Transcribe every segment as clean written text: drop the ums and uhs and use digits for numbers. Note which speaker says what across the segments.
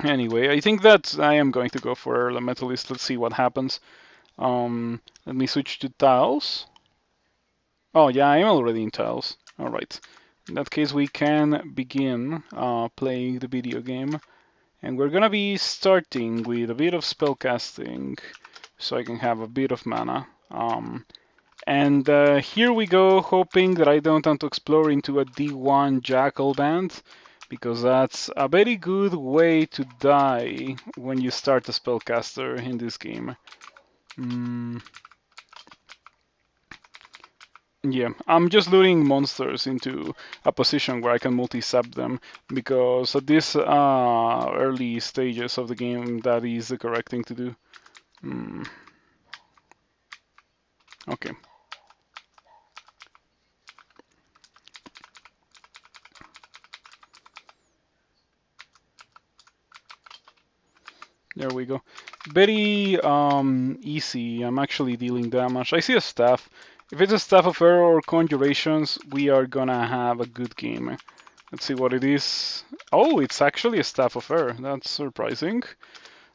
Speaker 1: Anyway, I think that I am going to go for Elementalist. Let's see what happens. Let me switch to tiles. Oh yeah, I'm already in tiles. Alright. In that case, we can begin playing the video game. And we're gonna be starting with a bit of spellcasting, so I can have a bit of mana. And here we go, hoping that I don't want to explore into a D1 Jackal band, because that's a very good way to die when you start a spellcaster in this game. Yeah, I'm just luring monsters into a position where I can multi-sub them, because at this early stages of the game, that is the correct thing to do. Okay. There we go. Very easy. I'm actually dealing damage. I see a staff. If it's a staff of error or conjurations, we are gonna have a good game. Let's see what it is. Oh, it's actually a staff of error. That's surprising.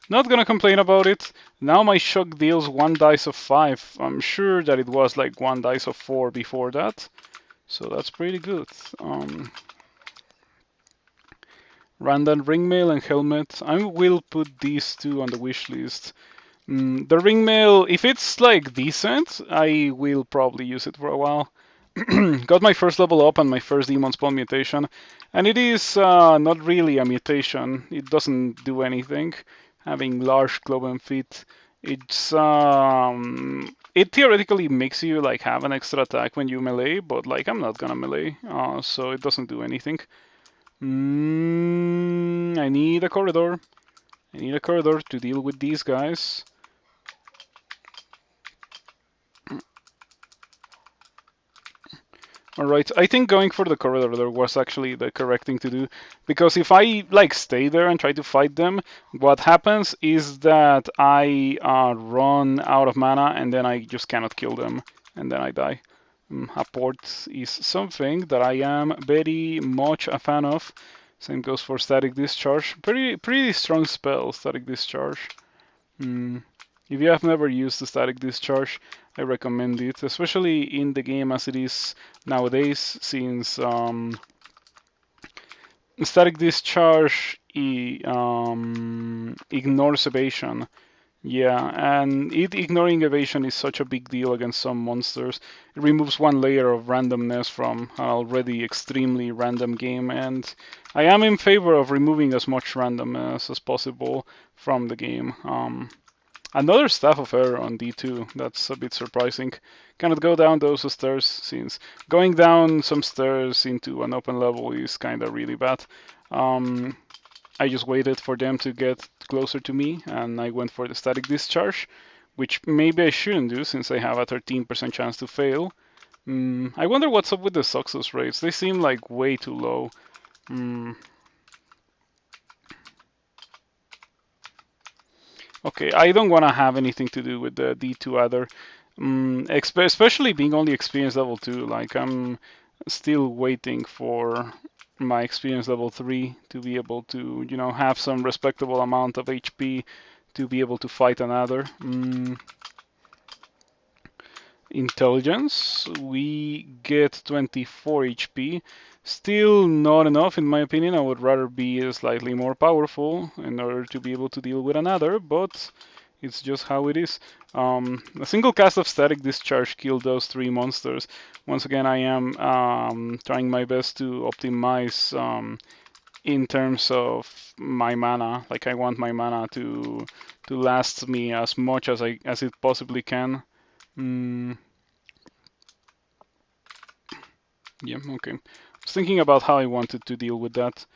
Speaker 1: Not gonna complain about it. Now my shock deals 1 dice of 5. I'm sure that it was like 1 dice of 4 before that. So that's pretty good. Random ringmail and helmet. I will put these two on the wish list. The ringmail, if it's like decent, I will probably use it for a while. Got my first level up and my first Demonspawn mutation, and it is not really a mutation. It doesn't do anything. Having large cloven feet, it theoretically makes you like have an extra attack when you melee, but like I'm not gonna melee, so it doesn't do anything. I need a corridor. I need a corridor to deal with these guys. Alright, I think going for the corridor was actually the correct thing to do, because if I like stay there and try to fight them, what happens is that I run out of mana and then I just cannot kill them and then I die. A port is something that I am very much a fan of. Same goes for Static Discharge. Pretty strong spell, Static Discharge. If you have never used the Static Discharge, I recommend it, especially in the game as it is nowadays, since Static Discharge ignores evasion. Yeah, and ignoring evasion is such a big deal against some monsters. It removes one layer of randomness from an already extremely random game, and I am in favor of removing as much randomness as possible from the game. Another Staff of Error on D2, that's a bit surprising. Cannot go down those stairs, since going down some stairs into an open level is kinda really bad. I just waited for them to get closer to me, and I went for the Static Discharge, which maybe I shouldn't do since I have a 13% chance to fail. I wonder what's up with the success rates. They seem like way too low. Okay, I don't want to have anything to do with the D2 either. Especially being only experience level 2. Like, I'm still waiting for my experience level 3 to be able to, have some respectable amount of HP to be able to fight another. Intelligence, we get 24 HP. Still not enough, in my opinion. I would rather be slightly more powerful in order to be able to deal with another, but it's just how it is. A single cast of Static Discharge killed those 3 monsters. Once again, I am trying my best to optimize in terms of my mana. Like, I want my mana to last me as much as it possibly can. Yeah, okay. I was thinking about how I wanted to deal with that,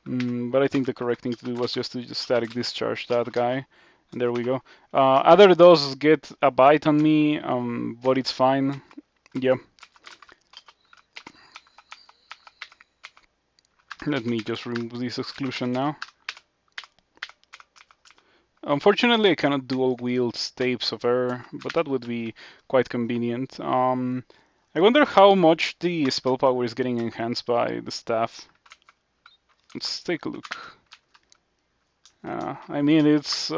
Speaker 1: but I think the correct thing to do was just to Static Discharge that guy. And there we go. Other does get a bite on me, but it's fine. Yeah. Let me just remove this exclusion now. Unfortunately, I cannot dual wield Staves of Error, but that would be quite convenient. I wonder how much the spell power is getting enhanced by the staff. Let's take a look. I mean, it's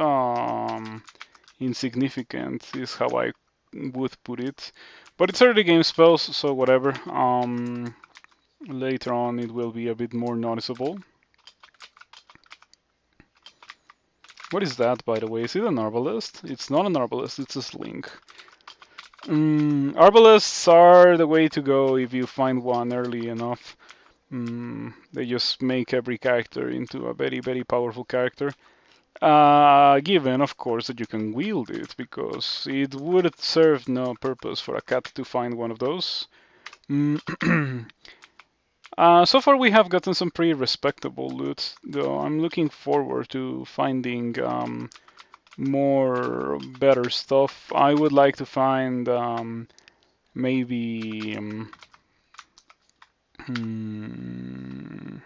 Speaker 1: insignificant, is how I would put it. But it's early game spells, so whatever. Later on, it will be a bit more noticeable. What is that, by the way? Is it an Arbalest? It's not an Arbalest, it's a Slink. Arbalests are the way to go if you find one early enough. They just make every character into a very, very powerful character. Given, of course, that you can wield it, because it would serve no purpose for a cat to find one of those. So far we have gotten some pretty respectable loot, though I'm looking forward to finding more better stuff. I would like to find maybe hmm,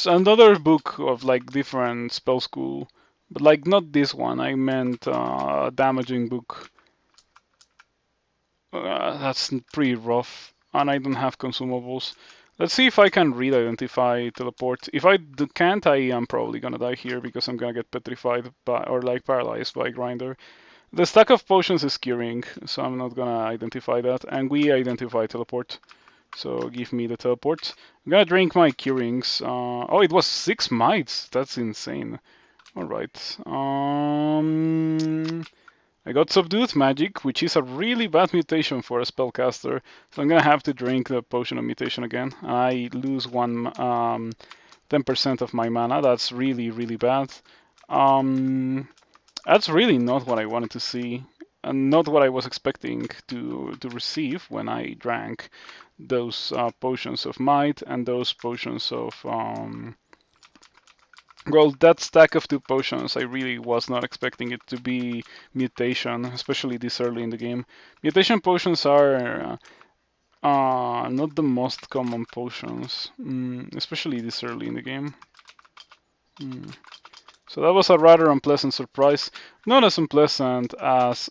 Speaker 1: another book of like different spell school, but like not this one. I meant damaging book. That's pretty rough, and I don't have consumables. Let's see if I can read identify teleport. If I can't, I am probably gonna die here because I'm gonna get petrified by or like paralyzed by grinder. The stack of potions is curing, so I'm not gonna identify that. And we identify teleport. So give me the teleport. I'm gonna drink my curings. Oh, it was 6 mites. That's insane. All right. I got Subdued Magic, which is a really bad mutation for a spellcaster. So I'm gonna have to drink the Potion of Mutation again. I lose 10% of my mana. That's really, really bad. That's really not what I wanted to see, and not what I was expecting to receive when I drank those potions of might and those potions of well, that stack of 2 potions, I really was not expecting it to be mutation, especially this early in the game. Mutation potions are not the most common potions, especially this early in the game. So that was a rather unpleasant surprise. Not as unpleasant as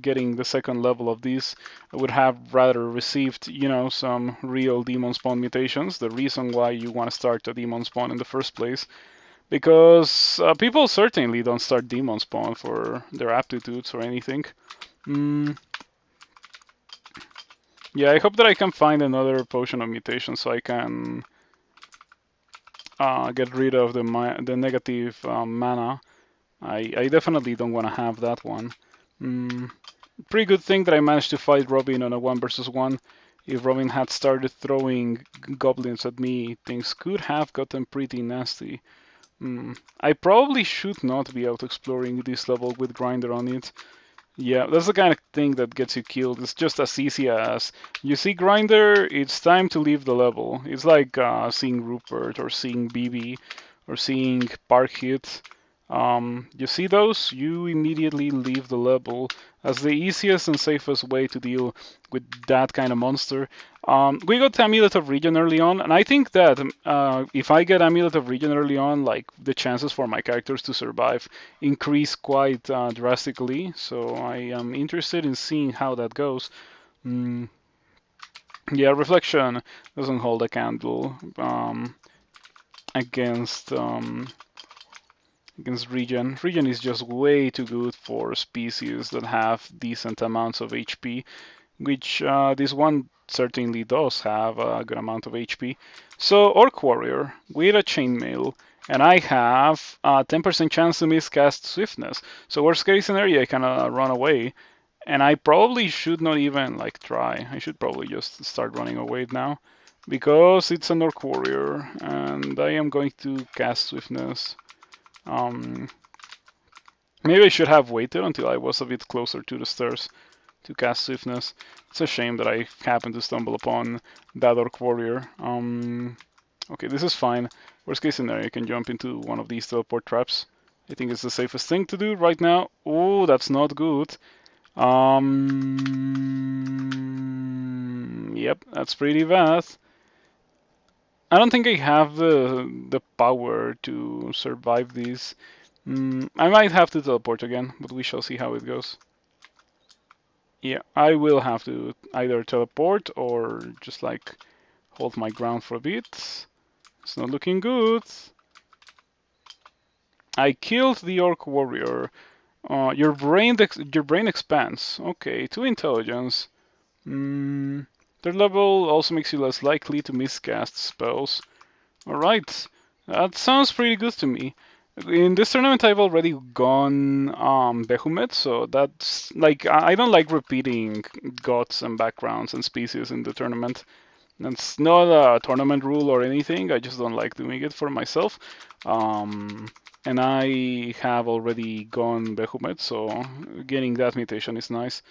Speaker 1: getting the second level of these. I would have rather received, some real Demonspawn mutations. The reason why you want to start a Demonspawn in the first place. Because people certainly don't start Demonspawn for their aptitudes or anything. Yeah, I hope that I can find another potion of mutation so I can get rid of the negative mana. I definitely don't want to have that one. Pretty good thing that I managed to fight Robin on a 1 versus 1. If Robin had started throwing goblins at me, things could have gotten pretty nasty. I probably should not be out exploring this level with Grinder on it. Yeah, that's the kind of thing that gets you killed. It's just as easy as you see Grinder, it's time to leave the level. It's like seeing Rupert or seeing BB or seeing Park Hit. You see those, you immediately leave the level as the easiest and safest way to deal with that kind of monster. We got Amulet of Regen early on, and I think that if I get Amulet of Regen early on, like the chances for my characters to survive increase quite drastically. So I am interested in seeing how that goes. Yeah, Reflection doesn't hold a candle against Regen. Regen is just way too good for species that have decent amounts of HP, which this one certainly does have a good amount of HP. So Orc Warrior with a Chainmail, and I have a 10% chance to miscast Swiftness. So worst case scenario, I can run away, and I probably should not even like try. I should probably just start running away now, because it's an Orc Warrior, and I am going to cast Swiftness. Maybe I should have waited until I was a bit closer to the stairs to cast Swiftness. It's a shame that I happened to stumble upon that Orc Warrior. Okay, this is fine. Worst case scenario, I can jump into one of these teleport traps. I think it's the safest thing to do right now. Oh, that's not good. Yep, that's pretty bad. I don't think I have the power to survive these. I might have to teleport again, but we shall see how it goes. Yeah, I will have to either teleport or just like hold my ground for a bit. It's not looking good. I killed the orc warrior. Your brain expands. Okay, 2 intelligence. Their level also makes you less likely to miscast spells. Alright, that sounds pretty good to me. In this tournament, I've already gone Behemoth, so that's like I don't like repeating gods and backgrounds and species in the tournament. That's not a tournament rule or anything. I just don't like doing it for myself. Um, and I have already gone Behemoth, so getting that mutation is nice.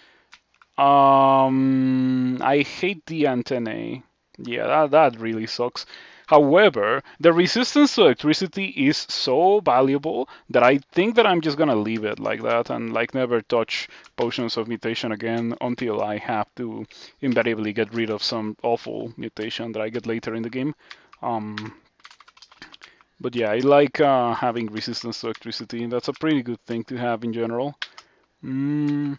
Speaker 1: I hate the antennae. Yeah, that really sucks. However, the resistance to electricity is so valuable that I think that I'm just gonna leave it like that and like never touch potions of mutation again until I have to invariably get rid of some awful mutation that I get later in the game. Um, but yeah, I like having resistance to electricity. That's a pretty good thing to have in general. Mm,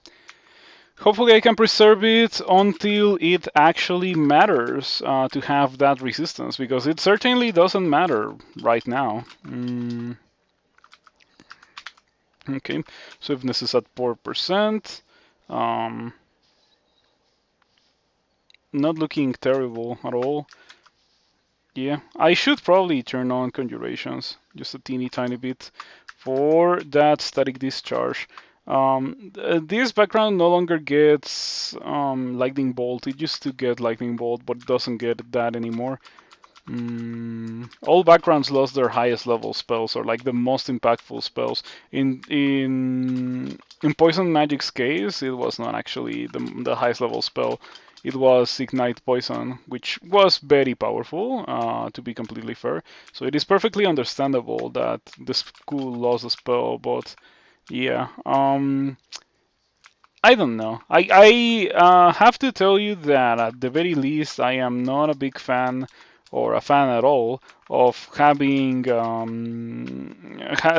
Speaker 1: Hopefully I can preserve it until it actually matters to have that resistance, because it certainly doesn't matter right now. Okay, swiftness is at 4%. Um, Not looking terrible at all. Yeah, I should probably turn on conjurations just a teeny tiny bit for that static discharge. This background no longer gets lightning bolt. It used to get lightning bolt, but it doesn't get that anymore. All backgrounds lost their highest level spells, or like the most impactful spells. In Poison Magic's case, it was not actually the highest level spell. It was Ignite Poison, which was very powerful, to be completely fair. So it is perfectly understandable that the school lost a spell, but yeah, I don't know. I have to tell you that at the very least, I am not a big fan or a fan at all of having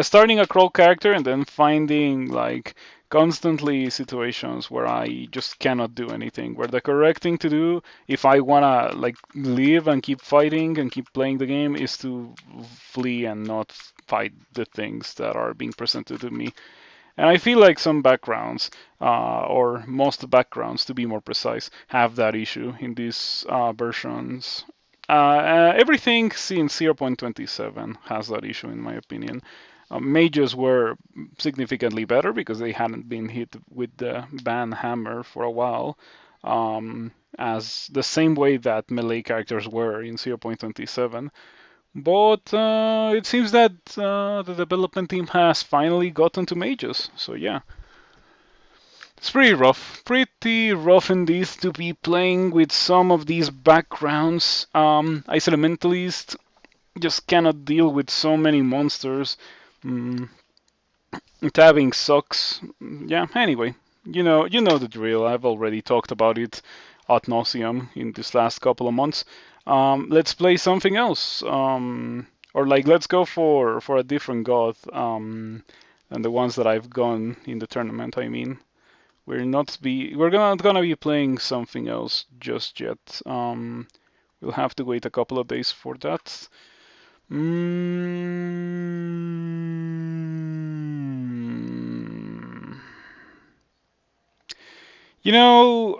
Speaker 1: starting a crawl character and then finding like constantly situations where I just cannot do anything. Where the correct thing to do, if I wanna like live and keep fighting and keep playing the game, is to flee and not fight the things that are being presented to me. And I feel like some backgrounds, or most backgrounds to be more precise, have that issue in these versions. Everything since 0.27 has that issue, in my opinion. Mages were significantly better because they hadn't been hit with the ban hammer for a while, as the same way that melee characters were in 0.27. But it seems that the development team has finally gotten to mages. So yeah, it's pretty rough. Pretty rough indeed to be playing with some of these backgrounds. As Elementalist, just cannot deal with so many monsters. Mm, Tabbing sucks. Yeah. Anyway, you know the drill. I've already talked about it ad nauseum in this last couple of months. Let's play something else. Or like let's go for a different god. Than the ones that I've gone in the tournament. I mean, we're gonna be playing something else just yet. We'll have to wait a couple of days for that. Mm.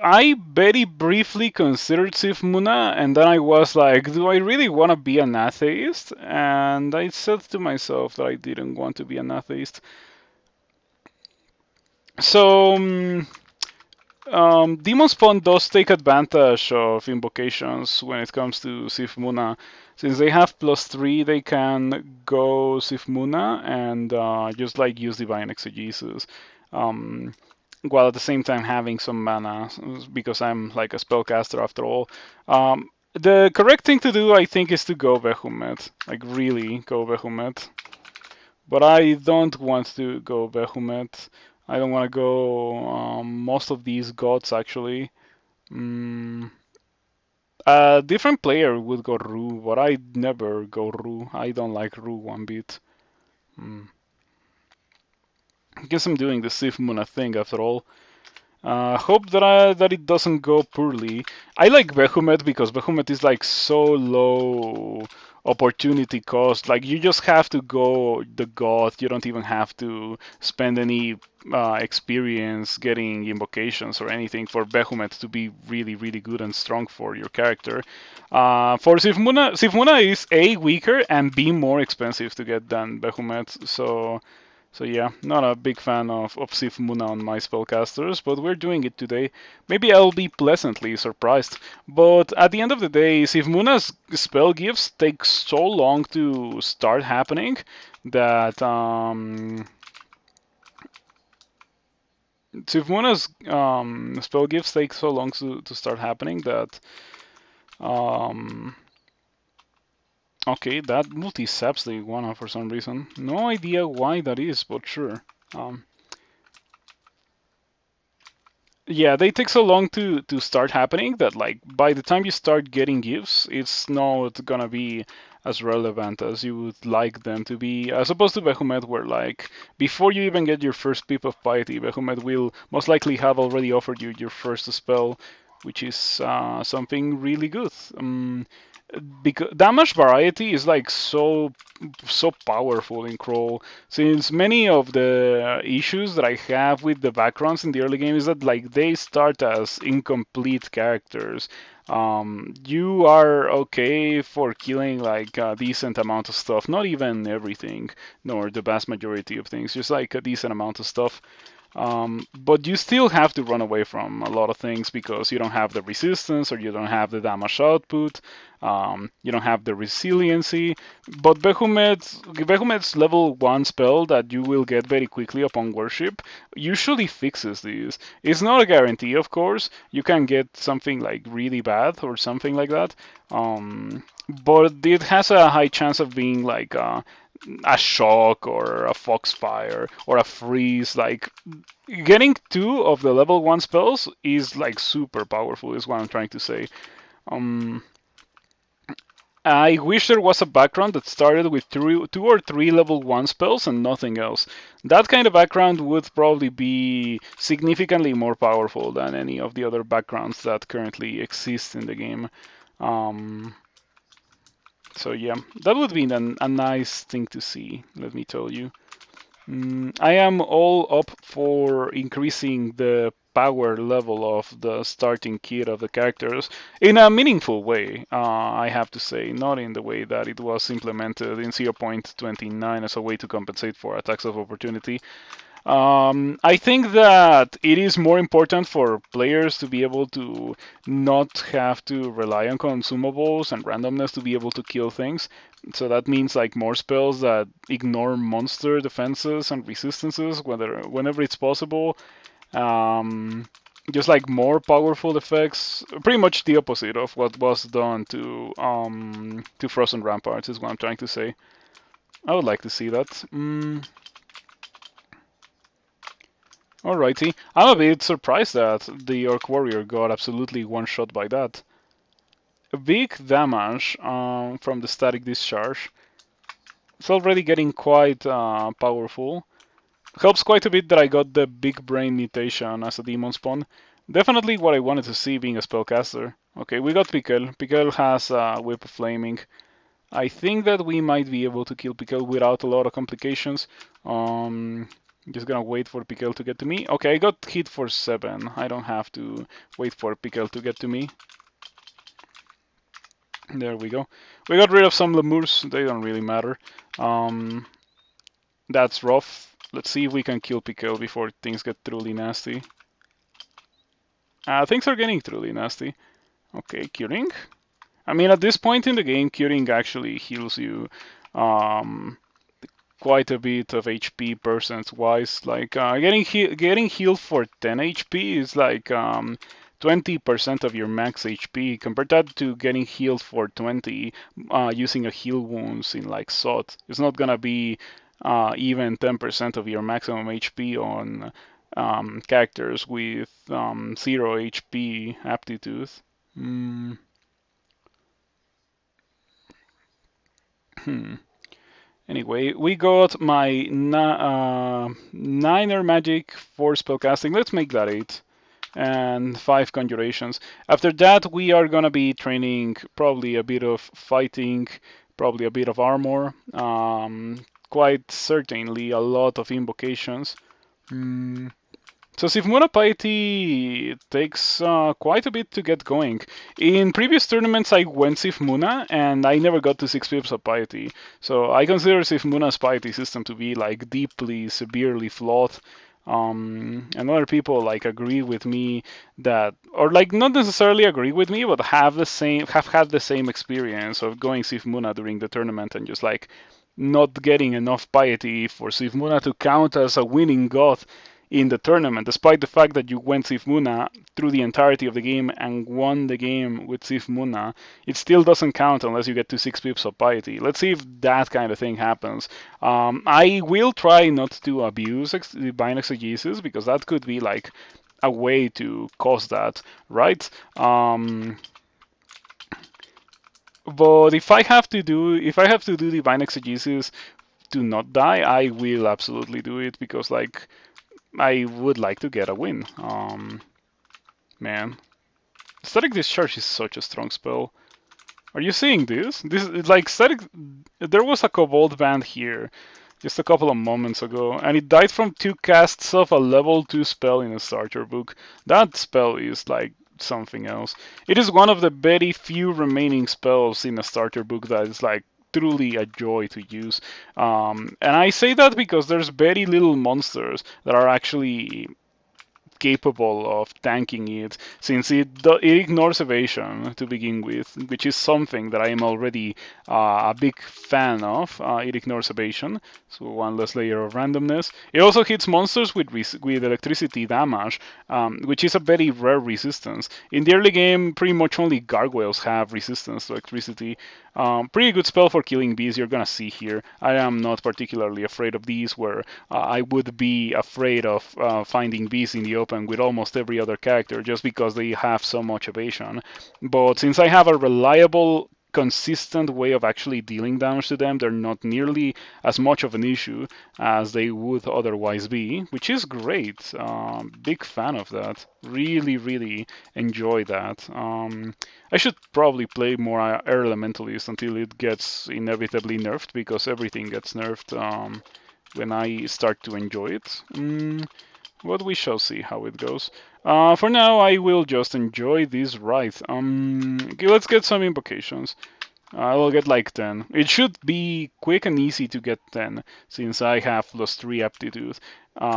Speaker 1: I very briefly considered Sif Muna, and then I was like, do I really want to be an atheist? And I said to myself that I didn't want to be an atheist. So, Demonspawn does take advantage of invocations when it comes to Sif Muna. Since they have +3, they can go Sif Muna and just like use Divine Exegesis. Um, while at the same time having some mana, because I'm like a spellcaster after all. The correct thing to do, I think, is to go Behemoth. Like, really go Behemoth. But I don't want to go Behemoth. I don't want to go most of these gods, actually. Mm, a different player would go Ru, but I'd never go Ru. I don't like Ru one bit. I guess I'm doing the Sif Muna thing after all. Hope that it doesn't go poorly. I like Behemoth because Behemoth is like so low opportunity cost. Like you just have to go the god. You don't even have to spend any experience getting invocations or anything for Behemoth to be really really good and strong for your character. For Sifmuna is A weaker and B more expensive to get than Behemoth. So yeah, not a big fan of Sif Muna on my spellcasters, but we're doing it today. Maybe I'll be pleasantly surprised. But at the end of the day, Sif Muna's spell gifts take so long to start happening that Sif Muna's spell gifts take so long to start happening that um, okay, that multi-saps the iguana for some reason. No idea why that is, but sure. Um, Yeah, they take so long to start happening that like by the time you start getting gifts, it's not gonna be as relevant as you would like them to be. As opposed to Behemoth, where like before you even get your first pip of piety, Behemoth will most likely have already offered you your first spell, which is something really good. Because damage variety is like so powerful in Crawl, since many of the issues that I have with the backgrounds in the early game is that like they start as incomplete characters. You are okay for killing like a decent amount of stuff, not even everything, nor the vast majority of things, just like a decent amount of stuff. But you still have to run away from a lot of things because you don't have the resistance or you don't have the damage output, you don't have the resiliency. But Behemoth's level 1 spell that you will get very quickly upon worship usually fixes these. It's not a guarantee, of course. You can get something like really bad or something like that. But it has a high chance of being like a shock or a foxfire or a freeze. Like getting two of the level 1 spells is like super powerful, is what I'm trying to say. Um, I wish there was a background that started with two or three level 1 spells and nothing else. That kind of background would probably be significantly more powerful than any of the other backgrounds that currently exist in the game. Um, so yeah, that would be a nice thing to see, let me tell you. I am all up for increasing the power level of the starting kit of the characters in a meaningful way, I have to say, not in the way that it was implemented in 0.29 as a way to compensate for attacks of opportunity. I think that it is more important for players to be able to not have to rely on consumables and randomness to be able to kill things. So that means like more spells that ignore monster defenses and resistances whenever it's possible. Um, just like more powerful effects, pretty much the opposite of what was done to Frozen Ramparts is what I'm trying to say. I would like to see that. Alrighty. I'm a bit surprised that the Orc Warrior got absolutely one shot by that. A big damage from the static discharge. It's already getting quite powerful. Helps quite a bit that I got the big brain mutation as a Demonspawn. Definitely what I wanted to see being a spellcaster. Okay, we got Pickle. Pickle has Whip of Flaming. I think that we might be able to kill Pickle without a lot of complications. Just gonna wait for Pickle to get to me. Okay, I got hit for 7. I don't have to wait for Pickle to get to me. There we go. We got rid of some lemurs. They don't really matter. That's rough. Let's see if we can kill Pickle before things get truly nasty. Things are getting truly nasty. Okay, curing. I mean, at this point in the game, curing actually heals you quite a bit of HP percent wise. Like getting healed for 10 HP is like 20% of your max HP. Compared that to getting healed for 20 using a heal wounds in like SOT. It's not gonna be even 10% of your maximum HP on characters with 0 HP aptitude. Mm. Hmm. Anyway, we got my 9er magic for spellcasting. Let's make that 8. and 5 conjurations. After that, we are gonna be training probably a bit of fighting, probably a bit of armor, quite certainly a lot of invocations. So Sivmuna Piety takes quite a bit to get going. In previous tournaments, I went Sivmuna, and I never got to 6 pips of Piety. So I consider Sivmuna's Piety system to be like deeply, severely flawed. And other people like agree with me that, or like not necessarily agree with me, but have had the same experience of going Sivmuna during the tournament and just like not getting enough piety for Sivmuna to count as a winning god in the tournament, despite the fact that you went Sivmuna through the entirety of the game and won the game with Sivmuna. It still doesn't count unless you get to 6 pips of piety. Let's see if that kind of thing happens. I will try not to abuse Divine Exegesis, because that could be like a way to cause that, right? But if I have to do Divine Exegesis to not die, I will absolutely do it, because like I would like to get a win. Man, Static Discharge is such a strong spell. Are you seeing this? This is like static. There was a Kobold band here just a couple of moments ago, and it died from 2 casts of a level 2 spell in a starter book. That spell is like something else. It is one of the very few remaining spells in a starter book that is like truly a joy to use. And I say that because there's very little monsters that are actually capable of tanking it, since it ignores evasion to begin with, which is something that I am already a big fan of. It ignores evasion, so one less layer of randomness. It also hits monsters with electricity damage, which is a very rare resistance. In the early game, pretty much only gargoyles have resistance to electricity. Pretty good spell for killing bees, you're gonna see here. I am not particularly afraid of these, where I would be afraid of finding bees in the open with almost every other character just because they have so much evasion. But since I have a reliable, consistent way of actually dealing damage to them, they're not nearly as much of an issue as they would otherwise be, which is great. Big fan of that. Really, really enjoy that. I should probably play more Air Elementalist until it gets inevitably nerfed, because everything gets nerfed when I start to enjoy it. But we shall see how it goes. For now, I will just enjoy this ride. Okay, let's get some invocations. I will get like 10. It should be quick and easy to get 10, since I have +3 aptitude.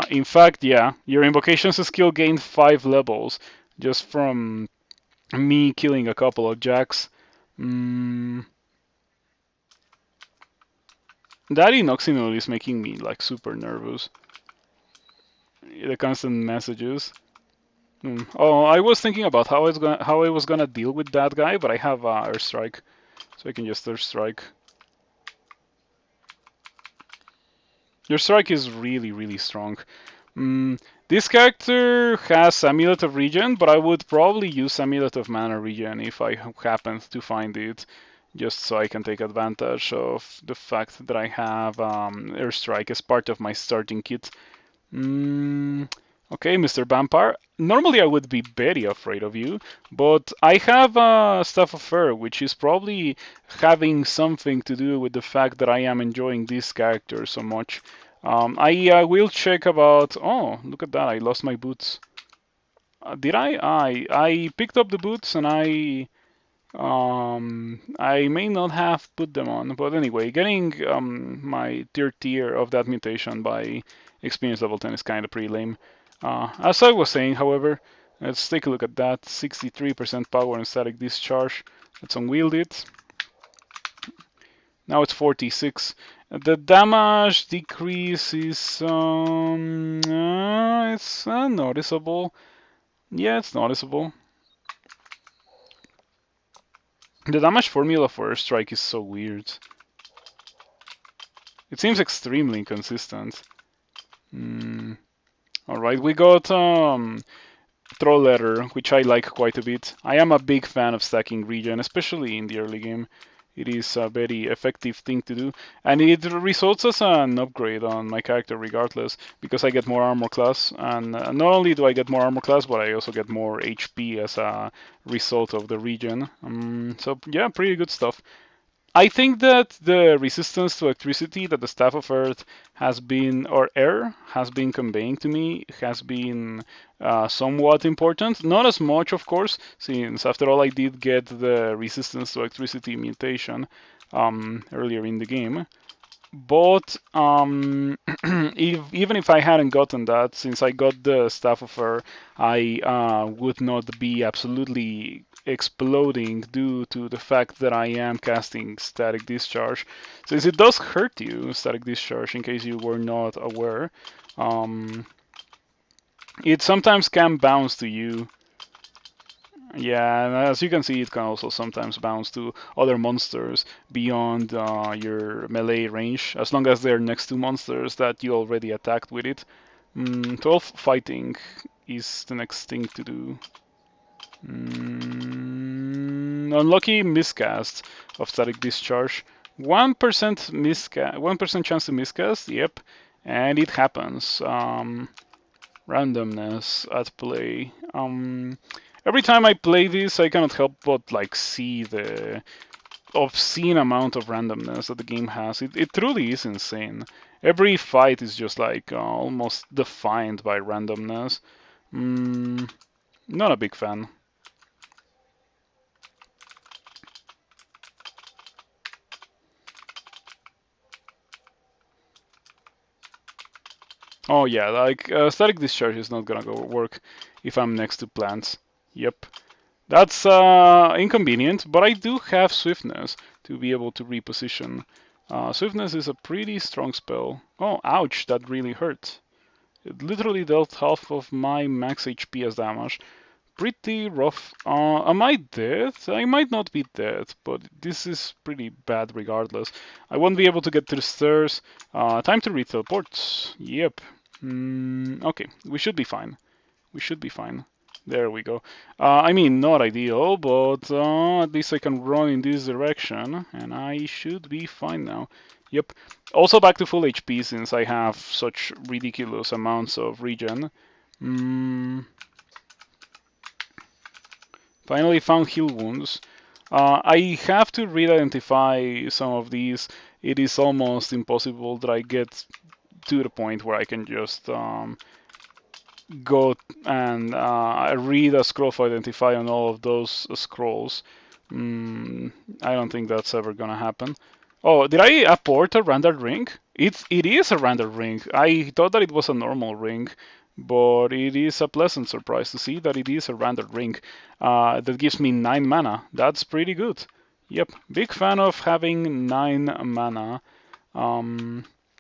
Speaker 1: In fact, yeah, your invocations skill gained 5 levels just from me killing a couple of jacks. That Inoxinol is making me like super nervous. The constant messages. Oh, I was thinking about how I was gonna deal with that guy, but I have airstrike, so I can just airstrike. Your strike is really, really strong. This character has Amulet of Regen, but I would probably use Amulet of Mana Regen if I happen to find it, just so I can take advantage of the fact that I have Airstrike as part of my starting kit. Okay, Mr. Vampire. Normally I would be very afraid of you, but I have Staff of Fur, which is probably having something to do with the fact that I am enjoying this character so much. I will check about... Oh, look at that, I lost my boots. Did I? I picked up the boots and I may not have put them on, but anyway, getting my tier of that mutation by experience level 10 is kind of pretty lame. As I was saying, however, let's take a look at that. 63% power and static discharge. Let's unwield it. Now it's 46. The damage decrease is it's noticeable. Yeah, it's noticeable. The damage formula for Airstrike is so weird. It seems extremely inconsistent. Alright, we got Troll Letter, which I like quite a bit. I am a big fan of stacking regen, especially in the early game. It is a very effective thing to do, and it results as an upgrade on my character regardless, because I get more armor class, and not only do I get more armor class, but I also get more HP as a result of the regen. So yeah, pretty good stuff. I think that the resistance to electricity that the Staff of Earth has been, or air, has been conveying to me has been somewhat important. Not as much, of course, since after all I did get the resistance to electricity mutation earlier in the game. But even if I hadn't gotten that, since I got the Staff of Air, I would not be absolutely exploding due to the fact that I am casting Static Discharge. Since it does hurt you, Static Discharge, in case you were not aware, um, it sometimes can bounce to you. Yeah, and as you can see, it can also sometimes bounce to other monsters beyond your melee range, as long as they're next to monsters that you already attacked with it. 12 fighting is the next thing to do. Unlucky miscast of Static Discharge. 1% 1% chance to miscast, yep, and it happens. Randomness at play. Every time I play this, I cannot help but like see the obscene amount of randomness that the game has. It truly is insane. Every fight is just like almost defined by randomness. Not a big fan. Oh yeah, like static discharge is not gonna go work if I'm next to plants. Yep. That's inconvenient, but I do have swiftness to be able to reposition. Swiftness is a pretty strong spell. Oh, ouch, that really hurt. It literally dealt half of my max HP as damage. Pretty rough. Am I dead? I might not be dead, but this is pretty bad regardless. I won't be able to get to the stairs. Time to re-teleport. Yep. Okay, we should be fine. We should be fine. There we go. I mean, not ideal, but at least I can run in this direction, and I should be fine now. Yep. Also back to full HP since I have such ridiculous amounts of regen. Finally found heal wounds. I have to re-identify some of these. It is almost impossible that I get to the point where I can just go and read a scroll for identify on all of those scrolls. I don't think that's ever gonna happen. Oh, did I apport a rendered ring? It is a rendered ring. I thought that it was a normal ring, but it is a pleasant surprise to see that it is a rendered ring. That gives me 9 mana. That's pretty good. Yep, big fan of having 9 mana.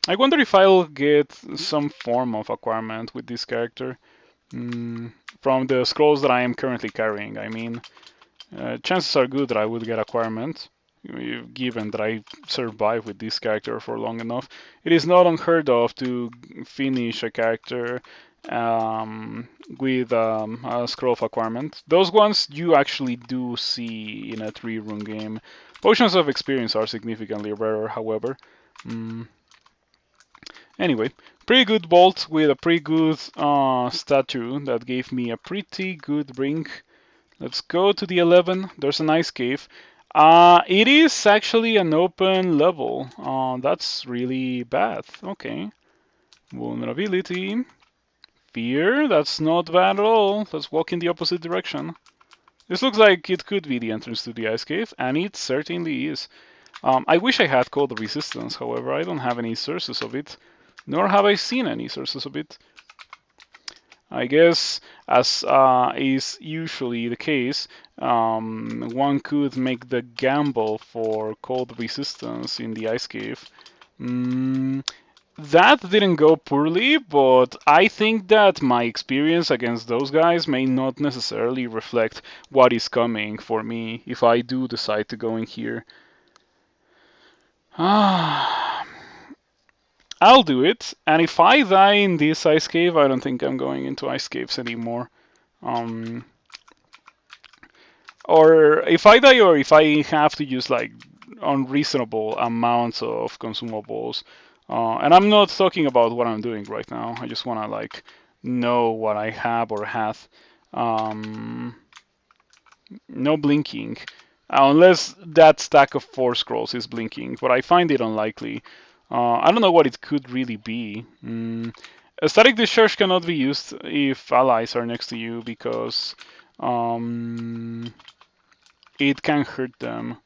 Speaker 1: I wonder if I'll get some form of acquirement with this character. From the scrolls that I am currently carrying, I mean. Chances are good that I would get acquirement, given that I survive with this character for long enough. It is not unheard of to finish a character with a scroll of acquirement. Those ones you actually do see in a 3-rune game. Potions of experience are significantly rarer, however. Anyway, pretty good bolt with a pretty good statue that gave me a pretty good ring. Let's go to the 11. There's a nice cave. It is actually an open level. That's really bad. Okay. Vulnerability. Fear. That's not bad at all. Let's walk in the opposite direction. This looks like it could be the entrance to the ice cave, and it certainly is. I wish I had cold resistance, however, I don't have any sources of it, nor have I seen any sources of it. I guess, as is usually the case, one could make the gamble for cold resistance in the ice cave. That didn't go poorly, but I think that my experience against those guys may not necessarily reflect what is coming for me if I do decide to go in here. I'll do it, and if I die in this ice cave, I don't think I'm going into ice caves anymore. Or if I die, or if I have to just like unreasonable amounts of consumables. And I'm not talking about what I'm doing right now. I just want to like know what I have or had. Um, no blinking. Unless that stack of 4 scrolls is blinking, but I find it unlikely. I don't know what it could really be. A static discharge cannot be used if allies are next to you because um, it can hurt them.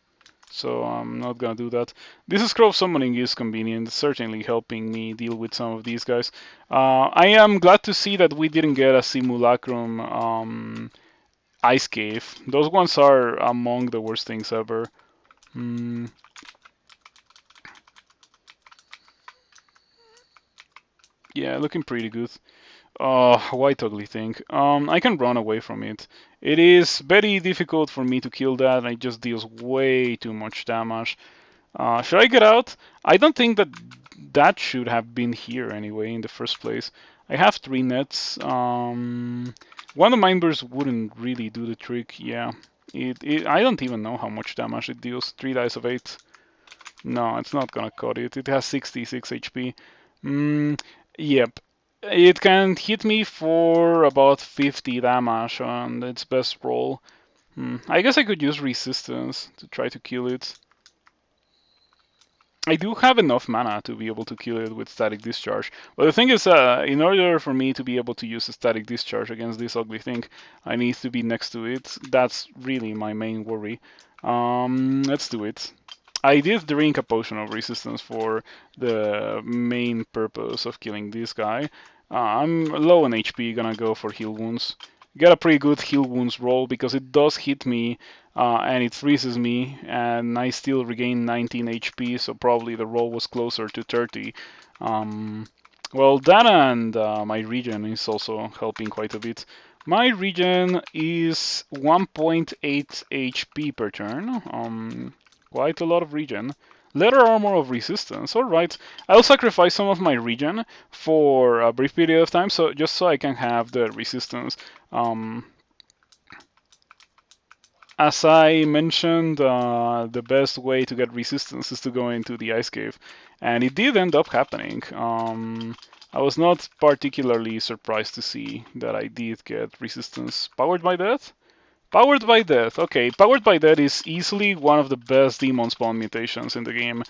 Speaker 1: So I'm not gonna do that. This scroll summoning is convenient, certainly helping me deal with some of these guys. I am glad to see that we didn't get a simulacrum ice cave. Those ones are among the worst things ever. Mm, yeah, looking pretty good. Oh, white ugly thing. I can run away from it. It is very difficult for me to kill that, and it just deals way too much damage. Should I get out? I don't think that that should have been here anyway in the first place. I have 3 nets. One of mine bursts wouldn't really do the trick. Yeah, I don't even know how much damage it deals. 3 dice of 8. No, it's not gonna cut it. It has 66 HP. Yep. It can hit me for about 50 damage on its best roll. I guess I could use resistance to try to kill it. I do have enough mana to be able to kill it with static discharge. But the thing is, in order for me to be able to use a static discharge against this ugly thing, I need to be next to it. That's really my main worry. Let's do it. I did drink a potion of resistance for the main purpose of killing this guy. I'm low on HP, gonna go for heal wounds. Get a pretty good heal wounds roll because it does hit me and it freezes me, and I still regain 19 HP, so probably the roll was closer to 30. Well, that and my regen is also helping quite a bit. My regen is 1.8 HP per turn. Quite a lot of regen. Leather armor of resistance. All right, I'll sacrifice some of my regen for a brief period of time, so just so I can have the resistance. As I mentioned, the best way to get resistance is to go into the ice cave, and it did end up happening. I was not particularly surprised to see that I did get resistance. Powered by death? Powered by Death. Okay, Powered by Death is easily one of the best Demonspawn mutations in the game.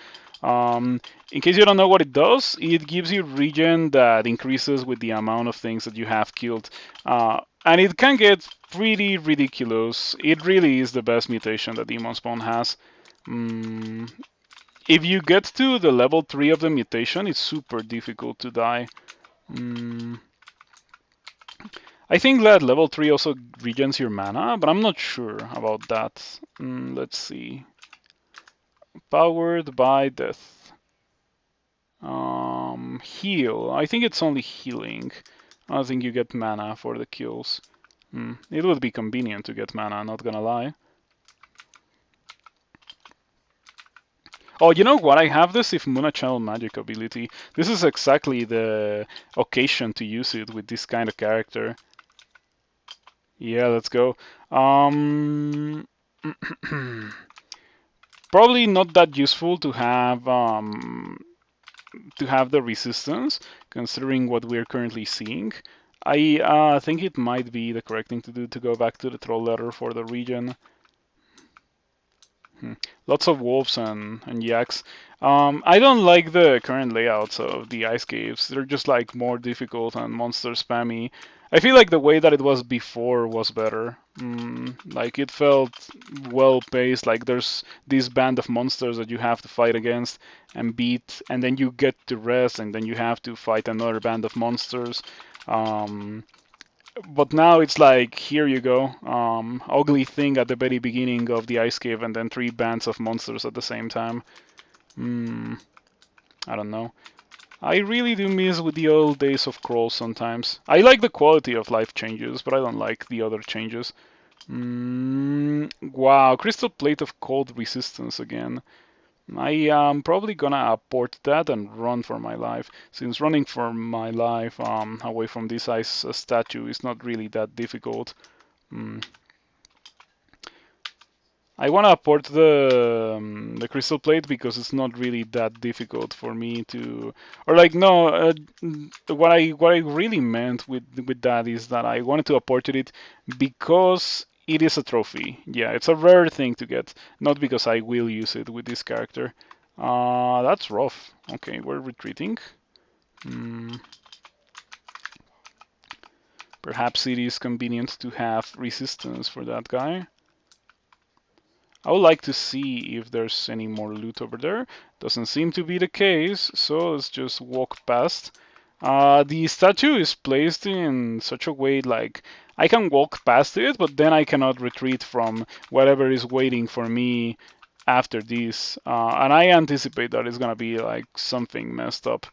Speaker 1: In case you don't know what it does, it gives you regen that increases with the amount of things that you have killed. And it can get pretty ridiculous. It really is the best mutation that Demonspawn has. If you get to the level 3 of the mutation, it's super difficult to die. I think that level 3 also regens your mana, but I'm not sure about that. Let's see. Powered by Death. Heal. I think it's only healing. I don't think you get mana for the kills. It would be convenient to get mana, not gonna lie. Oh, you know what? I have the Sifmuna Channel Magic ability. This is exactly the occasion to use it with this kind of character. Yeah, let's go. Probably not that useful to have the resistance, considering what we're currently seeing. I think it might be the correct thing to do to go back to the troll letter for the region. Lots of wolves and yaks. I don't like the current layouts of the ice caves. They're just like more difficult and monster spammy. I feel like the way that it was before was better. Like it felt well paced. Like there's this band of monsters that you have to fight against and beat, and then you get to rest, and then you have to fight another band of monsters. But now it's like, here you go, ugly thing at the very beginning of the ice cave, and then 3 bands of monsters at the same time. I don't know. I really do miss with the old days of crawls sometimes. I like the quality of life changes, but I don't like the other changes. Wow, Crystal Plate of Cold Resistance again. I am probably gonna abort that and run for my life, since running for my life away from this ice statue is not really that difficult. I I want to port the crystal plate because it's not really that difficult for me to, or like no, what I really meant with that is that I wanted to apport it because it is a trophy. Yeah, it's a rare thing to get, not because I will use it with this character. That's rough. Okay, we're retreating. Hmm. Perhaps it is convenient to have resistance for that guy. I would like to see if there's any more loot over there. Doesn't seem to be the case, so let's just walk past. The statue is placed in such a way like I can walk past it, but then I cannot retreat from whatever is waiting for me after this. And I anticipate that it's gonna be like something messed up.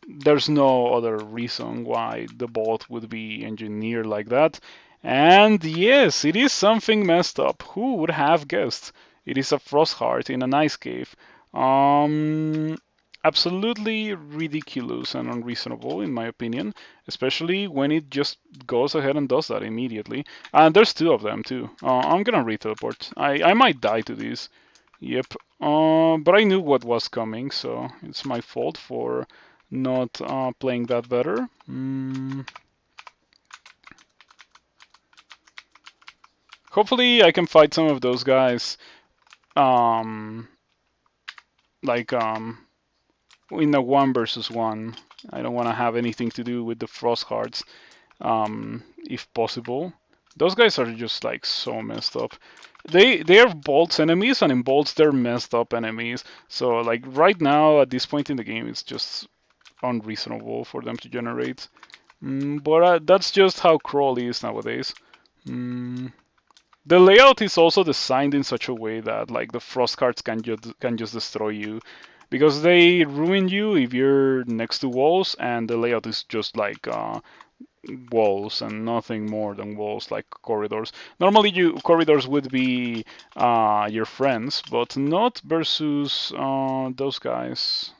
Speaker 1: There's no other reason why the boat would be engineered like that. And yes, it is something messed up. Who would have guessed? It is a Frostheart in an ice cave. Absolutely ridiculous and unreasonable, in my opinion, especially when it just goes ahead and does that immediately. And there's two of them, too. I'm gonna re-teleport. I might die to this. Yep. But I knew what was coming, so it's my fault for not playing that better. Hopefully I can fight some of those guys um, like in a 1 versus 1. I don't want to have anything to do with the Frosthearts if possible. Those guys are just like so messed up. They are bolts enemies, and in bolts they're messed up enemies. So like right now at this point in the game, it's just unreasonable for them to generate. But that's just how crawl is nowadays. The layout is also designed in such a way that like the frost cards can just destroy you because they ruin you if you're next to walls, and the layout is just like walls and nothing more than walls, like corridors. Normally, corridors would be your friends, but not versus those guys.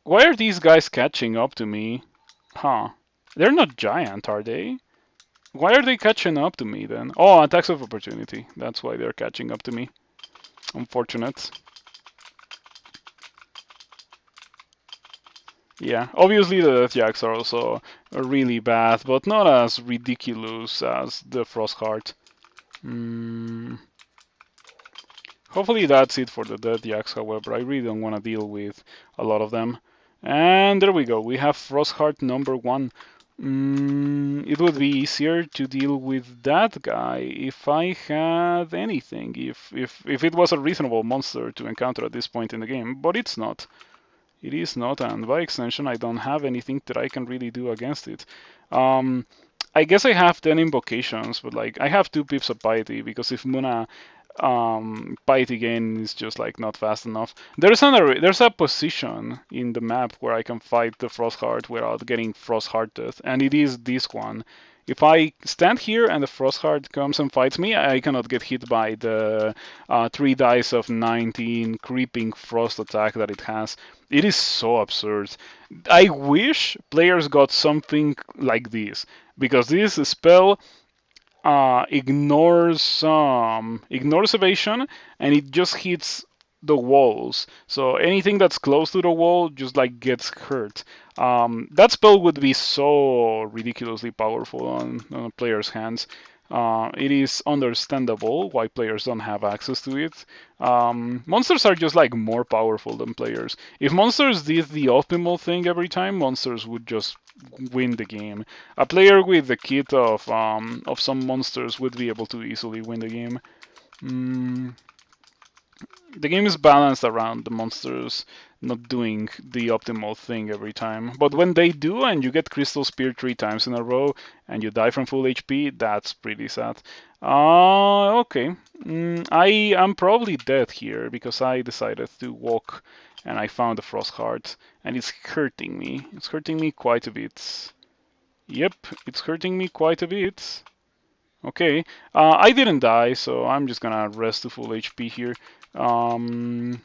Speaker 1: Why are these guys catching up to me? Huh. They're not giant, are they? Why are they catching up to me then? Oh, attacks of opportunity. That's why they're catching up to me. Unfortunate. Yeah, obviously the Death Jacks are also really bad, but not as ridiculous as the Frostheart. Hopefully that's it for the Death Jacks, however. I really don't want to deal with a lot of them. And there we go. We have Frostheart number 1. It would be easier to deal with that guy if I had anything, if it was a reasonable monster to encounter at this point in the game, but it's not. It is not, and by extension, I don't have anything that I can really do against it. I guess I have 10 invocations, but like I have 2 pips of piety because if Muna piety gain is just like not fast enough. There's a position in the map where I can fight the Frostheart without getting Frosthearted, and it is this one. If I stand here and the Frostheart comes and fights me, I cannot get hit by the 3 dice of 19 creeping frost attack that it has. It is so absurd. I wish players got something like this, because this spell ignores evasion, and it just hits the walls. So anything that's close to the wall just like gets hurt. That spell would be so ridiculously powerful on a player's hands. It is understandable why players don't have access to it. Monsters are just like more powerful than players. If monsters did the optimal thing every time, monsters would just win the game. A player with the kit of some monsters would be able to easily win the game. The game is balanced around the monsters not doing the optimal thing every time. But when they do, and you get Crystal Spear 3 times in a row, and you die from full HP, that's pretty sad. Okay. I am probably dead here because I decided to walk and I found the Frostheart, and it's hurting me. It's hurting me quite a bit. Yep, it's hurting me quite a bit. Okay, I didn't die, so I'm just gonna rest to full HP here and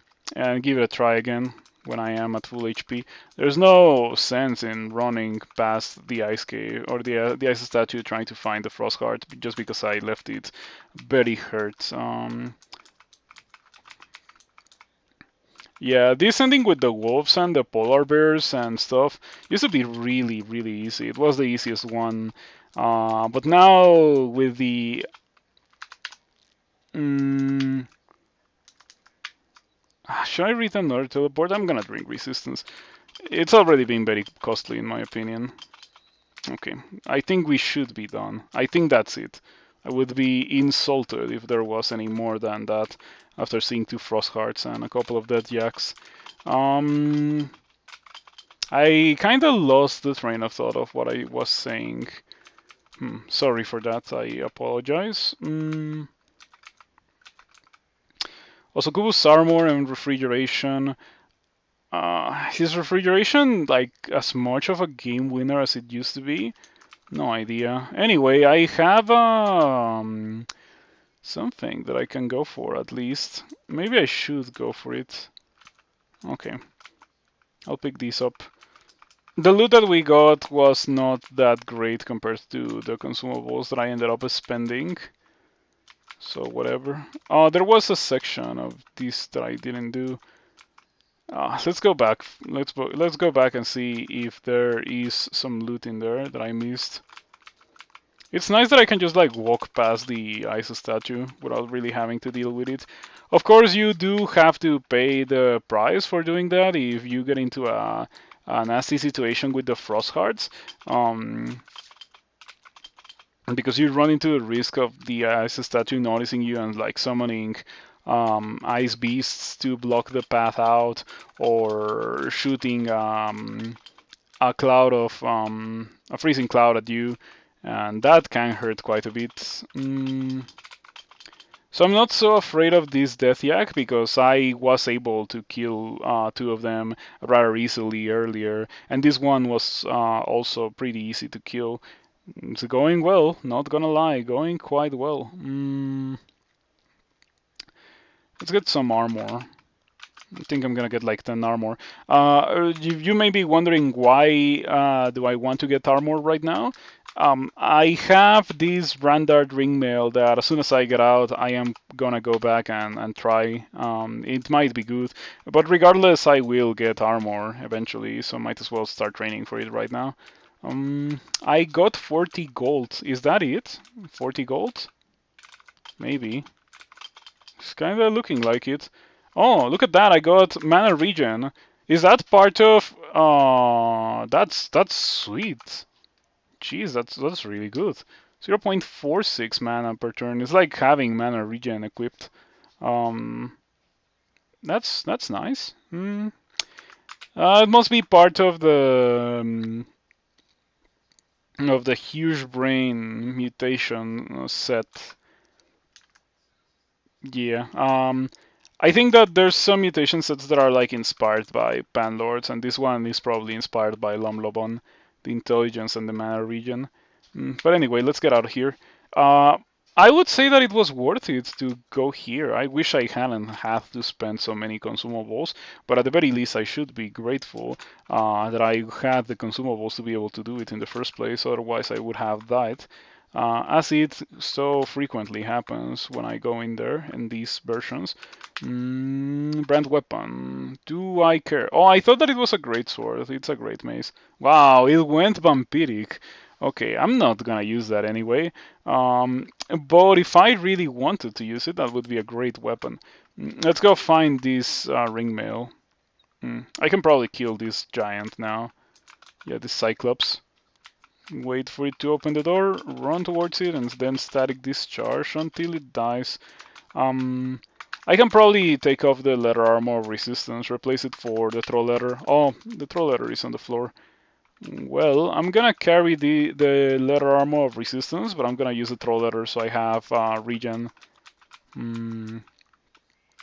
Speaker 1: give it a try again. when I am at full HP. There's no sense in running past the ice cave or the ice statue trying to find the frost heart just because I left it very hurt. Yeah, this ending with the wolves and the polar bears and stuff used to be really, really easy. It was the easiest one. But now with the mm, should I read another teleport? I'm gonna drink resistance. It's already been very costly in my opinion. Okay, I think we should be done. I think that's it. I would be insulted if there was any more than that after seeing two frost hearts and a couple of dead yaks. Um, I kind of lost the train of thought of what I was saying. Sorry for that. I apologize. Also, Kubus armor and refrigeration. Is refrigeration like as much of a game winner as it used to be? No idea. Anyway, I have something that I can go for at least. Maybe I should go for it. Okay, I'll pick these up. The loot that we got was not that great compared to the consumables that I ended up spending. So whatever. There was a section of this that I didn't do. Let's go back. Let's go back and see if there is some loot in there that I missed. It's nice that I can just like walk past the ice statue without really having to deal with it. Of course, you do have to pay the price for doing that if you get into a nasty situation with the frost hearts. Because you run into the risk of the ice statue noticing you and like summoning ice beasts to block the path out, or shooting a cloud of a freezing cloud at you, and that can hurt quite a bit. So I'm not so afraid of this Death Yak because I was able to kill two of them rather easily earlier, and this one was also pretty easy to kill. It's going well, not gonna lie, going quite well. Let's get some armor. I think I'm gonna get like 10 armor. You may be wondering why do I want to get armor right now? I have this Randard ringmail that as soon as I get out, I am gonna go back and try. It might be good, but regardless, I will get armor eventually, so might as well start training for it right now. I got 40 gold. Is that it? 40 gold? Maybe. It's kind of looking like it. Oh, look at that! I got mana regen. Is that part of? That's sweet. Jeez, that's really good. 0.46 mana per turn. It's like having mana regen equipped. That's nice. It must be part of the huge brain mutation set. Yeah. I think that there's some mutation sets that are like inspired by Panlords, and this one is probably inspired by Lomlobon, the intelligence and the mana region. But anyway, let's get out of here. I would say that it was worth it to go here. I wish I hadn't had to spend so many consumables, but at the very least I should be grateful that I had the consumables to be able to do it in the first place, otherwise I would have died. As it so frequently happens when I go in there in these versions. Brand weapon. Do I care? Oh, I thought that it was a great sword. It's a great mace. Wow, it went vampiric. Okay, I'm not gonna use that anyway. But if I really wanted to use it, that would be a great weapon. Let's go find this ringmail. I can probably kill this giant now. Yeah, this Cyclops. Wait for it to open the door, run towards it, and then static discharge until it dies. I can probably take off the leather armor of resistance, replace it for the troll leather. Oh, the troll leather is on the floor. Well, I'm gonna carry the leather armor of resistance, but I'm gonna use the troll leather so I have regen.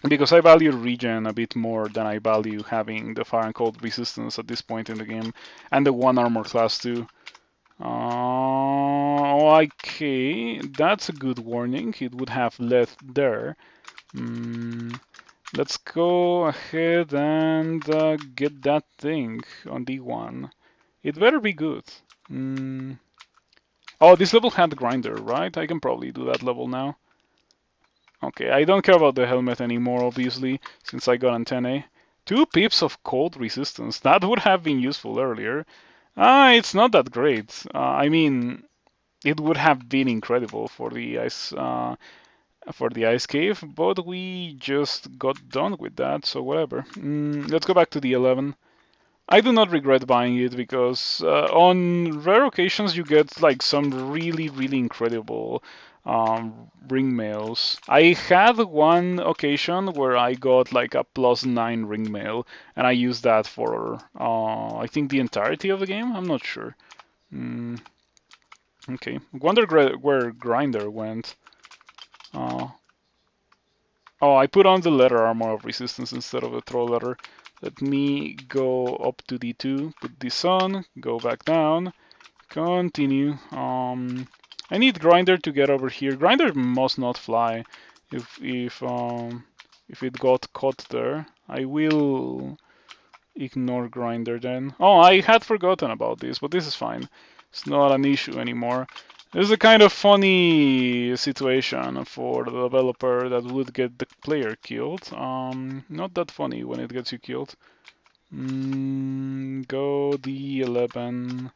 Speaker 1: Because I value regen a bit more than I value having the fire and cold resistance at this point in the game, and the one armor class too. Okay, that's a good warning. It would have left there. Let's go ahead and get that thing on D1. It better be good. Mm. Oh, this level had grinder, right? I can probably do that level now. Okay, I don't care about the helmet anymore, obviously, since I got antennae. 2 pips of cold resistance. That would have been useful earlier. It's not that great. I mean, it would have been incredible for the ice cave, but we just got done with that, so whatever. Let's go back to the 11. I do not regret buying it because on rare occasions you get like some really, really incredible ring mails. I had one occasion where I got like a +9 ring mail, and I used that for I think the entirety of the game. I'm not sure. Mm, okay, wonder where Grinder went. Uh, oh, I put on the letter armor of resistance instead of the throw letter. Let me go up to D2, put this on, go back down, continue. I need Grinder to get over here. Grinder must not fly if it got caught there. I will ignore Grinder then. Oh, I had forgotten about this, but this is fine. It's not an issue anymore. This is a kind of funny situation for the developer that would get the player killed. Not that funny when it gets you killed. Go D11.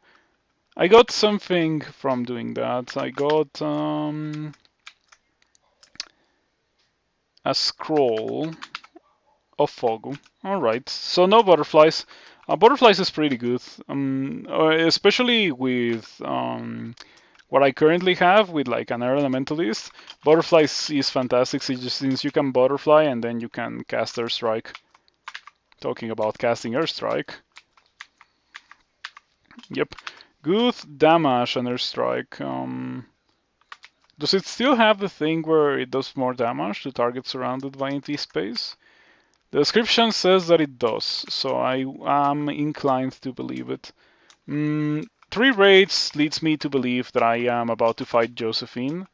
Speaker 1: I got something from doing that. I got a scroll of Fogu. Alright, so no butterflies. Butterflies is pretty good, especially with what I currently have with like an Elementalist. Butterflies is fantastic since you can butterfly and then you can cast Airstrike. Talking about casting Airstrike. Yep, good damage on Airstrike. Does it still have the thing where it does more damage to targets surrounded by empty space? The description says that it does, so I am inclined to believe it. 3 raids leads me to believe that I am about to fight Josephine.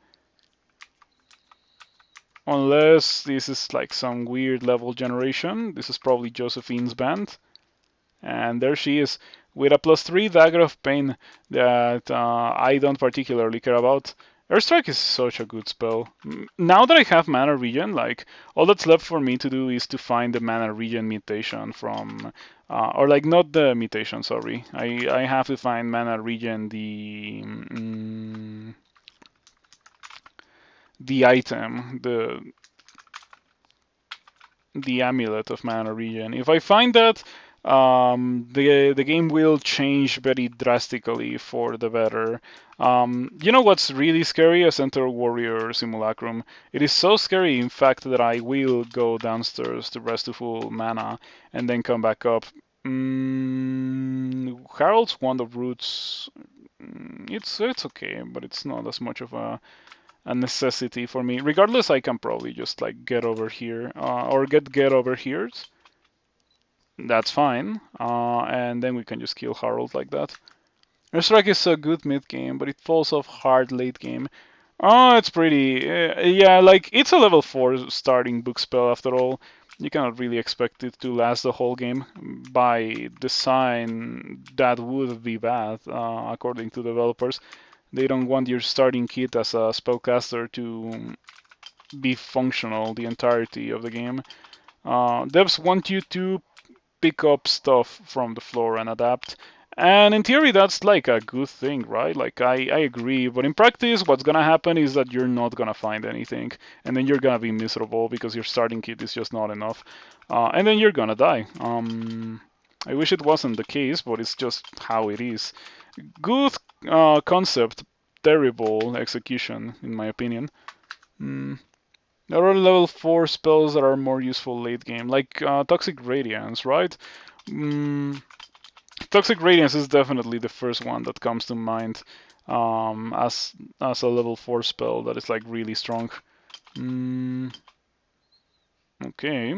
Speaker 1: Unless this is like some weird level generation. This is probably Josephine's band. And there she is, with a +3 Dagger of Pain that I don't particularly care about. Airstrike is such a good spell. Now that I have Mana Regen, like, all that's left for me to do is to find the Mana Regen mutation from... or like, not the mutation, sorry. I have to find Mana Regen, the item, the amulet of Mana Regen. If I find that, the game will change very drastically for the better. You know what's really scary? A Centaur Warrior Simulacrum. It is so scary, in fact, that I will go downstairs to rest to full mana and then come back up. Harold's Wand of Roots. It's okay, but it's not as much of a necessity for me. Regardless, I can probably just like get over here or get over here. That's fine. And then we can just kill Harold like that. Airstrike is a good mid game, but it falls off hard late game. Oh, it's pretty. Yeah, like it's a level 4 starting book spell after all. You cannot really expect it to last the whole game. By design, that would be bad, according to developers. They don't want your starting kit as a spellcaster to be functional the entirety of the game. Devs want you to pick up stuff from the floor and adapt. And in theory, that's like a good thing, right? Like, I agree. But in practice, what's gonna happen is that you're not gonna find anything. And then you're gonna be miserable because your starting kit is just not enough. And then you're gonna die. I wish it wasn't the case, but it's just how it is. Good concept, terrible execution, in my opinion. There are level 4 spells that are more useful late game, like Toxic Radiance, right? Toxic Radiance is definitely the first one that comes to mind as a level 4 spell that is like really strong. Okay.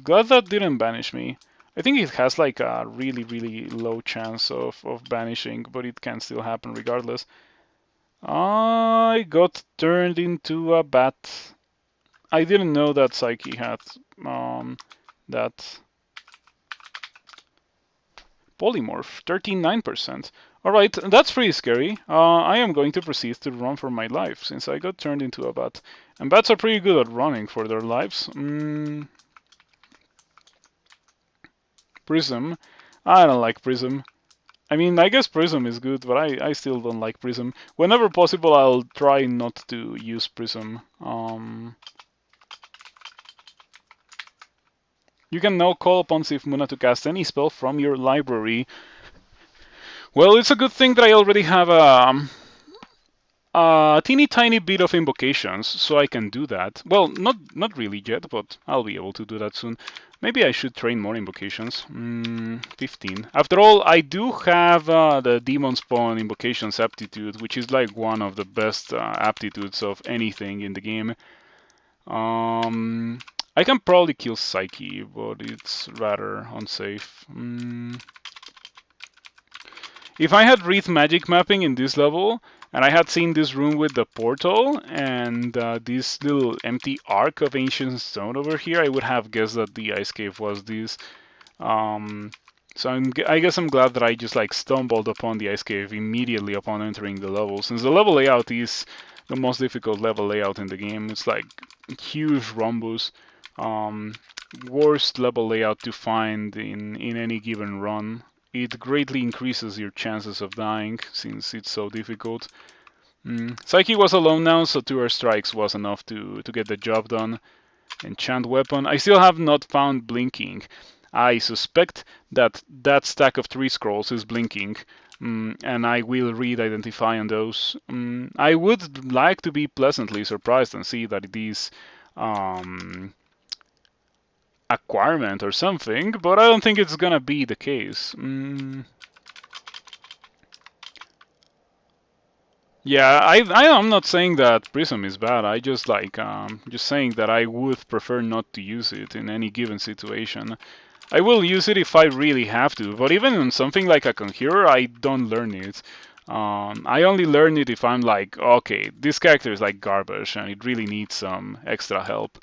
Speaker 1: Glad that didn't banish me. I think it has like a really, really low chance of banishing, but it can still happen regardless. I got turned into a bat. I didn't know that Psyche had that polymorph, 39%. Alright, that's pretty scary. I am going to proceed to run for my life, since I got turned into a bat. And bats are pretty good at running for their lives. Prism. I don't like Prism. I mean, I guess Prism is good, but I still don't like Prism. Whenever possible, I'll try not to use Prism. You can now call upon Sif Muna to cast any spell from your library. Well, it's a good thing that I already have a teeny tiny bit of invocations, so I can do that. Well, not really yet, but I'll be able to do that soon. Maybe I should train more invocations. 15. After all, I do have the Demonspawn invocations aptitude, which is like one of the best aptitudes of anything in the game. I can probably kill Psyche, but it's rather unsafe. If I had read magic mapping in this level, and I had seen this room with the portal and this little empty arc of ancient stone over here, I would have guessed that the ice cave was this. So I guess I'm glad that I just like stumbled upon the ice cave immediately upon entering the level, since the level layout is the most difficult level layout in the game. It's like huge rhombus. Worst level layout to find in any given run. It greatly increases your chances of dying since it's so difficult. Psyche was alone now, so 2 airstrikes was enough to get the job done. Enchant weapon. I still have not found blinking. I suspect that that stack of 3 scrolls is blinking, and I will read identify on those. I would like to be pleasantly surprised and see that it is acquirement or something, but I don't think it's gonna be the case. Yeah, I'm not saying that Prism is bad. I just like just saying that I would prefer not to use it in any given situation. I will use it if I really have to, but even on something like a Conjurer, I don't learn it. I only learn it if I'm like, okay, this character is like garbage and it really needs some extra help.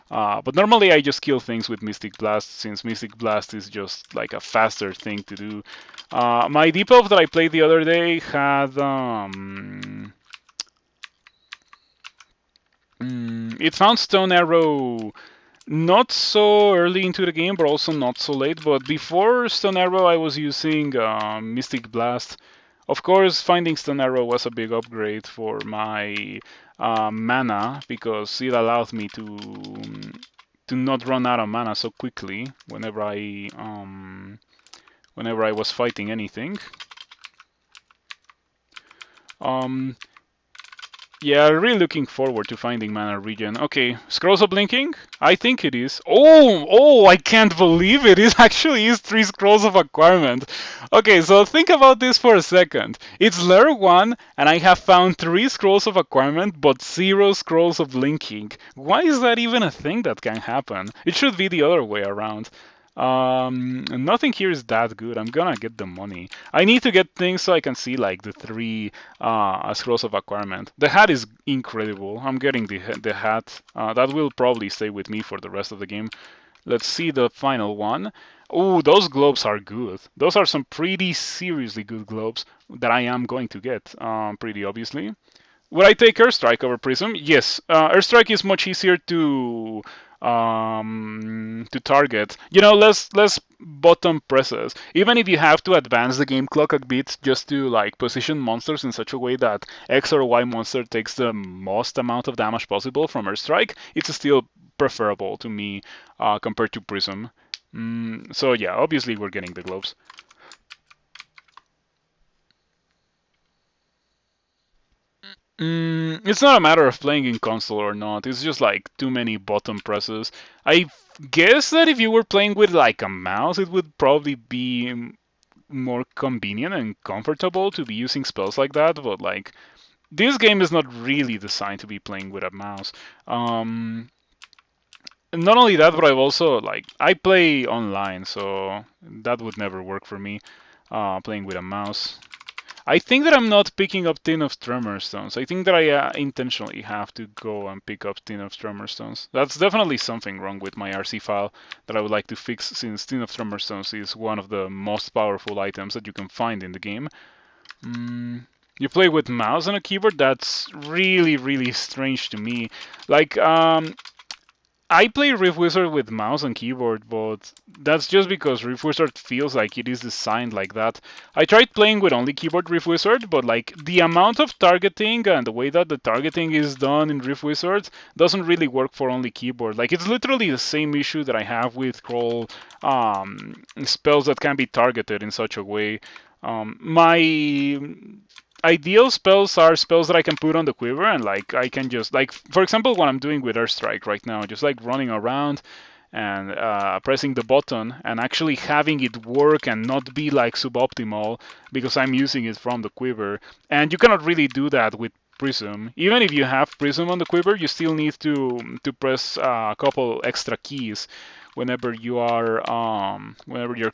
Speaker 1: But normally I just kill things with Mystic Blast, since Mystic Blast is just like a faster thing to do. My Deep Elf that I played the other day had it found Stone Arrow not so early into the game, but also not so late. But before Stone Arrow, I was using Mystic Blast. Of course, finding Stone Arrow was a big upgrade for my mana, because it allowed me to not run out of mana so quickly whenever I was fighting anything. Yeah, really looking forward to finding mana regen. Okay, Scrolls of Blinking? I think it is. Oh, I can't believe it. It actually is 3 Scrolls of Acquirement. Okay, so think about this for a second. It's Layer 1, and I have found 3 Scrolls of Acquirement, but 0 Scrolls of Blinking. Why is that even a thing that can happen? It should be the other way around. Nothing here is that good. I'm gonna get the money. I need to get things so I can see like the 3 scrolls of acquirement. The hat is incredible. I'm getting the hat. That will probably stay with me for the rest of the game. Let's see the final one. Oh, those globes are good. Those are some pretty seriously good globes that I am going to get, pretty obviously. Would I take Airstrike over Prism? Yes. Airstrike is much easier to target. You know, less button presses. Even if you have to advance the game clock a bit just to like position monsters in such a way that X or Y monster takes the most amount of damage possible from Airstrike, it's still preferable to me compared to Prism. So yeah, obviously we're getting the globes. It's not a matter of playing in console or not. It's just like too many button presses. I guess that if you were playing with like a mouse, it would probably be more convenient and comfortable to be using spells like that. But like this game is not really designed to be playing with a mouse. Not only that, but I've also like I play online, so that would never work for me. Playing with a mouse. I think that I'm not picking up Tin of Tremor Stones. I think that I intentionally have to go and pick up Tin of Tremor Stones. That's definitely something wrong with my RC file that I would like to fix, since Tin of Tremor Stones is one of the most powerful items that you can find in the game. You play with mouse and a keyboard? That's really, really strange to me. Like, I play Rift Wizard with mouse and keyboard, but that's just because Rift Wizard feels like it is designed like that. I tried playing with only keyboard Rift Wizard, but like the amount of targeting and the way that the targeting is done in Rift Wizard doesn't really work for only keyboard. Like it's literally the same issue that I have with Crawl spells that can be targeted in such a way. My ideal spells are spells that I can put on the quiver and like I can just like, for example, what I'm doing with Airstrike right now, just like running around and pressing the button and actually having it work and not be like suboptimal because I'm using it from the quiver. And you cannot really do that with Prism. Even if you have Prism on the quiver, you still need to press a couple extra keys whenever you're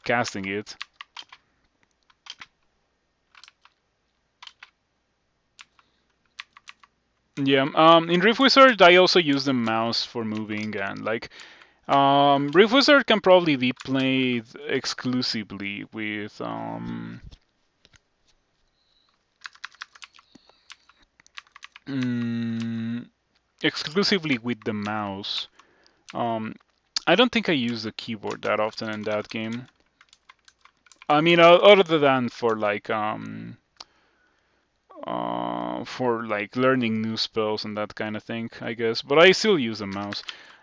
Speaker 1: casting it. Yeah, in Rift Wizard, I also use the mouse for moving, and like, Rift Wizard can probably be played exclusively with, mm, exclusively with the mouse. Um, I don't think I use the keyboard that often in that game. I mean, other than for like learning new spells and that kind of thing, I guess. But I still use a mouse.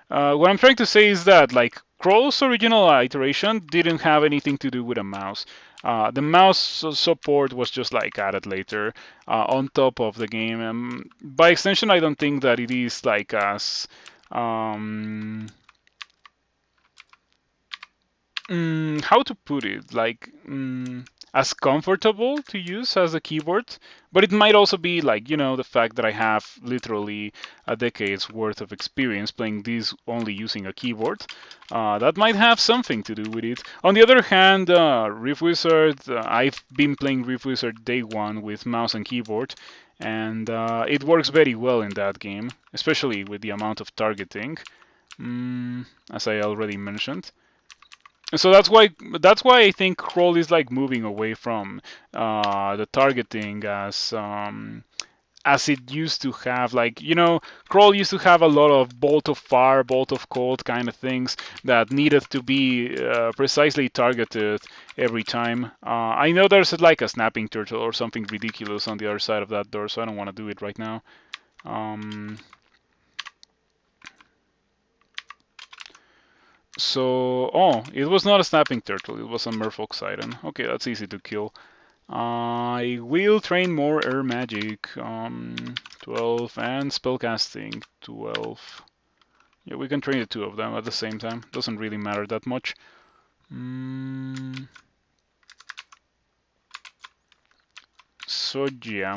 Speaker 1: What I'm trying to say is that like Crawl's original iteration didn't have anything to do with a mouse. The mouse support was just like added later on top of the game. And by extension, I don't think that it is like as how to put it, like as comfortable to use as a keyboard, but it might also be like, the fact that I have literally a decade's worth of experience playing this only using a keyboard. That might have something to do with it. On the other hand, Rift Wizard, I've been playing Rift Wizard day one with mouse and keyboard, and it works very well in that game, especially with the amount of targeting, as I already mentioned. So that's why I think Crawl is like moving away from the targeting as it used to have. Like, Crawl used to have a lot of bolt of fire, bolt of cold kind of things that needed to be precisely targeted every time. I know there's like a snapping turtle or something ridiculous on the other side of that door, so I don't want to do it right now. So, it was not a snapping turtle, it was a Merfolk Okay, that's easy to kill. I will train more air magic, 12, and spellcasting, 12. Yeah, we can train the two of them at the same time. Doesn't really matter that much. So yeah,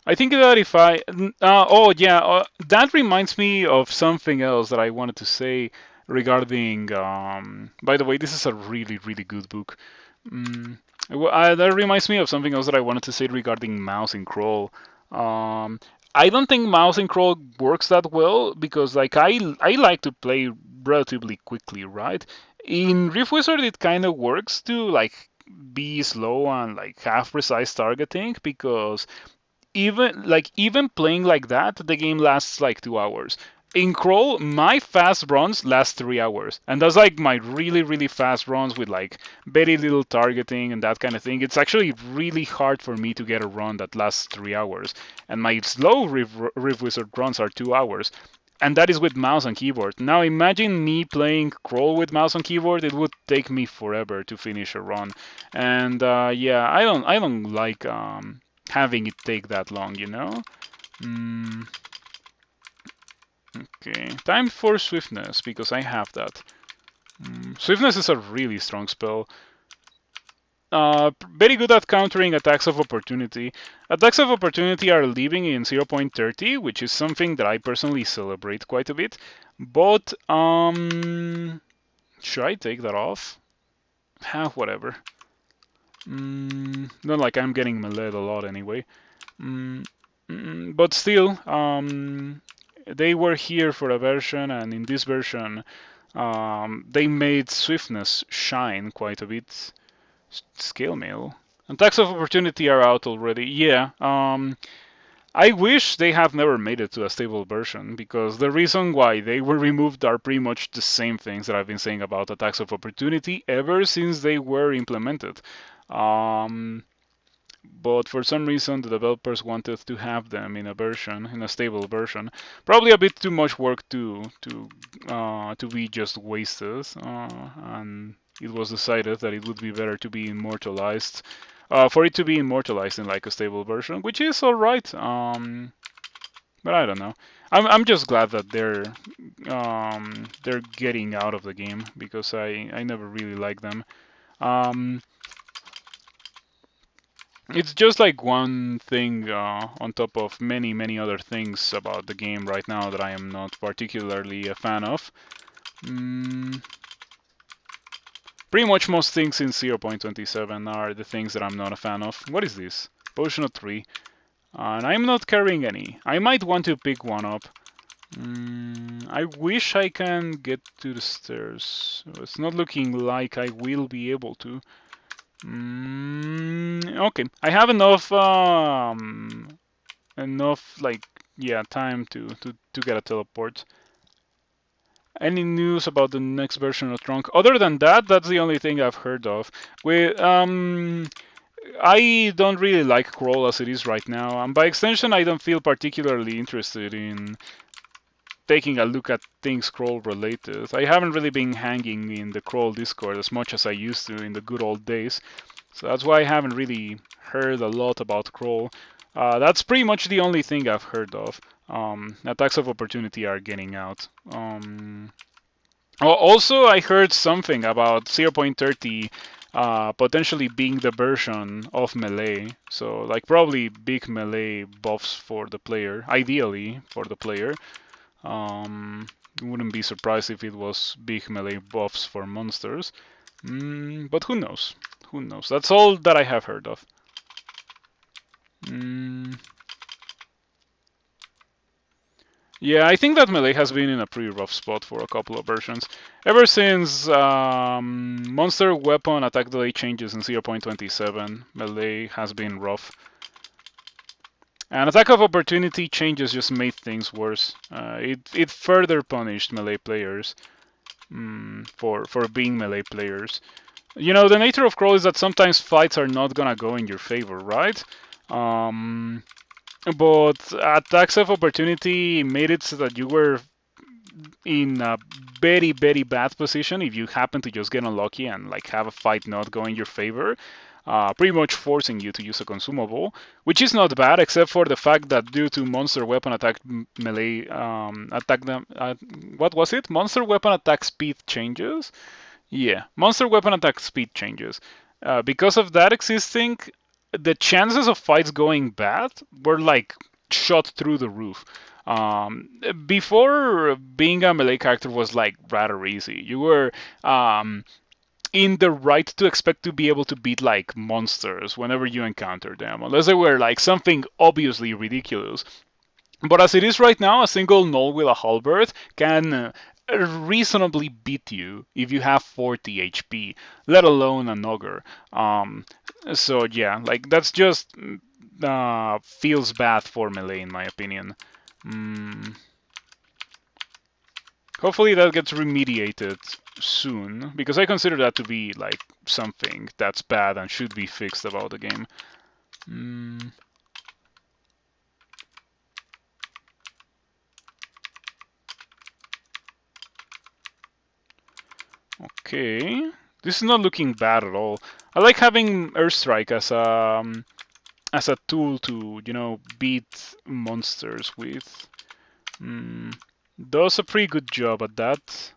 Speaker 1: I think that if I, that reminds me of something else that I wanted to say regarding. By the way, this is a really, really good book. That reminds me of something else that I wanted to say regarding mouse and crawl. I don't think mouse and crawl works that well because, like, I like to play relatively quickly, right? In Rift Wizard, it kind of works to like be slow and like have precise targeting because even playing like that, the game lasts like 2 hours. In Crawl, my fast runs last 3 hours, and that's like my really really fast runs with like very little targeting and that kind of thing. It's actually really hard for me to get a run that lasts 3 hours, and my slow Rift Wizard runs are 2 hours. And that is with mouse and keyboard. Now imagine me playing Crawl with mouse and keyboard. It would take me forever to finish a run, and yeah, I don't like having it take that long, Okay, time for swiftness because I have that. Swiftness is a really strong spell. Very good at countering attacks of opportunity. Attacks of opportunity are leaving in 0.30, which is something that I personally celebrate quite a bit. But should I take that off? Whatever. Not like I'm getting meleeed a lot anyway. But still, they were here for a version, and in this version, they made swiftness shine quite a bit. Scale mail. Attacks of opportunity are out already. Yeah. I wish they have never made it to a stable version because the reason why they were removed are pretty much the same things that I've been saying about attacks of opportunity ever since they were implemented. Um, but for some reason the developers wanted to have them in a version, in a stable version. Probably a bit too much work to be just wasted, and it was decided that it would be better to be immortalized, for it to be immortalized in like a stable version, which is all right. But I don't know. I'm just glad that they're getting out of the game because I never really liked them. Um, It's just like one thing on top of many other things about the game right now that I am not particularly a fan of. Mm, Pretty much most things in 0.27 are the things that I'm not a fan of. What is this? Potion of 3. And I'm not carrying any. I might want to pick one up. I wish I can get to the stairs. It's not looking like I will be able to. Okay, I have enough like yeah time to get a teleport. Any news about the next version of Trunk? Other than that, that's the only thing I've heard of. We I don't really like Crawl as it is right now, and by extension, I don't feel particularly interested in taking a look at things Crawl related. I haven't really been hanging in the Crawl Discord as much as I used to in the good old days. So that's why I haven't really heard a lot about Crawl. That's pretty much the only thing I've heard of. Attacks of opportunity are getting out. Also, I heard something about 0.30 potentially being the version of melee. So, like, probably big melee buffs for the player, ideally for the player. Wouldn't be surprised if it was big melee buffs for monsters. But who knows? Who knows? That's all that I have heard of. Yeah, I think that melee has been in a pretty rough spot for a couple of versions. Ever since monster weapon attack delay changes in 0.27, melee has been rough. And attack of opportunity changes just made things worse. It further punished melee players for being melee players. You know, the nature of Crawl is that sometimes fights are not gonna go in your favor, right? But attacks of opportunity made it so that you were in a very bad position if you happen to just get unlucky and like have a fight not go in your favor. Pretty much forcing you to use a consumable, which is not bad, except for the fact that due to monster weapon attack melee attack them. What was it? Monster weapon attack speed changes. Yeah, monster weapon attack speed changes. Because of that existing, the chances of fights going bad were like shot through the roof. Before being a melee character was like rather easy. You were in the right to expect to be able to beat like monsters whenever you encounter them, unless they were like something obviously ridiculous. But as it is right now, a single null with a halberd can reasonably beat you if you have 40 HP, let alone an ogre. So yeah, like that's just feels bad for melee in my opinion. Hopefully that gets remediated soon, because I consider that to be like something that's bad and should be fixed about the game. Okay, this is not looking bad at all. I like having Earthstrike as a tool to beat monsters with. Does a pretty good job at that.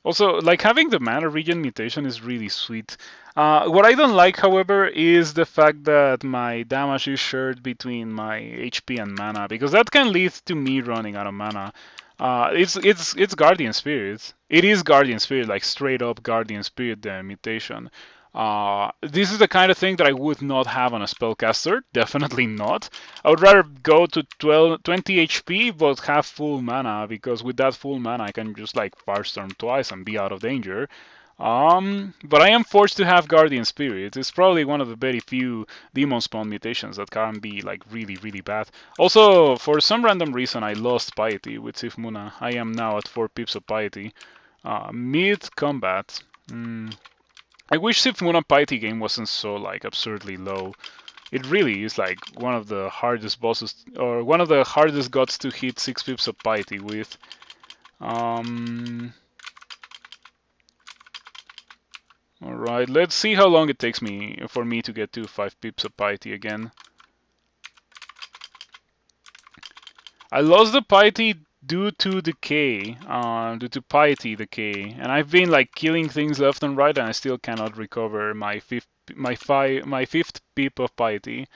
Speaker 1: Also, like having the mana regen mutation is really sweet. What I don't like, however, is the fact that my damage is shared between my HP and mana, because that can lead to me running out of mana. It's Guardian Spirit. It is Guardian Spirit, like straight up Guardian Spirit mutation. This is the kind of thing that I would not have on a spellcaster. Definitely not. I would rather go to 20 HP but have full mana, because with that full mana I can just like Firestorm twice and be out of danger. But I am forced to have Guardian Spirit. It's probably one of the very few Demonspawn mutations that can be like really, really bad. Also, for some random reason, I lost Piety with Sif Muna. I am now at 4 pips of Piety. Mid combat. I wish Sif Muna Piety game wasn't so like absurdly low. It really is like one of the hardest bosses, or one of the hardest gods to hit 6 pips of Piety with. Alright, let's see how long it takes me for me to get to 5 pips of Piety again. I lost the Piety due to decay, due to Piety decay, and I've been like killing things left and right, and I still cannot recover my fifth pip of Piety.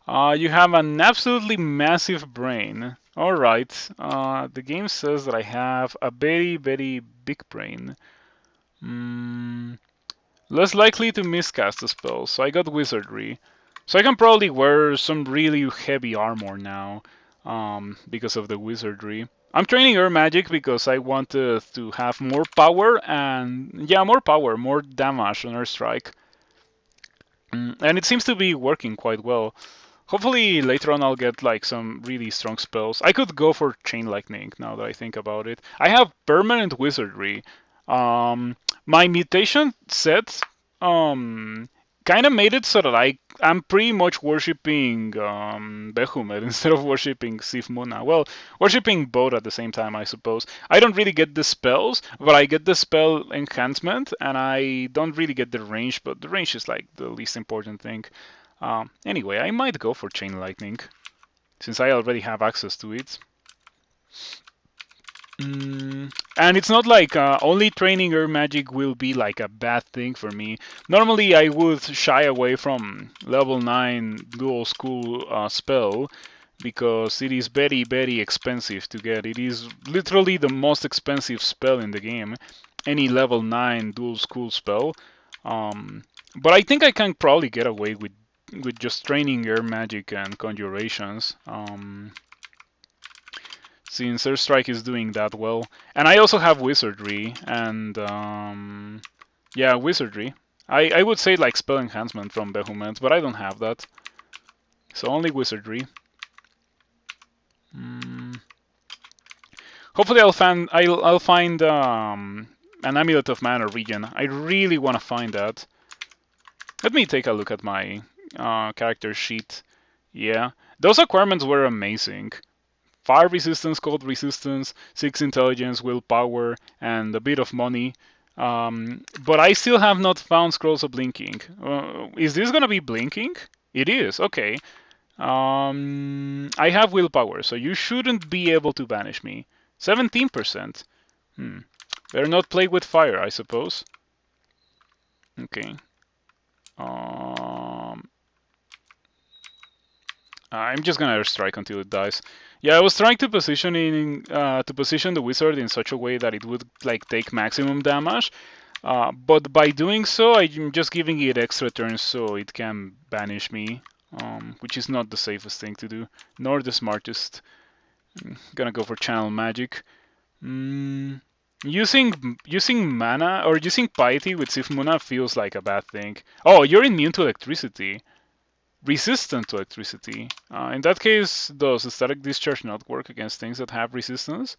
Speaker 1: You have an absolutely massive brain. Alright, the game says that I have a very, very big brain. Less likely to miscast a spell, so I got Wizardry. So I can probably wear some really heavy armor now, because of the Wizardry. I'm training Air Magic because I wanted to have more power and, yeah, more power, more damage on Air Strike. And it seems to be working quite well. Hopefully later on I'll get like some really strong spells. I could go for Chain Lightning now that I think about it. I have Permanent Wizardry. My mutation set kind of made it so that I'm pretty much worshipping Behemoth instead of worshipping Sif Muna. Well, worshipping both at the same time, I suppose. I don't really get the spells, but I get the spell enhancement, and I don't really get the range, but the range is like the least important thing. Anyway, I might go for Chain Lightning, since I already have access to it. And it's not like only training Air Magic will be like a bad thing for me. Normally I would shy away from level 9 dual school spell, because it is very, very expensive to get. It is literally the most expensive spell in the game, any level 9 dual school spell. But I think I can probably get away with just training Air Magic and Conjurations. Since Air Strike is doing that well. And I also have Wizardry, and yeah, Wizardry. I would say like Spell Enhancement from Behemoth, but I don't have that. So only Wizardry. Hopefully I'll find an Amulet of Mana Regen. I really want to find that. Let me take a look at my character sheet. Yeah, those acquirements were amazing. 5 resistance, cold resistance, 6 intelligence, willpower, and a bit of money. But I still have not found Scrolls of Blinking. Is this gonna be blinking? It is, okay. I have willpower, so you shouldn't be able to banish me. 17%. Better not play with fire, I suppose. Okay. I'm just gonna airstrike until it dies. Yeah, I was trying to position the wizard in such a way that it would like take maximum damage, but by doing so, I'm just giving it extra turns so it can banish me, which is not the safest thing to do, nor the smartest. I'm gonna go for channel magic. Using mana or using piety with Sif Muna feels like a bad thing. Oh, you're immune to electricity. Resistant to electricity. In that case, does Static Discharge not work against things that have resistance?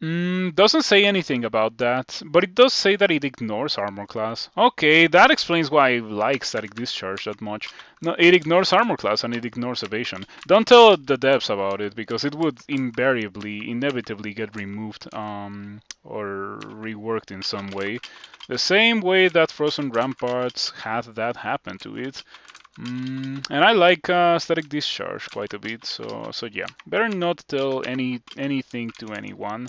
Speaker 1: Doesn't say anything about that, but it does say that it ignores armor class. Okay, that explains why I like Static Discharge that much. No, it ignores armor class and it ignores evasion. Don't tell the devs about it, because it would inevitably get removed or reworked in some way. The same way that Frozen Ramparts had that happen to it. And I like Static Discharge quite a bit, so yeah. Better not tell anything to anyone.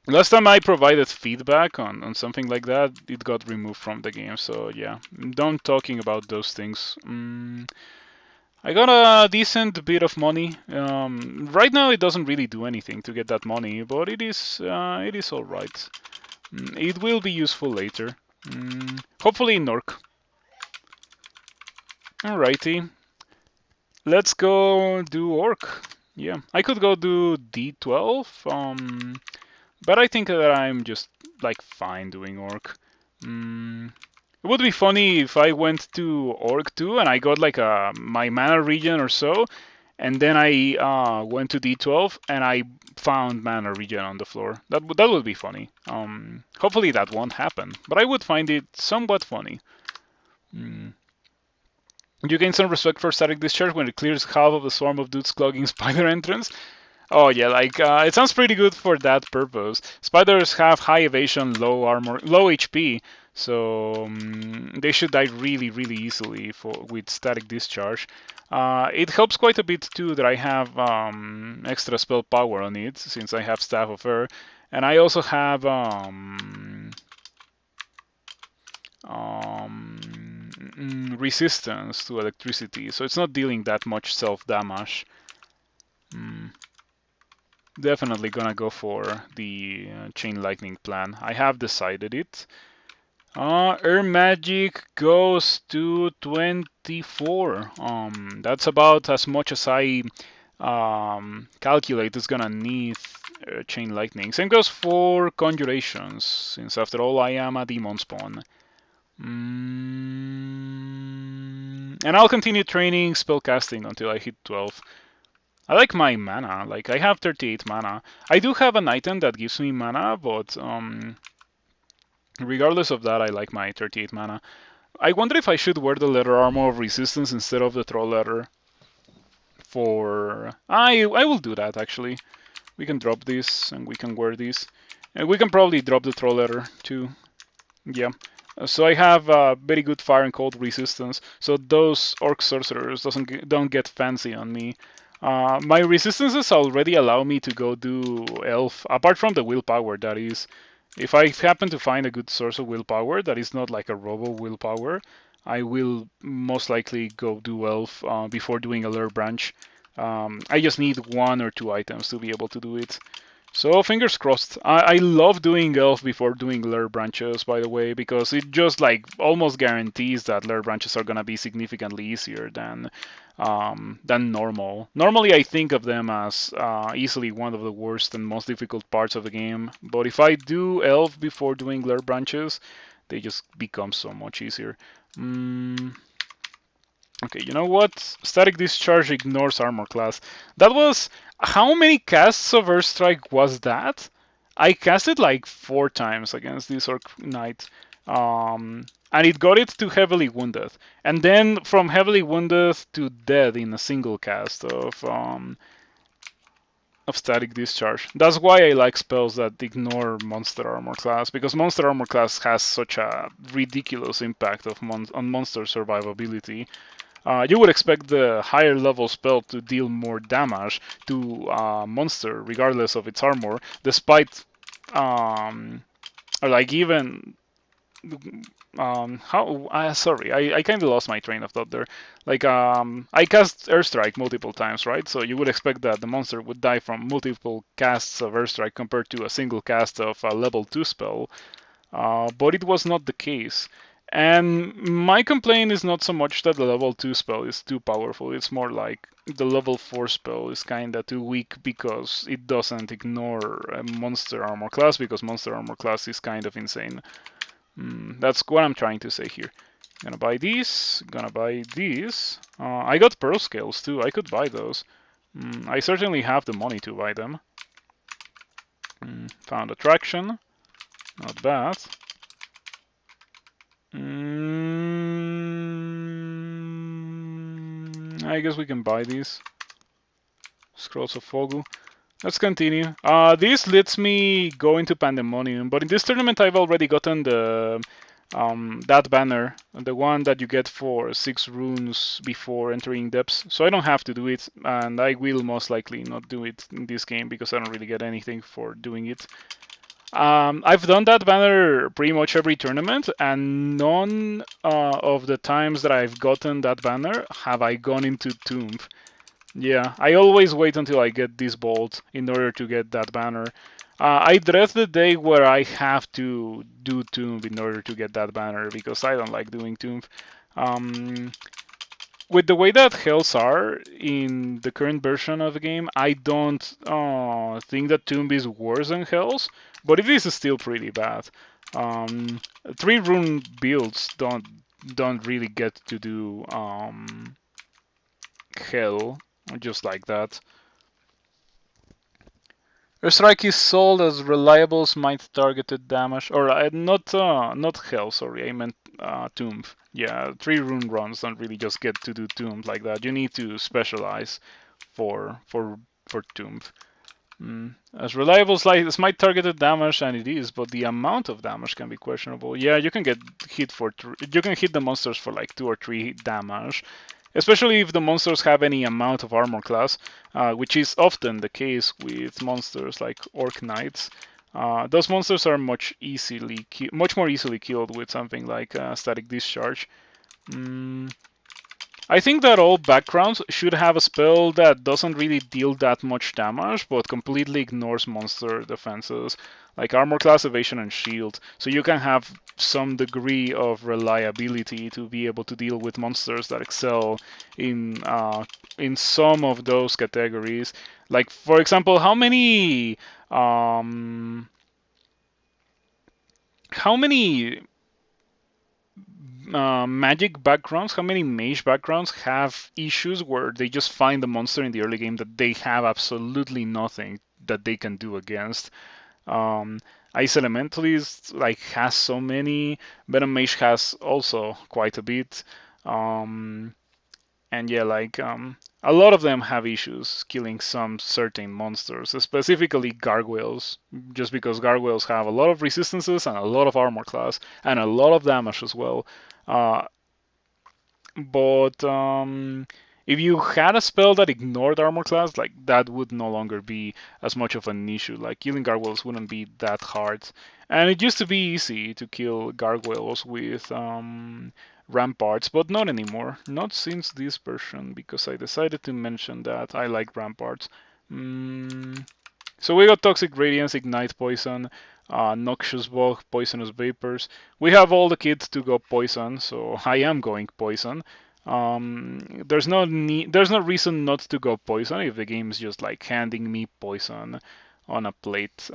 Speaker 1: Last time I provided feedback on something like that, it got removed from the game, so yeah. Don't talking about those things. I got a decent bit of money. Right now it doesn't really do anything to get that money, but it is all right. It will be useful later. Hopefully in Nork. Alrighty. Let's go do Orc. Yeah, I could go do D12, but I think that I'm just like fine doing Orc. It would be funny if I went to Orc too and I got like my mana regen or so, and then I went to D12 and I found mana regen on the floor. That would be funny. Hopefully that won't happen, but I would find it somewhat funny. You gain some respect for static discharge when it clears half of the swarm of dudes clogging spider entrance. Oh yeah, like it sounds pretty good for that purpose. Spiders have high evasion, low armor, low HP, so they should die really, really easily with static discharge. It helps quite a bit too that I have extra spell power on it since I have Staff of Air, and I also have resistance to electricity, so it's not dealing that much self-damage. Definitely gonna go for the Chain Lightning plan. I have decided it. Air Magic goes to 24. That's about as much as I calculate is gonna need Chain Lightning. Same goes for Conjurations, since after all I am a Demonspawn. And I'll continue training spellcasting until I hit 12. I like my mana, like I have 38 mana. I do have an item that gives me mana, but regardless of that, I like my 38 mana. I wonder if I should wear the leather armor of resistance instead of the troll leather. I will do that actually. We can drop this and we can wear this. And we can probably drop the troll leather too. Yeah. So I have very good fire and cold resistance, so those orc sorcerers don't get fancy on me. My resistances already allow me to go do elf, apart from the willpower, that is. If I happen to find a good source of willpower that is not like a robo willpower, I will most likely go do elf before doing a lure branch. I just need 1 or 2 items to be able to do it. So fingers crossed. I love doing elf before doing lure branches, by the way, because it just like almost guarantees that lure branches are gonna be significantly easier than normal. Normally, I think of them as easily one of the worst and most difficult parts of the game. But if I do elf before doing lure branches, they just become so much easier. Okay, you know what? Static Discharge ignores armor class. That was... How many casts of Earthstrike was that? I cast it like 4 times against this Orc Knight. And it got it to heavily wounded. And then from heavily wounded to dead in a single cast of static discharge. That's why I like spells that ignore monster armor class, because monster armor class has such a ridiculous impact on monster survivability. You would expect the higher level spell to deal more damage to a monster regardless of its armor, despite like even sorry, I kind of lost my train of thought there. Like I cast Airstrike multiple times, right? So you would expect that the monster would die from multiple casts of Airstrike compared to a single cast of a level 2 spell, but it was not the case. And my complaint is not so much that the level 2 spell is too powerful, it's more like the level 4 spell is kinda too weak because it doesn't ignore a monster armor class, because monster armor class is kind of insane. That's what I'm trying to say here. Gonna buy these, gonna buy these. I got pearl scales too, I could buy those. I certainly have the money to buy them. Found attraction, not bad. I guess we can buy these. Scrolls of Fogu. Let's continue. This lets me go into Pandemonium, but in this tournament I've already gotten the that banner, the one that you get for 6 runes before entering depths, so I don't have to do it, and I will most likely not do it in this game because I don't really get anything for doing it. I've done that banner pretty much every tournament, and none of the times that I've gotten that banner have I gone into Tomb. Yeah, I always wait until I get this bolt in order to get that banner. I dread the day where I have to do Tomb in order to get that banner because I don't like doing Tomb. Um, with the way that Hells are in the current version of the game, I don't think that Tomb is worse than Hells, but it is still pretty bad. Um, 3 rune builds don't really get to do Hell just like that. A strike is sold as reliable smite targeted damage, or not Hell. Sorry, I meant Tomb. Yeah, 3 rune runs don't really just get to do Tomb like that. You need to specialize for Tomb. As reliable smite targeted damage, and it is, but the amount of damage can be questionable. Yeah, you can get hit you can hit the monsters for like 2 or 3 damage, especially if the monsters have any amount of armor class, which is often the case with monsters like Orc Knights. Those monsters are much more easily killed with something like Static Discharge. Mm, I think that all backgrounds should have a spell that doesn't really deal that much damage, but completely ignores monster defenses, like armor class, evasion, and shield. So you can have some degree of reliability to be able to deal with monsters that excel in some of those categories. Like for example, how many magic backgrounds, how many mage backgrounds have issues where they just find the monster in the early game that they have absolutely nothing that they can do against? Um, Ice Elementalist like has so many. Venom Mage has also quite a bit. Um, and yeah, a lot of them have issues killing some certain monsters, specifically gargoyles, just because gargoyles have a lot of resistances and a lot of armor class and a lot of damage as well. Uh, but if you had a spell that ignored armor class, like that would no longer be as much of an issue. Like killing gargoyles wouldn't be that hard. And it used to be easy to kill gargoyles with ramparts, but not anymore. Not since this version, because I decided to mention that I like ramparts. Mm, so we got Toxic Radiance, Ignite Poison, Noxious Bog, Poisonous Vapors. We have all the kits to go Poison, so I am going Poison. There's no reason not to go Poison if the game is just like handing me Poison on a plate.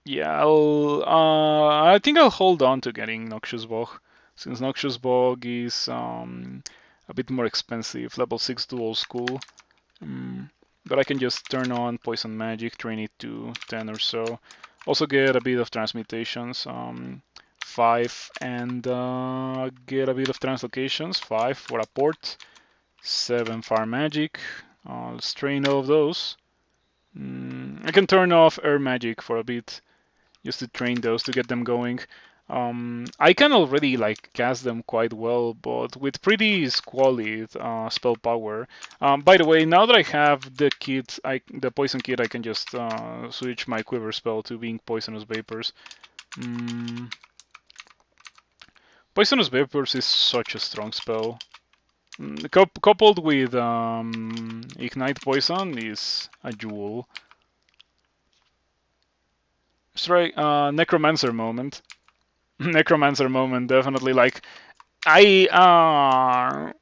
Speaker 1: Yeah, I think I'll hold on to getting Noxious Bog, since Noxious Bog is a bit more expensive. Level 6 dual school. Mm, but I can just turn on Poison Magic, train it to 10 or so. Also get a bit of transmutations, 5, and get a bit of translocations, 5 for a port, 7 Fire Magic. Let's train all of those. I can turn off Air Magic for a bit, just to train those to get them going. I can already like cast them quite well, but with pretty squalid spell power. By the way, now that I have the kit, the poison kit, I can just switch my quiver spell to being poisonous vapors. Mm, Poisonous vapors is such a strong spell. Coupled with ignite poison is a jewel. Straight necromancer moment. Necromancer moment, definitely. Like I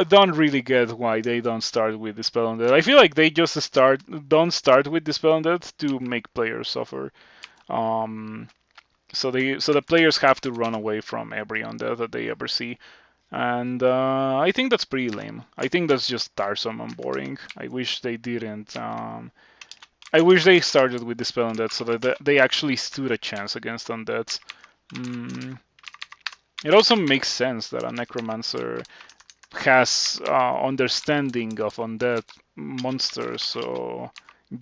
Speaker 1: don't really get why they don't start with Dispel Undead. I feel like they just don't start with Dispel Undead to make players suffer. Um, so the players have to run away from every undead that they ever see, and I think that's pretty lame. I think that's just tiresome and boring. I wish they didn't. I wish they started with Dispel Undead so that they actually stood a chance against undeads. Mm, it also makes sense that a necromancer has understanding of undead monsters, so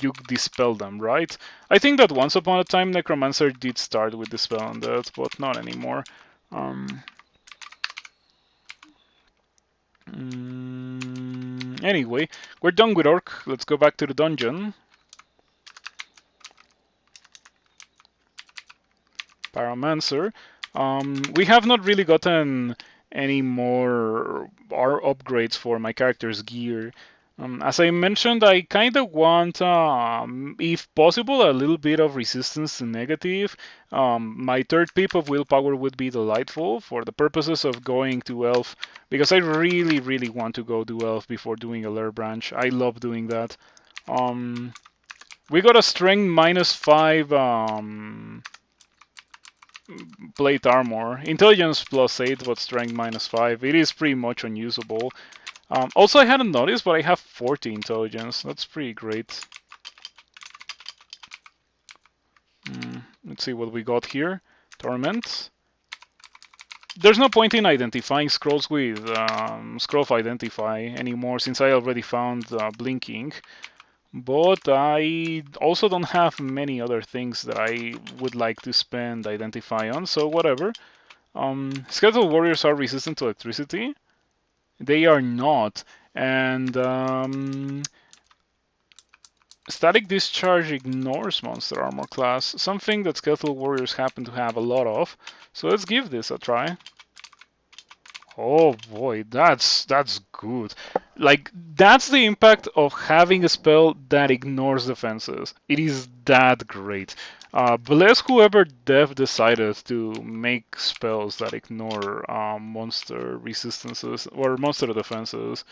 Speaker 1: you dispel them, right? I think that once upon a time Necromancer did start with dispel undead, but not anymore. Um, Anyway, we're done with Orc. Let's go back to the dungeon. Pyromancer. We have not really gotten any more upgrades for my character's gear. As I mentioned, I kind of want, if possible, a little bit of resistance to negative. My third pip of willpower would be delightful for the purposes of going to elf, because I really, really want to go do elf before doing a lair branch. I love doing that. We got a strength -5 plate armor. Intelligence +8, but strength -5. It is pretty much unusable. Also, I hadn't noticed, but I have 40 intelligence. That's pretty great. Let's see what we got here. Torment. There's no point in identifying scrolls with scroll of identify anymore, since I already found blinking. But I also don't have many other things that I would like to spend identify on, so whatever. Skeletal warriors are resistant to electricity. They are not. And static discharge ignores monster armor class, something that skeletal warriors happen to have a lot of. So let's give this a try. Oh boy, that's good. Like, that's the impact of having a spell that ignores defenses. It is that great. Bless whoever dev decided to make spells that ignore monster resistances or monster defenses.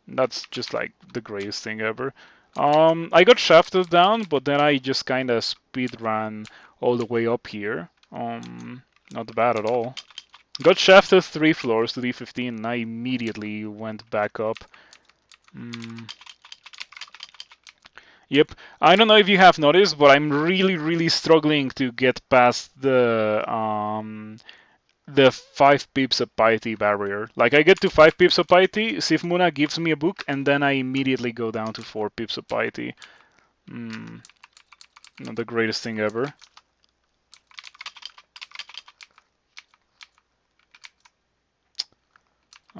Speaker 1: That's just like the greatest thing ever. I got shafted down, but then I just kind of speed ran all the way up here. Not bad at all. Got shafted 3 floors to D15 and I immediately went back up. Yep, I don't know if you have noticed, but I'm really struggling to get past the 5 pips of piety barrier. Like, I get to 5 pips of piety, Sifmuna gives me a book, and then I immediately go down to 4 pips of piety. Not the greatest thing ever.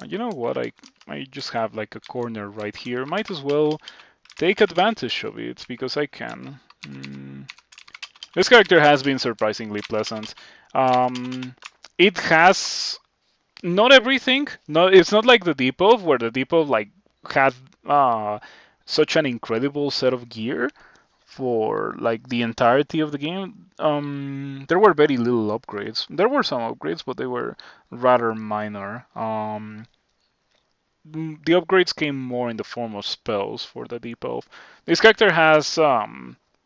Speaker 1: You know what? I just have like a corner right here. Might as well take advantage of it because I can. This character has been surprisingly pleasant. It has not everything. No, it's not like the Depot, where the Depot like had such an incredible set of gear for like the entirety of the game. There were very little upgrades. There were some upgrades, but they were rather minor. The upgrades came more in the form of spells for the Depot. This character has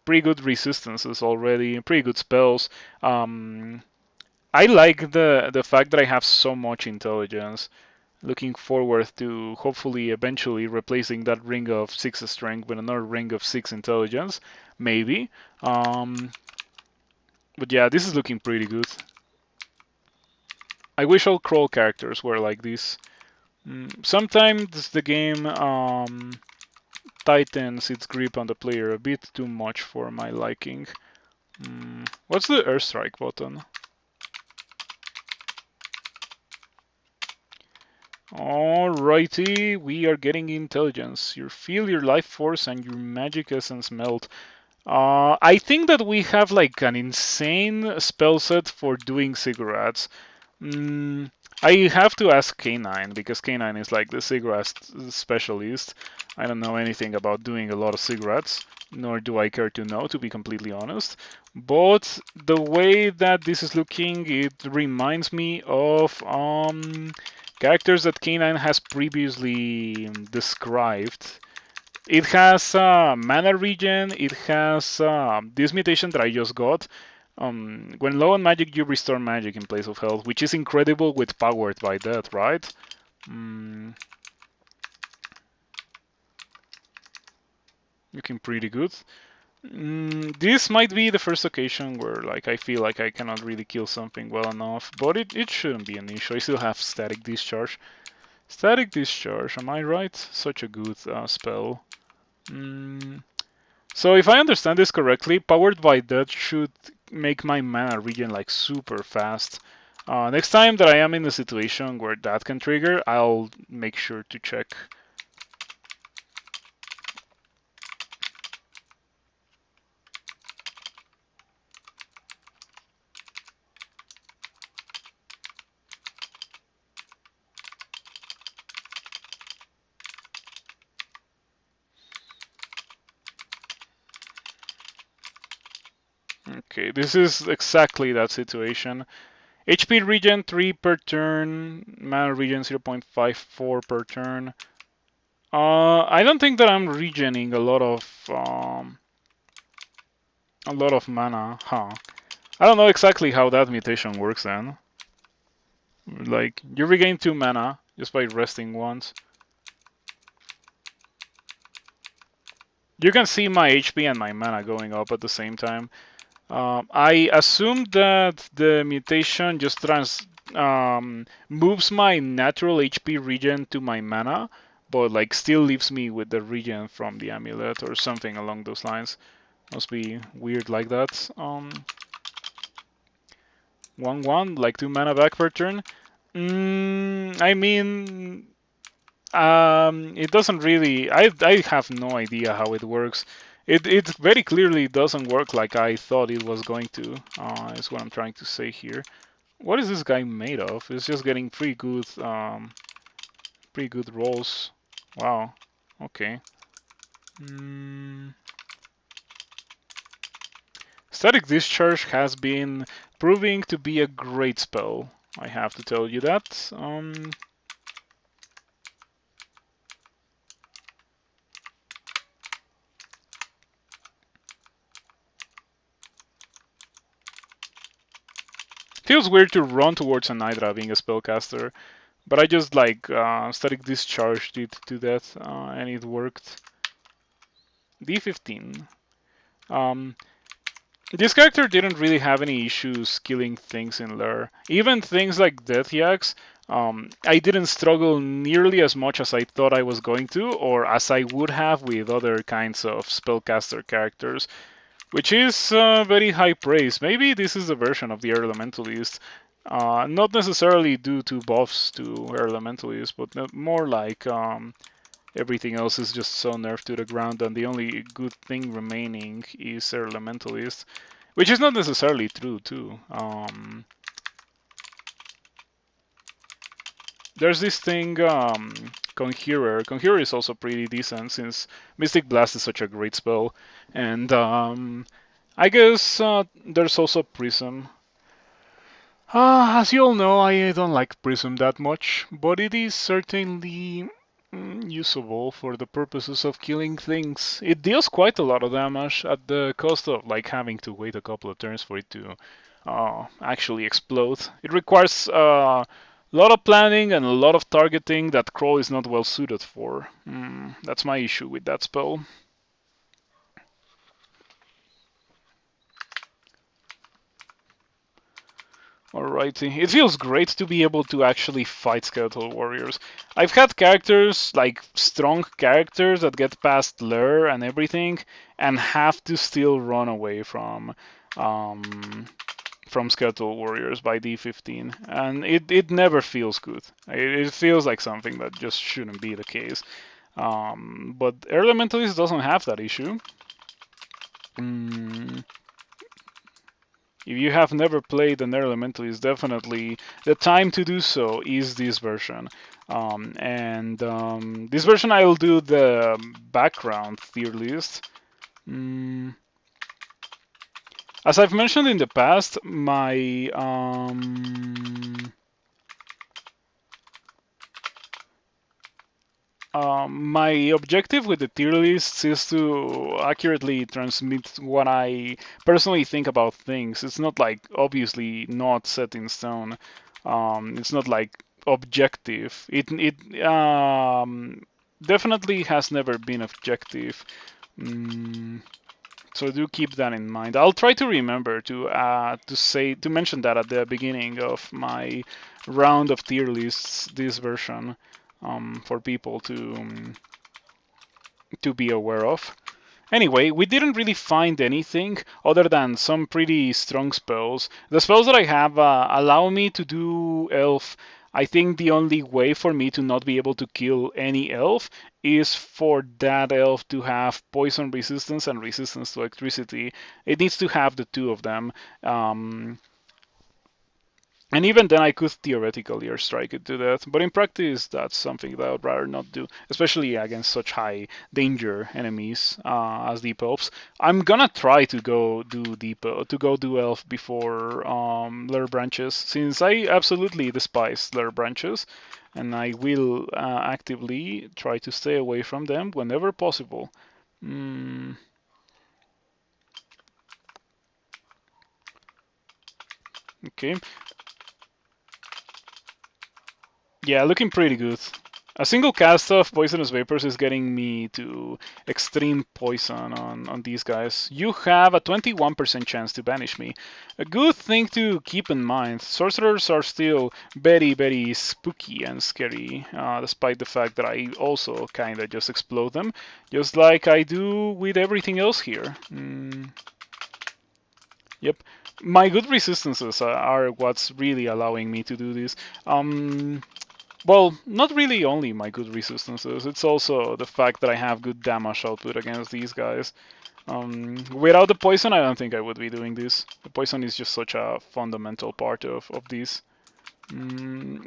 Speaker 1: pretty good resistances already, pretty good spells. I like the fact that I have so much intelligence. Looking forward to hopefully eventually replacing that ring of 6 strength with another ring of 6 intelligence, maybe. But yeah, this is looking pretty good. I wish all crawl characters were like this. Sometimes the game tightens its grip on the player a bit too much for my liking. What's the airstrike button? Alrighty, we are getting intelligence. You feel your life force and your magic essence melt. I think that we have like an insane spell set for doing cigarettes. I have to ask K9 because K9 is like the cigarette specialist. I don't know anything about doing a lot of cigarettes, nor do I care to know, to be completely honest. But the way that this is looking, it reminds me of characters that K9 has previously described. It has mana regen, it has this mutation that I just got. When low on magic, you restore magic in place of health, which is incredible with Powered by Death, right? Looking pretty good. This might be the first occasion where like I feel like I cannot really kill something well enough, but it shouldn't be an issue. I still have Static Discharge. Static Discharge, am I right? Such a good spell. So if I understand this correctly, Powered by Death should make my mana regen like super fast. Next time that I am in a situation where that can trigger, I'll make sure to check. Okay, this is exactly that situation. HP regen 3 per turn, mana regen 0.54 per turn. I don't think that I'm regening a lot of mana, huh? I don't know exactly how that mutation works then. Like, you regain 2 mana just by resting once. You can see my HP and my mana going up at the same time. I assume that the mutation just moves my natural HP regen to my mana, but like still leaves me with the regen from the amulet or something along those lines. Must be weird like that. 1/1, like 2 mana back per turn. I mean, it doesn't really. I have no idea how it works. It very clearly doesn't work like I thought it was going to. Is what I'm trying to say here. What is this guy made of? It's just getting pretty good rolls. Wow. Okay. Static Discharge has been proving to be a great spell. I have to tell you that. Feels weird to run towards an Hydra being a spellcaster, but I just like Static Discharge did to that, and it worked. D15. Um, this character didn't really have any issues killing things in Lair. Even things like Death Yaks, I didn't struggle nearly as much as I thought I was going to, or as I would have with other kinds of spellcaster characters, which is very high praise. Maybe this is a version of the Elementalist, not necessarily due to buffs to Elementalist, but more like everything else is just so nerfed to the ground, and the only good thing remaining is Elementalist, which is not necessarily true too. There's this thing, Conjurer. Conjurer is also pretty decent since Mystic Blast is such a great spell, and I guess there's also Prism. As you all know, I don't like Prism that much, but it is certainly usable for the purposes of killing things. It deals quite a lot of damage at the cost of like having to wait a couple of turns for it to actually explode. It requires a lot of planning and a lot of targeting that Crawl is not well suited for. That's my issue with that spell. Alrighty. It feels great to be able to actually fight Skeletal Warriors. I've had characters, like strong characters, that get past Lure and everything, and have to still run away from Skeletal Warriors by D15. And it never feels good. It feels like something that just shouldn't be the case. But Elementalist doesn't have that issue. If you have never played an Elementalist, definitely the time to do so is this version. This version I will do the background tier list. As I've mentioned in the past, my objective with the tier lists is to accurately transmit what I personally think about things. It's not like obviously not set in stone. It's not like objective. It definitely has never been objective. So do keep that in mind. I'll try to remember to mention that at the beginning of my round of tier lists this version. For people to be aware of. Anyway, we didn't really find anything other than some pretty strong spells. The spells that I have allow me to do Elf. I think the only way for me to not be able to kill any Elf is for that Elf to have poison resistance and resistance to electricity. It needs to have the two of them. And even then, I could theoretically airstrike it to death, but in practice, that's something that I would rather not do, especially against such high danger enemies as deep elves. I'm gonna try to go do to go do elf before lair branches, since I absolutely despise lair branches, and I will actively try to stay away from them whenever possible. Mm, okay. Yeah, looking pretty good. A single cast of Poisonous Vapors is getting me to extreme poison on these guys. You have a 21% chance to banish me. A good thing to keep in mind. Sorcerers are still very, very spooky and scary, despite the fact that I also kinda just explode them, just like I do with everything else here. Yep. My good resistances are what's really allowing me to do this. Um, well, not really only my good resistances, it's also the fact that I have good damage output against these guys. Without the poison, I don't think I would be doing this. The poison is just such a fundamental part of this.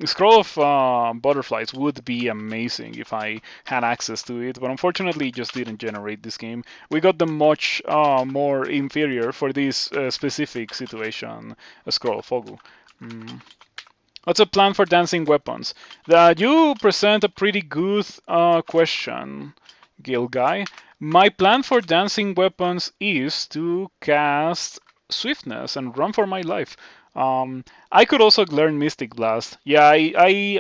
Speaker 1: Scroll of Butterflies would be amazing if I had access to it, but unfortunately it just didn't generate this game. We got the much more inferior for this specific situation, a Scroll of Fogu. Mm. What's a plan for dancing weapons? You present a pretty good question, Gil Guy. My plan for dancing weapons is to cast Swiftness and run for my life. I could also learn Mystic Blast. Yeah, I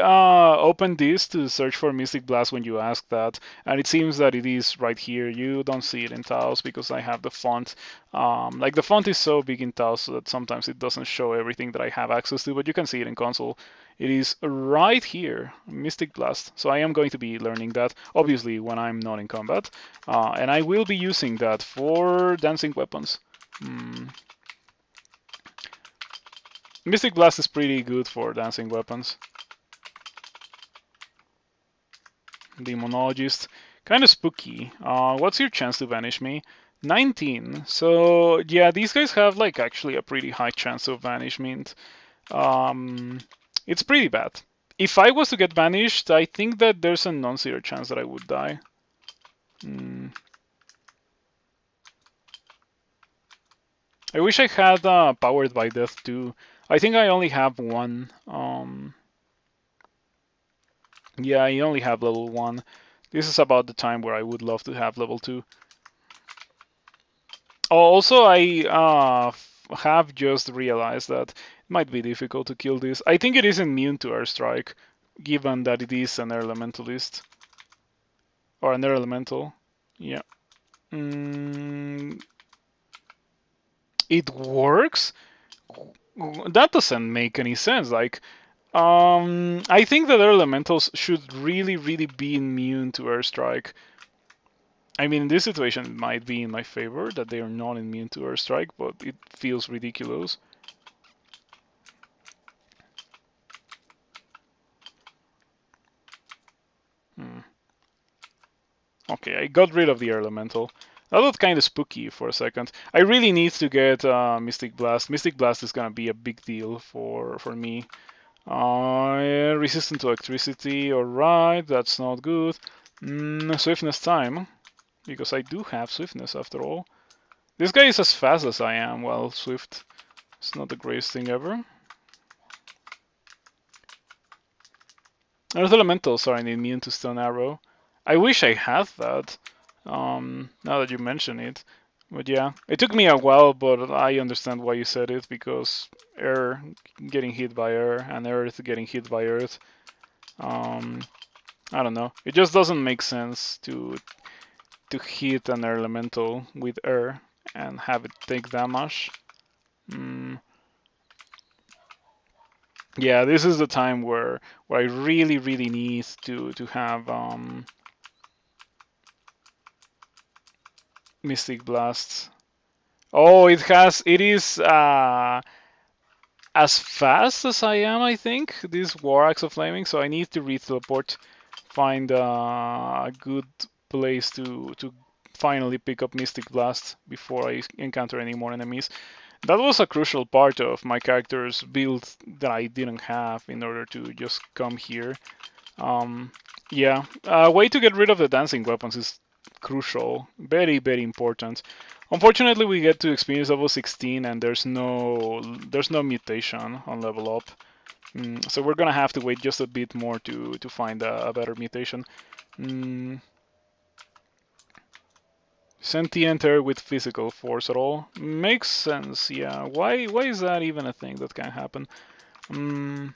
Speaker 1: opened this to search for Mystic Blast when you asked that, and it seems that it is right here. You don't see it in Taos because I have the font. Like the font is so big in Taos that sometimes it doesn't show everything that I have access to, but you can see it in console. It is right here, Mystic Blast. So I am going to be learning that, obviously, when I'm not in combat, and I will be using that for dancing weapons. Hmm. Mystic Blast is pretty good for dancing weapons. Demonologist, kind of spooky. What's your chance to vanish me? 19. So yeah, these guys have like actually a pretty high chance of banishment. Um, it's pretty bad. If I was to get banished, I think that there's a non-zero chance that I would die. Mm. I wish I had Powered by Death too. I think I only have one. Yeah, I only have level 1. This is about the time where I would love to have level 2. Also, I have just realized that it might be difficult to kill this. I think it is immune to airstrike, given that it is an elementalist. Or an elemental. Yeah. Mm, it works? That doesn't make any sense. Like, I think that elementals should really, really be immune to airstrike. I mean, in this situation, it might be in my favor that they are not immune to airstrike, but it feels ridiculous. Hmm. Okay, I got rid of the elemental. That looked kind of spooky for a second. I really need to get Mystic Blast. Mystic Blast is gonna be a big deal for me. Yeah, resistant to electricity. Alright, that's not good. Swiftness time, because I do have swiftness after all. This guy is as fast as I am. Well, swift. It's not the greatest thing ever. Earth elementals are immune to stone arrow. I wish I had that. Now that you mention it, but yeah, it took me a while, but I understand why you said it because air getting hit by air and earth getting hit by earth. Um, I don't know. It just doesn't make sense to hit an elemental with air and have it take damage. Mm, yeah, this is the time where I really really need to have Mystic Blast. Oh, it is as fast as I am, I think. This War Axe of Flaming, so I need to re-teleport, find a good place to finally pick up Mystic Blast before I encounter any more enemies. That was a crucial part of my character's build that I didn't have in order to just come here. Yeah, a way to get rid of the dancing weapons is crucial, very, very important. Unfortunately, we get to experience level 16 and there's no mutation on level up. So we're gonna have to wait just a bit more to find a better mutation. Mm, Sentient air with physical force at all makes sense. Yeah, why is that even a thing that can happen? Mm,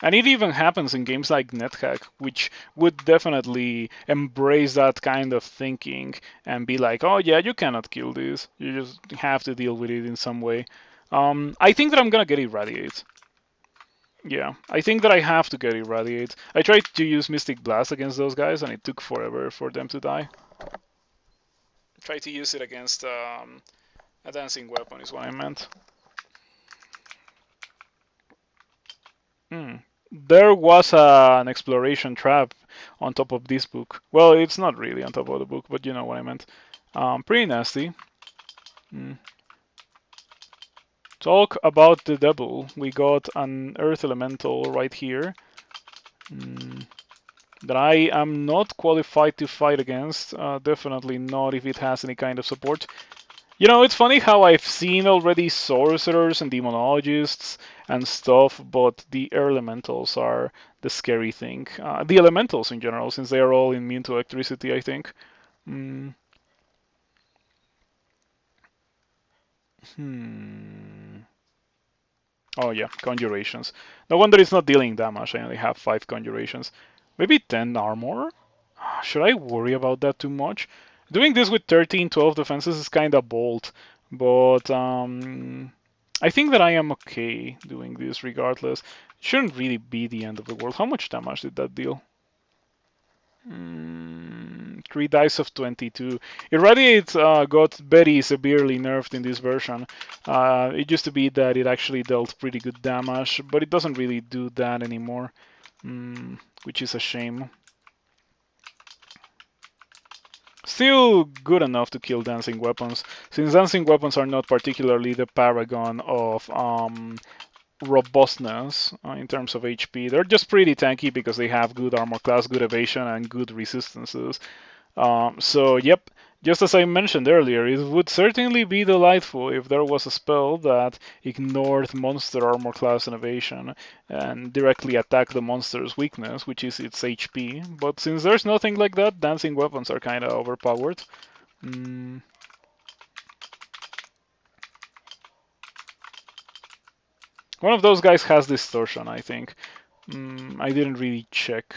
Speaker 1: And it even happens in games like NetHack, which would definitely embrace that kind of thinking and be like, oh yeah, you cannot kill this. You just have to deal with it in some way. I think that I'm gonna get Irradiate. Yeah, I think that I have to get Irradiate. I tried to use Mystic Blast against those guys and it took forever for them to die. Try to use it against a dancing weapon is what I meant. Hmm. There was an exploration trap on top of this book. Well, it's not really on top of the book, but you know what I meant. Pretty nasty. Mm. Talk about the devil. We got an earth elemental right here that I am not qualified to fight against. Definitely not if it has any kind of support. You know, it's funny how I've seen already sorcerers and demonologists and stuff, but the elementals are the scary thing. The elementals in general, since they are all immune to electricity, I think. Mm. Hmm. Oh yeah, conjurations. No wonder it's not dealing damage. I only have 5 conjurations. Maybe 10 armor? Should I worry about that too much? Doing this with 13, 12 defenses is kind of bold, but I think that I am okay doing this regardless. It shouldn't really be the end of the world. How much damage did that deal? 3 dice of 22. Irradiate got very severely nerfed in this version. It used to be that it actually dealt pretty good damage, but it doesn't really do that anymore, which is a shame. Still good enough to kill dancing weapons, since dancing weapons are not particularly the paragon of robustness in terms of HP. They're just pretty tanky because they have good armor class, good evasion, and good resistances. So, yep, just as I mentioned earlier, it would certainly be delightful if there was a spell that ignored monster armor class and evasion and directly attacked the monster's weakness, which is its HP. But since there's nothing like that, dancing weapons are kind of overpowered. Mm. One of those guys has distortion, I think. I didn't really check.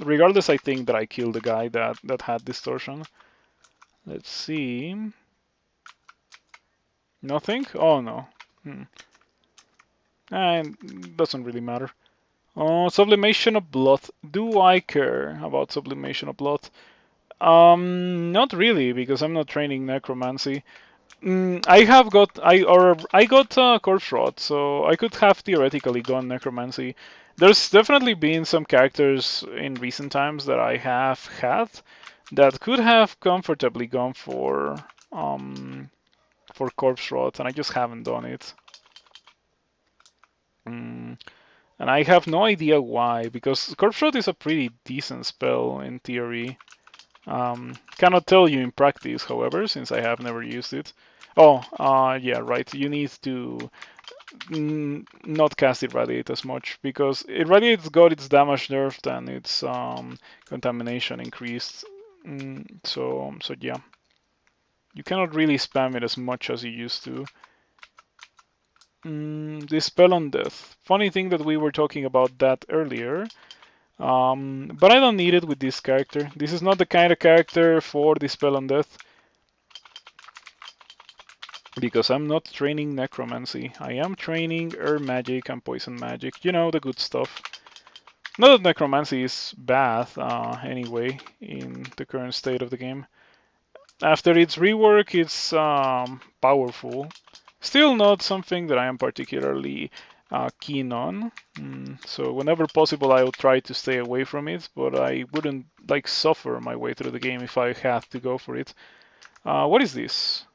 Speaker 1: Regardless, I think that I killed the guy that had distortion. Let's see. Nothing? Oh no. And doesn't really matter. Sublimation of blood. Do I care about sublimation of blood? Not really, because I'm not training necromancy. I got corpse rot, so I could have theoretically gone necromancy. There's definitely been some characters in recent times that I have had that could have comfortably gone for corpse rot, and I just haven't done it. Mm, and I have no idea why, because corpse rot is a pretty decent spell in theory. Cannot tell you in practice, however, since I have never used it. Oh, yeah, right. You need to not cast Irradiate as much because Irradiate's got its damage nerfed and its contamination increased. So yeah, you cannot really spam it as much as you used to. The spell on death. Funny thing that we were talking about that earlier. But I don't need it with this character. This is not the kind of character for the spell on death. Because I'm not training necromancy. I am training air magic and poison magic. You know, the good stuff. Not that necromancy is bad, anyway, in the current state of the game. After its rework, it's powerful. Still not something that I am particularly keen on. So whenever possible, I will try to stay away from it, but I wouldn't suffer my way through the game if I had to go for it. What is this?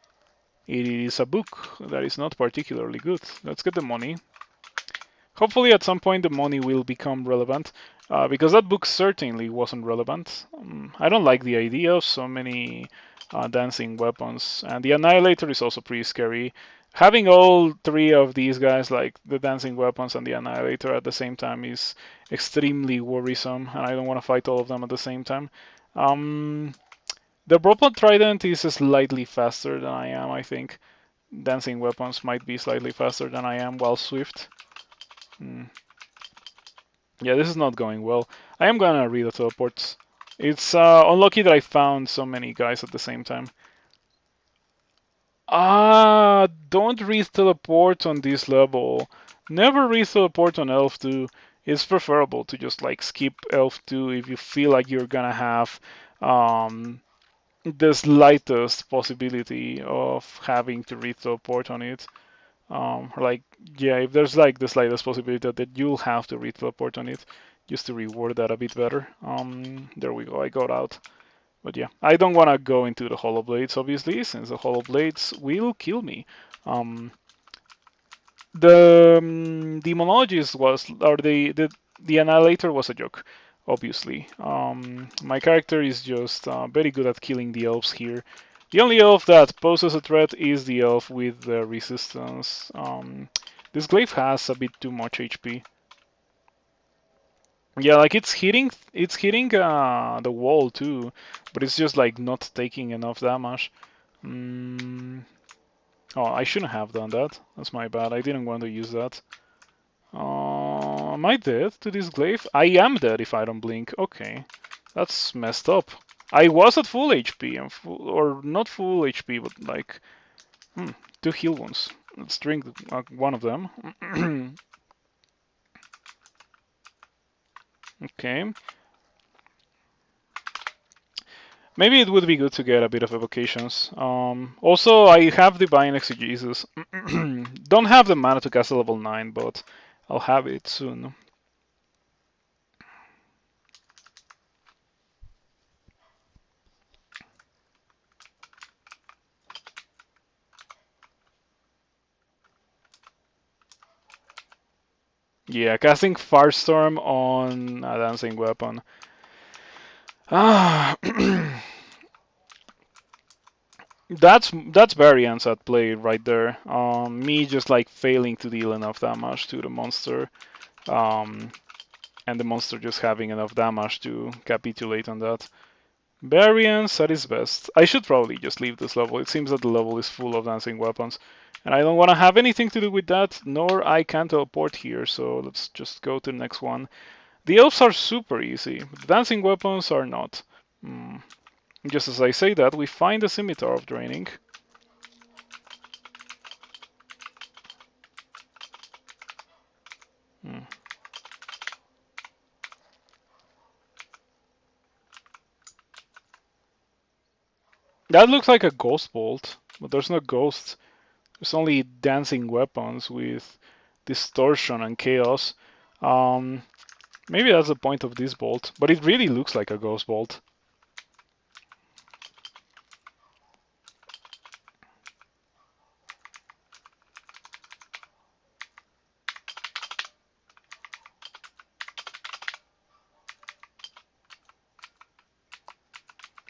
Speaker 1: It is a book that is not particularly good. Let's get the money. Hopefully at some point the money will become relevant, because that book certainly wasn't relevant. I don't like the idea of so many dancing weapons, and the Annihilator is also pretty scary. Having all three of these guys, like the dancing weapons and the Annihilator at the same time, is extremely worrisome, and I don't want to fight all of them at the same time. Um, the Broadblood Trident is slightly faster than I am, I think. Dancing weapons might be slightly faster than I am, while Swift. Hmm. Yeah, this is not going well. I am gonna read the teleports. It's unlucky that I found so many guys at the same time. Don't read teleport on this level. Never read teleport on Elf 2. It's preferable to just like skip Elf 2 if you feel like you're gonna have um, the slightest possibility of having to read teleport on it. Like, yeah, if there's like the slightest possibility that you'll have to re-teleport on it, just to reward that a bit better. There we go, I got out. But yeah, I don't want to go into the Hollow Blades, obviously, since the Hollow Blades will kill me. The Demonologist was, or the Annihilator was a joke, obviously. My character is just very good at killing the elves here. The only elf that poses a threat is the elf with the resistance. This glaive has a bit too much HP. Yeah, like it's hitting the wall too, but it's just like not taking enough damage. Mm. Oh, I shouldn't have done that. That's my bad. I didn't want to use that. Am I dead to this glaive? I am dead if I don't blink. Okay, that's messed up. I was at full HP, and or not full HP, but like, 2 heal wounds. Let's drink one of them. Okay. Maybe it would be good to get a bit of evocations. Also, I have Divine Exegesis. Don't have the mana to cast a level 9, but I'll have it soon. Yeah, casting Firestorm on a dancing weapon. Ah, that's variance at play right there. Me just like failing to deal enough damage to the monster, um, and the monster just having enough damage to capitulate on that. Variance at its best. I should probably just leave this level. It seems that the level is full of dancing weapons, and I don't want to have anything to do with that, nor I can teleport here, so let's just go to the next one. The elves are super easy, but the dancing weapons are not. Hmm. Just as I say that, we find the Scimitar of Draining. Hmm. That looks like a Ghost Bolt, but there's no ghosts. There's only dancing weapons with distortion and chaos. Um, Maybe that's the point of this bolt, but it really looks like a Ghost Bolt.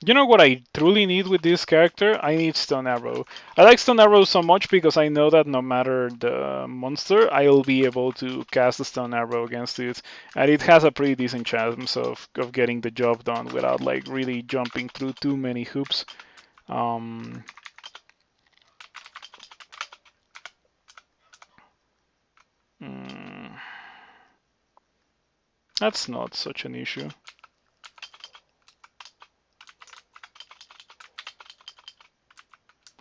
Speaker 1: You know what I truly need with this character? I need Stone Arrow. I like Stone Arrow so much because I know that no matter the monster, I'll be able to cast the Stone Arrow against it. And it has a pretty decent chance of getting the job done without like really jumping through too many hoops. Um, mm, that's not such an issue.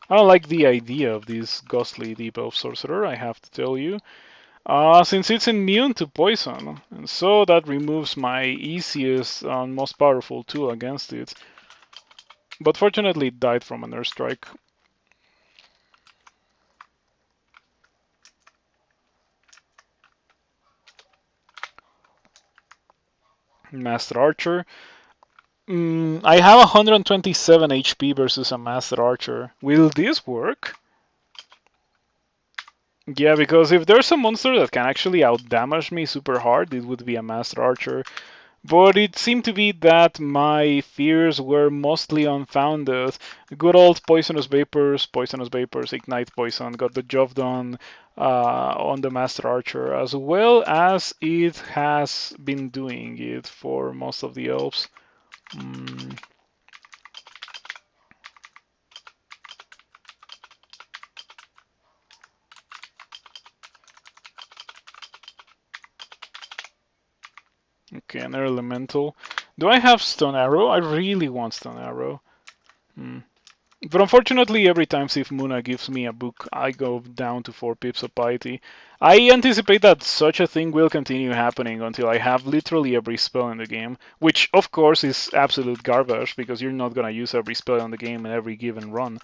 Speaker 1: I don't like the idea of this ghostly debuff sorcerer, I have to tell you. Since it's immune to poison, and so that removes my easiest and most powerful tool against it. But fortunately it died from an airstrike. Master Archer. I have 127 HP versus a Master Archer. Will this work? Yeah, because if there's a monster that can actually outdamage me super hard, it would be a Master Archer. But it seemed to be that my fears were mostly unfounded. Good old Poisonous Vapors, Ignite Poison got the job done on the Master Archer, as well as it has been doing it for most of the elves. Mm, okay, another Elemental. Do I have Stone Arrow? I really want Stone Arrow. Hmm. But unfortunately, every time Sif Muna gives me a book, I go down to 4 pips of piety. I anticipate that such a thing will continue happening until I have literally every spell in the game, which of course is absolute garbage because you're not gonna use every spell in the game in every given run.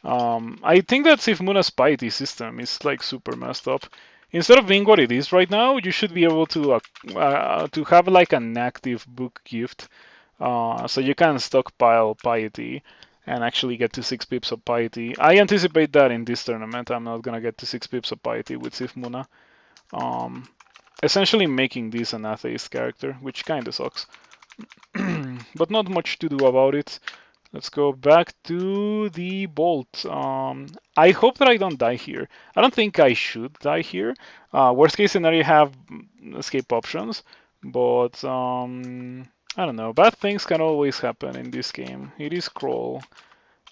Speaker 1: I think that Sif Muna's piety system is like super messed up. Instead of being what it is right now, you should be able to have like an active book gift, so you can stockpile piety and actually get to 6 pips of piety. I anticipate that in this tournament I'm not gonna get to 6 pips of piety with Sif Muna. Um, Essentially making this an atheist character, which kinda sucks. But not much to do about it. Let's go back to the bolt. I hope that I don't die here. I don't think I should die here. Worst case scenario, you have escape options, but I don't know. Bad things can always happen in this game. It is crawl.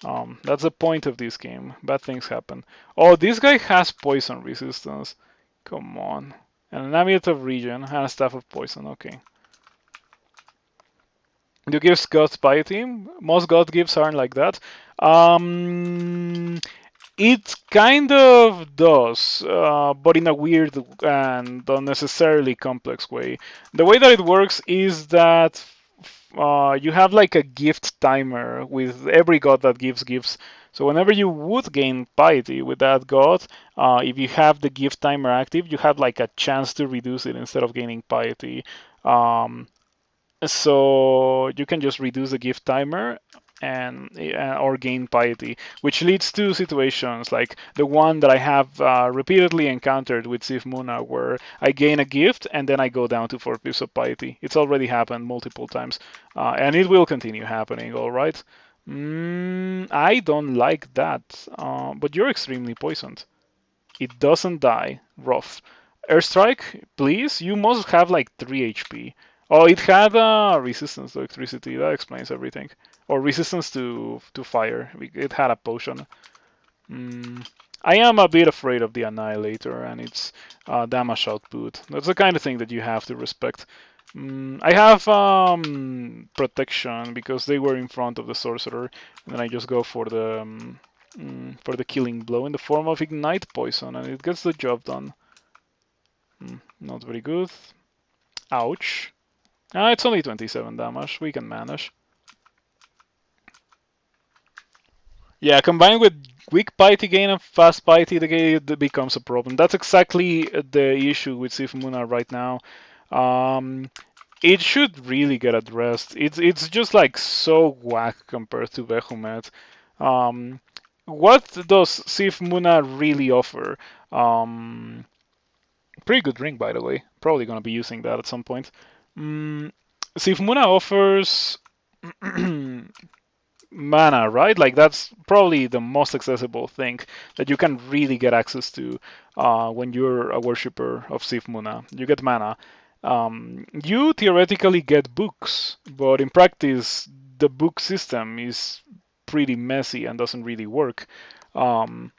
Speaker 1: That's the point of this game. Bad things happen. Oh, this guy has poison resistance. Come on. And an amulet of regen and a staff of poison. Okay. You give God's piety. Most God gifts aren't like that. Um, it kind of does, but in a weird and unnecessarily complex way. The way that it works is that you have like a gift timer with every god that gives gifts. So whenever you would gain piety with that god, if you have the gift timer active, you have like a chance to reduce it instead of gaining piety. Um, so you can just reduce the gift timer and or gain piety, which leads to situations like the one that I have repeatedly encountered with Sif Muna, where I gain a gift and then I go down to 4 pips of piety. It's already happened multiple times, and it will continue happening. All right. I don't like that, but you're extremely poisoned. It doesn't die. Rough. Airstrike, please. You must have like 3 HP. Oh, it had resistance to electricity. That explains everything. Or resistance to fire. It had a potion. Mm, I am a bit afraid of the Annihilator and its damage output. That's the kind of thing that you have to respect. I have protection because they were in front of the sorcerer, and then I just go for the killing blow in the form of ignite poison, and it gets the job done. Not very good. Ouch. It's only 27 damage. We can manage. Yeah, combined with weak piety gain and fast piety, it becomes a problem. That's exactly the issue with Sif Muna right now. Um, it should really get addressed. It's just like so whack compared to Behemoth. Um, what does Sif Muna really offer? Um, Pretty good ring, by the way. Probably gonna be using that at some point. Sif Muna offers mana, right? Like that's probably the most accessible thing that you can really get access to when you're a worshipper of Sif Muna. You get mana. You theoretically get books, but in practice, the book system is pretty messy and doesn't really work. Um,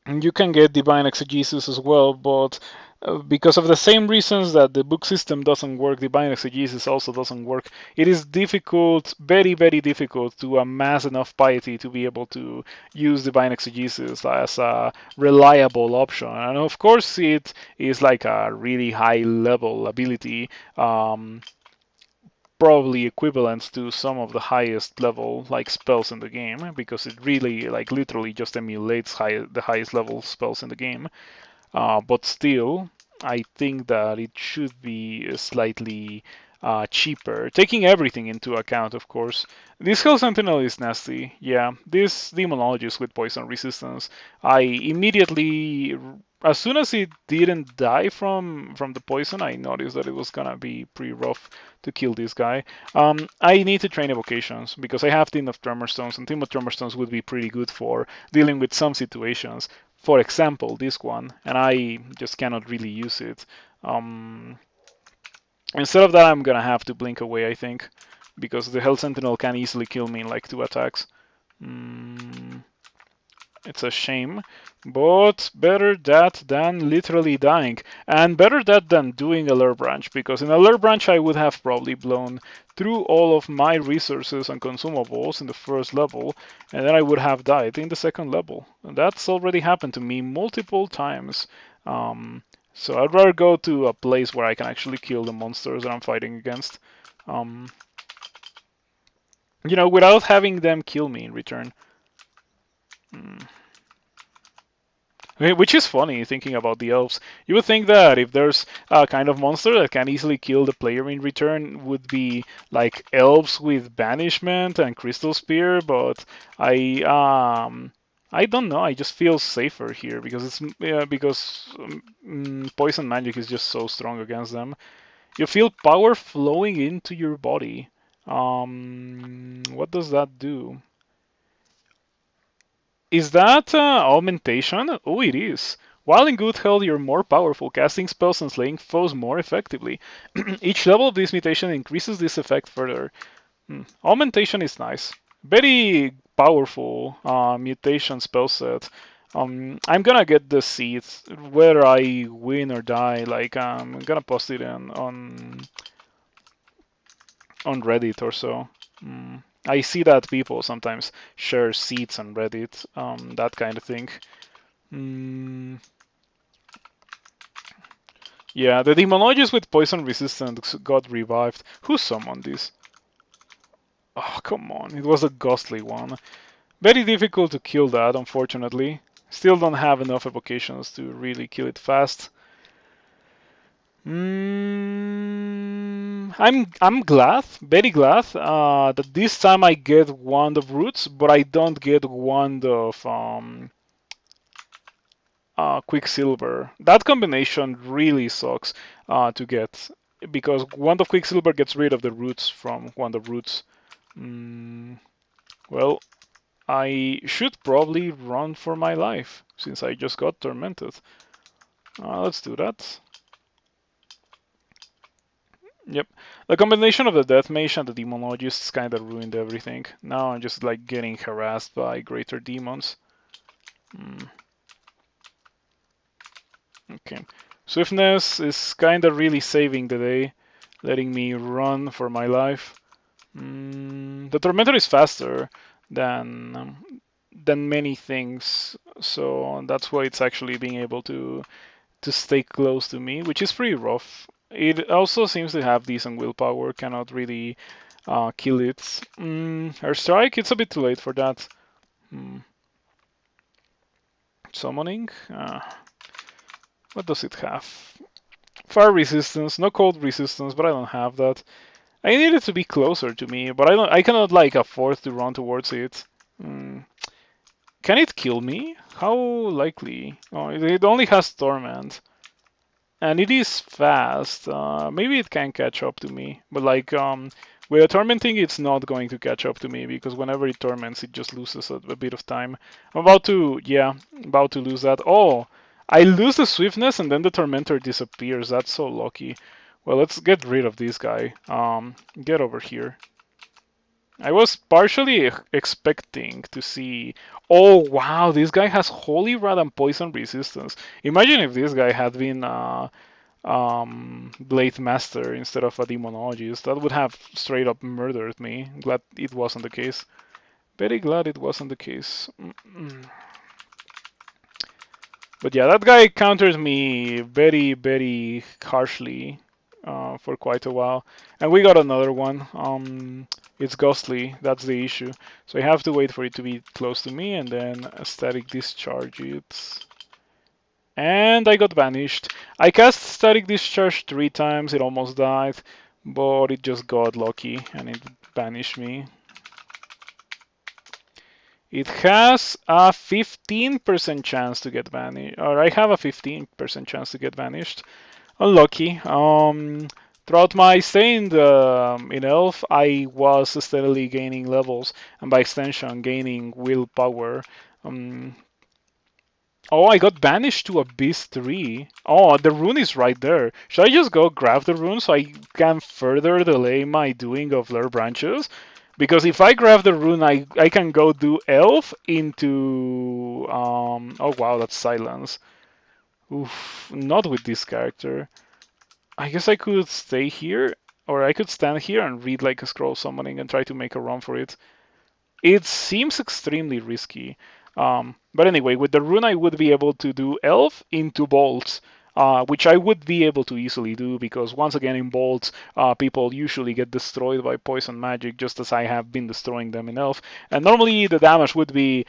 Speaker 1: you can get divine exegesis as well, but because of the same reasons that the book system doesn't work, divine exegesis also doesn't work. It is difficult, very, very difficult to amass enough piety to be able to use divine exegesis as a reliable option. And of course, it is like a really high level ability. Probably equivalent to some of the highest level like spells in the game because it really like literally just emulates the highest level spells in the game. But still, I think that it should be slightly cheaper, taking everything into account, of course. This Hell Sentinel is nasty. Yeah, this Demonologist with poison resistance. I immediately, as soon as it didn't die from the poison, I noticed that it was gonna be pretty rough to kill this guy. I need to train evocations because I have Team of Tremor Stones, and Team of Tremor Stones would be pretty good for dealing with some situations. For example, this one, and I just cannot really use it. Instead of that, I'm gonna have to blink away, I think, because the Hell Sentinel can easily kill me in like 2 attacks. Mm, it's a shame, but better that than literally dying, and better that than doing a Lure Branch, because in a Lure Branch I would have probably blown through all of my resources and consumables in the first level, and then I would have died in the second level. And that's already happened to me multiple times. Um, so I'd rather go to a place where I can actually kill the monsters that I'm fighting against. Um, without having them kill me in return. Mm. Which is funny, thinking about the elves. You would think that if there's a kind of monster that can easily kill the player in return, would be like elves with banishment and crystal spear, but I don't know. I just feel safer here because poison magic is just so strong against them. You feel power flowing into your body. What does that do? Is that augmentation? Oh, it is. While in good health, you're more powerful, casting spells and slaying foes more effectively. Each level of this mutation increases this effect further. Augmentation is nice. Very powerful mutation spell set. I'm gonna get the seeds, whether I win or die. Like I'm gonna post it on Reddit or so. I see that people sometimes share seeds on Reddit, that kind of thing. Mm, yeah, the Demonologist with poison resistance got revived. Who summoned this? Oh, come on, it was a ghostly one. Very difficult to kill that, unfortunately. Still don't have enough evocations to really kill it fast. I'm glad, very glad, that this time I get Wand of Roots, but I don't get Wand of Quicksilver. That combination really sucks to get because Wand of Quicksilver gets rid of the roots from Wand of Roots. Well, I should probably run for my life since I just got tormented. Let's do that. Yep. The combination of the Death Mage and the Demonologists kind of ruined everything. Now I'm just like getting harassed by greater demons. Okay. Swiftness is kind of really saving the day, letting me run for my life. The Tormentor is faster than many things, so that's why it's actually being able to stay close to me, which is pretty rough. It also seems to have decent willpower, cannot really kill it. Her strike, it's a bit too late for that. Summoning? What does it have? Fire resistance, no cold resistance, but I don't have that. I need it to be closer to me, but I cannot like afford to run towards it. Can it kill me? How likely? Oh, it only has torment. And it is fast. Maybe it can catch up to me, but like with a tormenting, it's not going to catch up to me because whenever it torments, it just loses a bit of time. I'm about to lose that. Oh, I lose the swiftness and then the tormentor disappears. That's so lucky. Well, let's get rid of this guy. Get over here. I was partially expecting to see. Oh wow, this guy has Holy Rod and Poison Resistance. Imagine if this guy had been Blade Master instead of a Demonologist. That would have straight up murdered me. Glad it wasn't the case. Very glad it wasn't the case. But yeah, that guy countered me very, very harshly for quite a while. And we got another one. It's ghostly, that's the issue. So I have to wait for it to be close to me and then static discharge it. And I got banished. I cast static discharge 3 times, it almost died. but it just got lucky and it banished me. It has a 15% chance to get banished, or I have a 15% chance to get banished. Unlucky. Throughout my stay in Elf, I was steadily gaining levels, and by extension, gaining willpower. Um, oh, I got banished to Abyss 3. Oh, the rune is right there. Should I just go grab the rune so I can further delay my doing of Lure Branches? Because if I grab the rune, I can go do Elf into... oh wow, that's Silence. Oof, not with this character. I guess I could stay here, or I could stand here and read like a scroll summoning and try to make a run for it. It seems extremely risky. But anyway, with the rune, I would be able to do Elf into Bolts, which I would be able to easily do because once again in Bolts, people usually get destroyed by poison magic, just as I have been destroying them in Elf. And normally the damage would be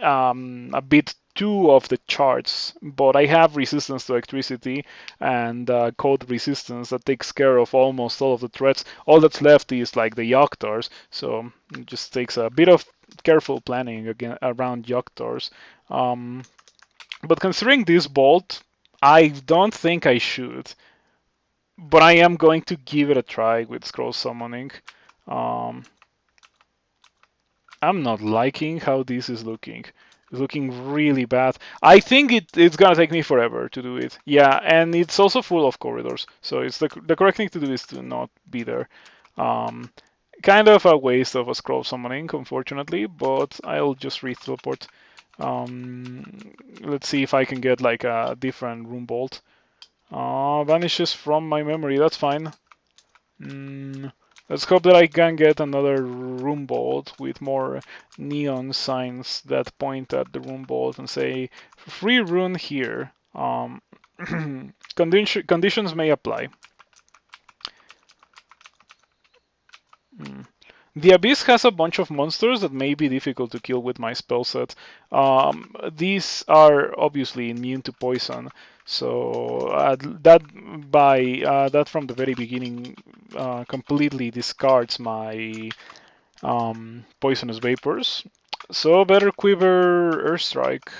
Speaker 1: a bit too off the charts, but I have resistance to electricity and code resistance that takes care of almost all of the threats. All that's left is like the Yoctars, so it just takes a bit of careful planning again around Yoctars. But considering this bolt, I don't think I should, but I am going to give it a try with scroll summoning. Um, I'm not liking how this is looking. It's looking really bad. I think it's gonna take me forever to do it. Yeah, and it's also full of corridors. So it's the correct thing to do is to not be there. Um, kind of a waste of a scroll summoning, unfortunately, but I'll just re-teleport. Let's see if I can get like a different room bolt. Vanishes from my memory, that's fine. Mm, let's hope that I can get another room bolt with more neon signs that point at the room bolt and say free rune here. Conditions may apply. Mm. The Abyss has a bunch of monsters that may be difficult to kill with my spell set. These are obviously immune to poison, so that from the very beginning completely discards my poisonous vapors. So better quiver Airstrike.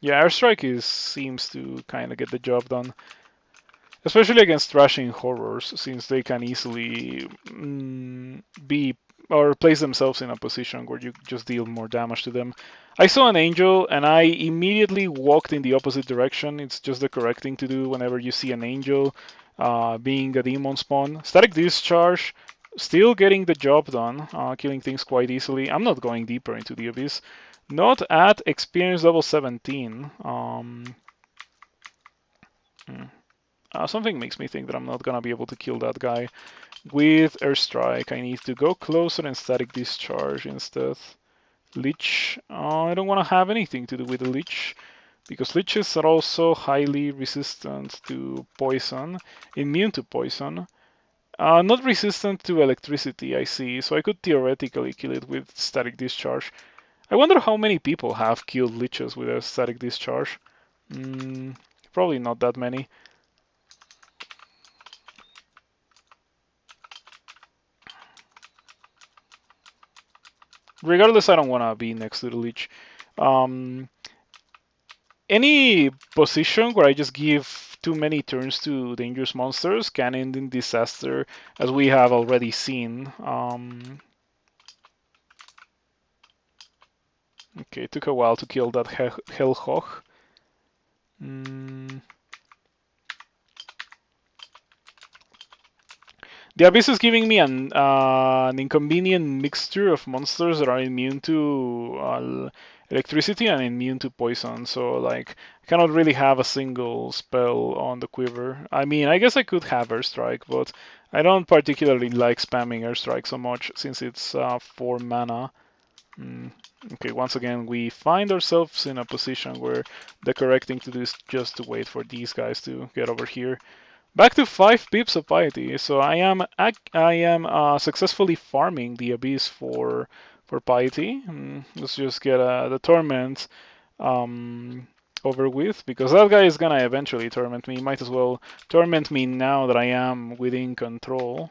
Speaker 1: Yeah, Airstrike seems to kind of get the job done. Especially against thrashing horrors, since they can easily be or place themselves in a position where you just deal more damage to them. I saw an angel and I immediately walked in the opposite direction. It's just the correct thing to do whenever you see an angel being a Demonspawn. Static Discharge, still getting the job done, killing things quite easily. I'm not going deeper into the Abyss. Not at experience level 17. Something makes me think that I'm not gonna be able to kill that guy with Airstrike. I need to go closer and Static Discharge instead. Lich. I don't want to have anything to do with the Lich because Liches are also highly resistant to poison, immune to poison. Not resistant to electricity, I see, so I could theoretically kill it with Static Discharge. I wonder how many people have killed Liches with a Static Discharge. Probably not that many. Regardless, I don't want to be next to the Lich. Any position where I just give too many turns to dangerous monsters can end in disaster, as we have already seen. Okay, it took a while to kill that Hellhawk. The Abyss is giving me an inconvenient mixture of monsters that are immune to electricity and immune to poison, so like I cannot really have a single spell on the quiver. I mean, I guess I could have Airstrike, but I don't particularly like spamming Airstrike so much since it's 4 mana. Okay, once again, we find ourselves in a position where the correct thing to do is just to wait for these guys to get over here. Back to 5 pips of piety. So I am successfully farming the abyss for piety. Let's just get the torment. over with, because that guy is gonna eventually torment me. Might as well torment me now that I am within control,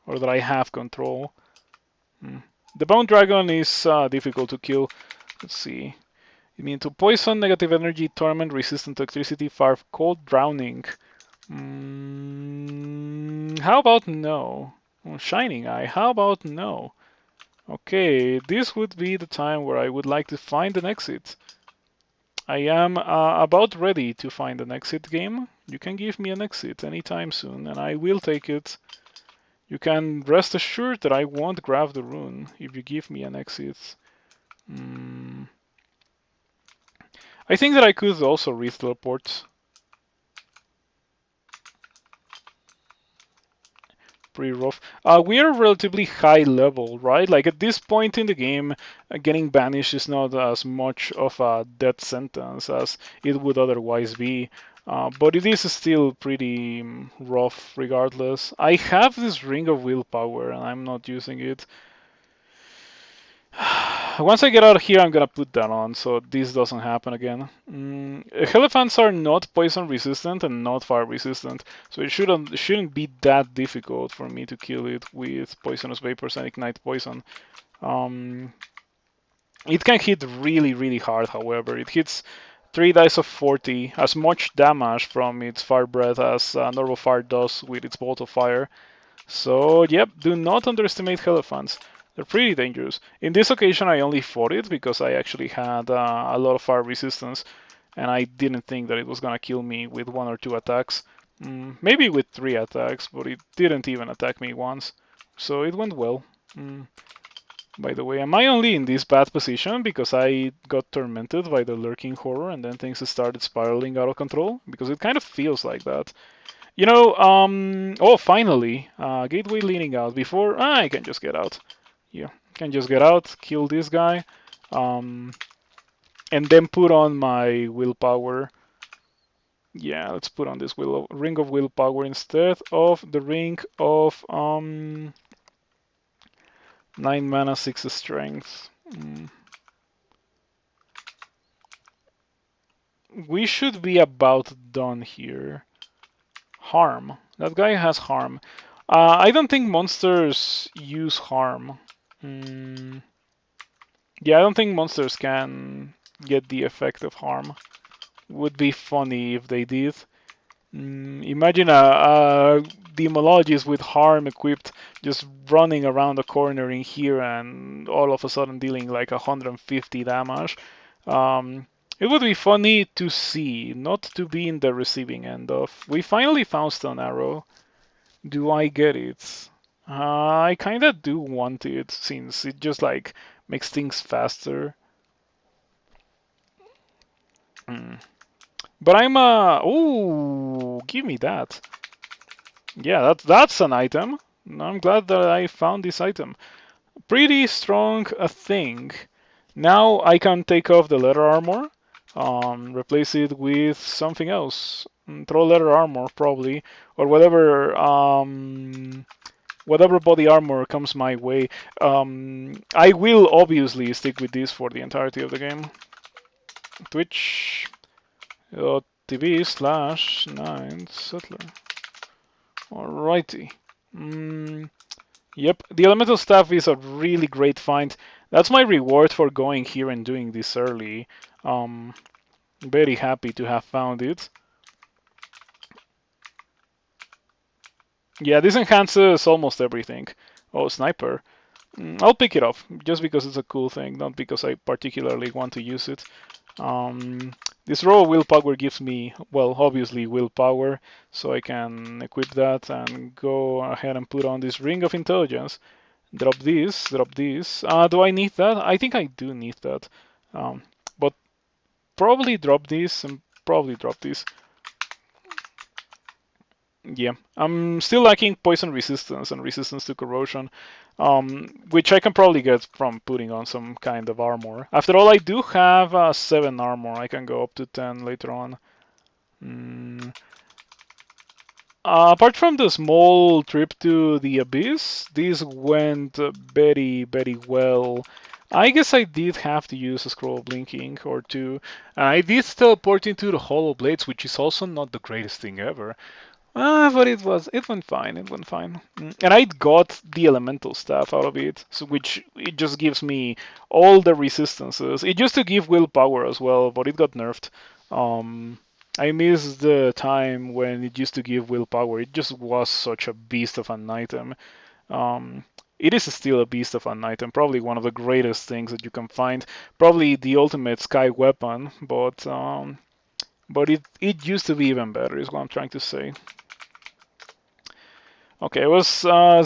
Speaker 1: or that I have control. The Bone Dragon is difficult to kill. Let's see. You mean to poison, negative energy, torment, resistant to electricity, fire, cold, drowning. How about no? Shining Eye, how about no? Okay, this would be the time where I would like to find an exit. I am about ready to find an exit game. You can give me an exit anytime soon, and I will take it. You can rest assured that I won't grab the rune if you give me an exit. I think that I could also re-teleport. Pretty rough. We are relatively high level, right? Like at this point in the game, getting banished is not as much of a death sentence as it would otherwise be. But it is still pretty rough regardless. I have this ring of willpower and I'm not using it. Once I get out of here, I'm gonna put that on so this doesn't happen again. Elephants are not poison resistant and not fire resistant, so it shouldn't be that difficult for me to kill it with poisonous vapors and ignite poison. It can hit really, really hard, however. It hits 3 dice of 40, as much damage from its fire breath as normal fire does with its bolt of fire. So, yep, do not underestimate elephants. They're pretty dangerous. In this occasion, I only fought it because I actually had a lot of fire resistance, and I didn't think that it was gonna kill me with 1 or 2 attacks. Maybe with 3 attacks, but it didn't even attack me once. So it went well. By the way, am I only in this bad position because I got tormented by the lurking horror and then things started spiraling out of control? Because it kind of feels like that. You know, oh, finally, gateway leaning out. Before, I can just get out. Yeah, can just get out, kill this guy, and then put on my willpower. Yeah, let's put on this ring of willpower instead of the ring of 9 mana, 6 strength. We should be about done here. Harm. That guy has harm. I don't think monsters use harm. Yeah, I don't think monsters can get the effect of harm. Would be funny if they did. Imagine a demologist with harm equipped just running around the corner in here and all of a sudden dealing like 150 damage. It would be funny to see, not to be in the receiving end of. We finally found Stone Arrow. Do I get it? I kinda do want it since it just like makes things faster. But I'm ooh, give me that. Yeah, that's an item. I'm glad that I found this item. Pretty strong a thing. Now I can take off the leather armor, replace it with something else. Throw leather armor probably, or whatever body armor comes my way. I will obviously stick with this for the entirety of the game. Twitch. TV/9settler. Alrighty. Yep, the elemental staff is a really great find. That's my reward for going here and doing this early. Very happy to have found it. Yeah, this enhances almost everything. Oh, sniper. I'll pick it up just because it's a cool thing, not because I particularly want to use it. This raw willpower gives me, well, obviously willpower, so I can equip that and go ahead and put on this ring of intelligence. Drop this, drop this. Do I need that? I think I do need that. But probably drop this and probably drop this. Yeah, I'm still lacking poison resistance and resistance to corrosion, which I can probably get from putting on some kind of armor. After all, I do have 7 armor. I can go up to 10 later on. Apart from the small trip to the abyss, this went very, very well. I guess I did have to use a scroll blinking or two. I did teleport into the hollow blades, which is also not the greatest thing ever. But it went fine. It went fine, and I got the elemental staff out of it, so which it just gives me all the resistances. It used to give willpower as well, but it got nerfed. Um, I miss the time when it used to give willpower. It just was such a beast of an item. Um, it is still a beast of an item, probably one of the greatest things that you can find. Probably the ultimate sky weapon, but it used to be even better, is what I'm trying to say. Okay, I was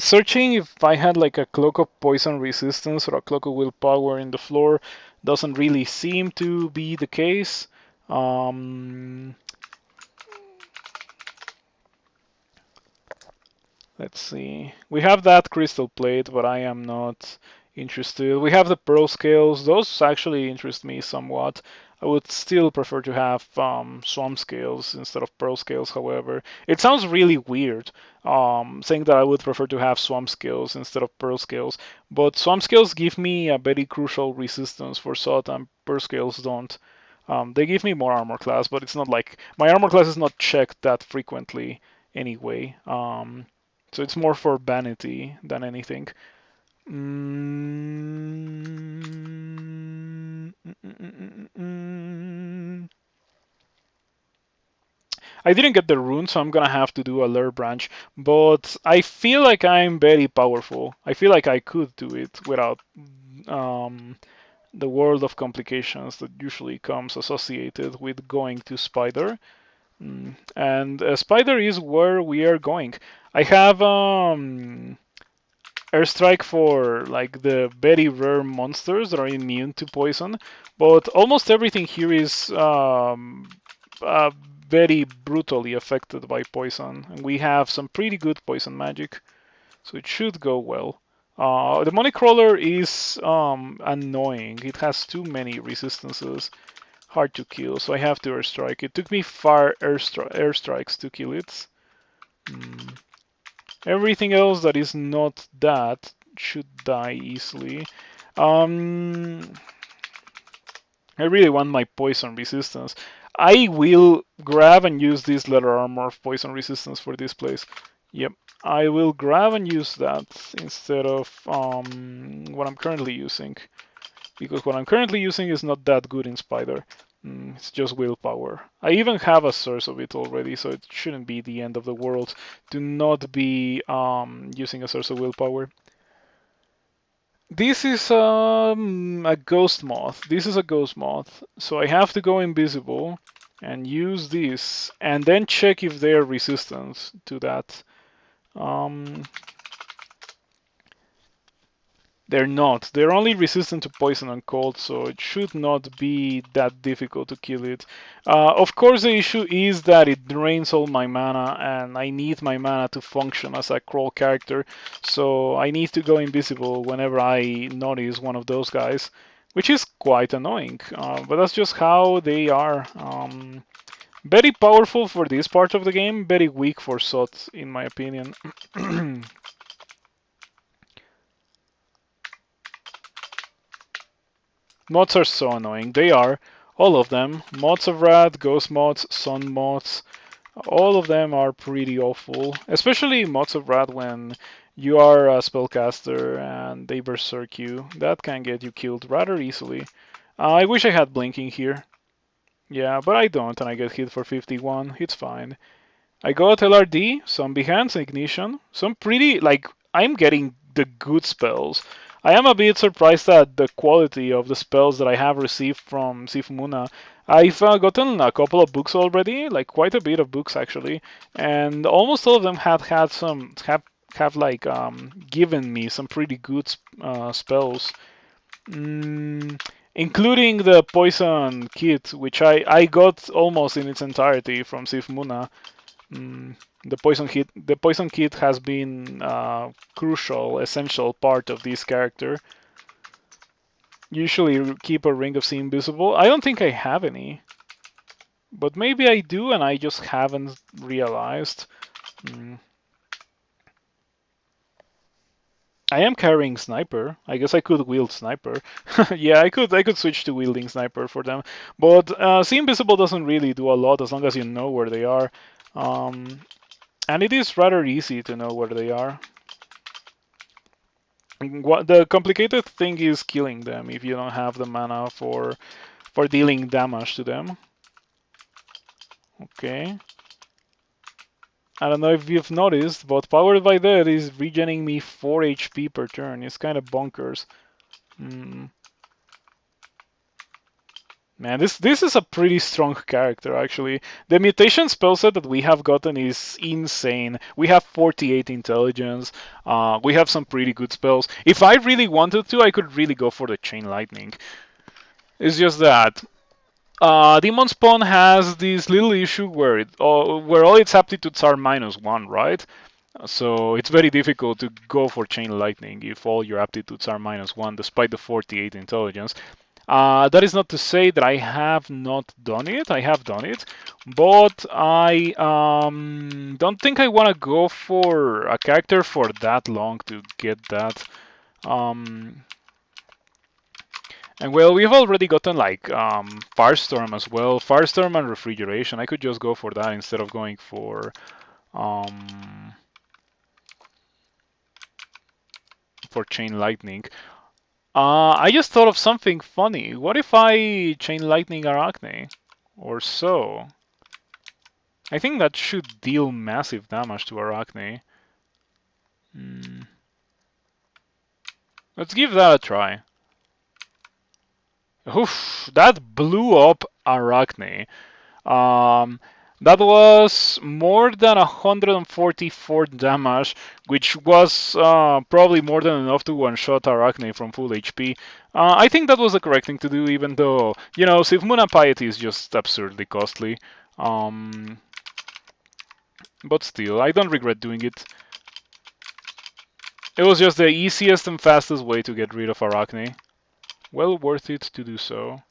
Speaker 1: searching if I had like a cloak of poison resistance or a cloak of willpower in the floor. Doesn't really seem to be the case. Um, let's see. We have that crystal plate, but I am not interested. We have the pearl scales. Those actually interest me somewhat. I would still prefer to have swamp scales instead of pearl scales, however. It sounds really weird saying that I would prefer to have swamp scales instead of pearl scales, but swamp scales give me a very crucial resistance for salt and pearl scales don't. They give me more armor class, but it's not like my armor class is not checked that frequently anyway. So it's more for vanity than anything. I didn't get the rune, so I'm gonna have to do a lure branch. But I feel like I'm very powerful. I feel like I could do it without um, the world of complications that usually comes associated with going to Spider. And Spider is where we are going. I have airstrike for like the very rare monsters that are immune to poison, but almost everything here is uh, very brutally affected by poison. And we have some pretty good poison magic, so it should go well. The money crawler is annoying. It has too many resistances, hard to kill, so I have to airstrike. It took me far airstrikes to kill it. Mm. Everything else that is not that should die easily. Um, I really want my poison resistance. I will grab and use this leather armor of poison resistance for this place. Yep, I will grab and use that instead of what I'm currently using. Because what I'm currently using is not that good in Spider. It's just willpower. I even have a source of it already, so it shouldn't be the end of the world to not be using a source of willpower. This is a ghost moth. This is a ghost moth, so I have to go invisible and use this, and then check if they're resistant to that. Um, They're not. They're only resistant to poison and cold, so it should not be that difficult to kill it. Of course, the issue is that it drains all my mana, and I need my mana to function as a crawl character, so I need to go invisible whenever I notice one of those guys, which is quite annoying, but that's just how they are. Very powerful for this part of the game, very weak for SOT, in my opinion. Mods are so annoying. They are. All of them. Mods of Wrath, Ghost mods, Sun mods. All of them are pretty awful. Especially mods of Wrath when you are a spellcaster and they berserk you. That can get you killed rather easily. I wish I had blinking here. Yeah, but I don't and I get hit for 51. It's fine. I got LRD, some Behance, Ignition, some pretty, like, I'm getting the good spells. I am a bit surprised at the quality of the spells that I have received from Sifmuna. I've gotten a couple of books already, like quite a bit of books actually, and almost all of them have like given me some pretty good spells. Including the poison kit, which I got almost in its entirety from Sifmuna. The poison kit has been a crucial, essential part of this character. Usually keep a ring of see invisible. I don't think I have any, but maybe I do and I just haven't realized. I am carrying sniper. I guess I could wield sniper. Yeah, I could switch to wielding sniper for them. But see invisible doesn't really do a lot as long as you know where they are. Um, and it is rather easy to know where they are. What the complicated thing is killing them if you don't have the mana for dealing damage to them. Okay. I don't know if you've noticed, but Powered by Dead is regenerating me 4 HP per turn. It's kind of bonkers. Mm. Man, this is a pretty strong character, actually. The mutation spell set that we have gotten is insane. We have 48 intelligence. We have some pretty good spells. If I really wanted to, I could really go for the Chain Lightning. It's just that Demonspawn has this little issue where all its aptitudes are -1, right? So it's very difficult to go for Chain Lightning if all your aptitudes are -1, despite the 48 intelligence. That is not to say that I have not done it. I have done it, but I don't think I want to go for a character for that long to get that. Um, and well, we've already gotten like Firestorm as well. Firestorm and Refrigeration. I could just go for that instead of going um, for Chain Lightning. I just thought of something funny. What if I Chain Lightning Arachne? Or so. I think that should deal massive damage to Arachne. Let's give that a try. Oof, that blew up Arachne. Um, that was more than 144 damage, which was probably more than enough to one-shot Arachne from full HP. I think that was the correct thing to do, even though, you know, Sivmuna Piety is just absurdly costly. But still, I don't regret doing it. It was just the easiest and fastest way to get rid of Arachne. Well worth it to do so.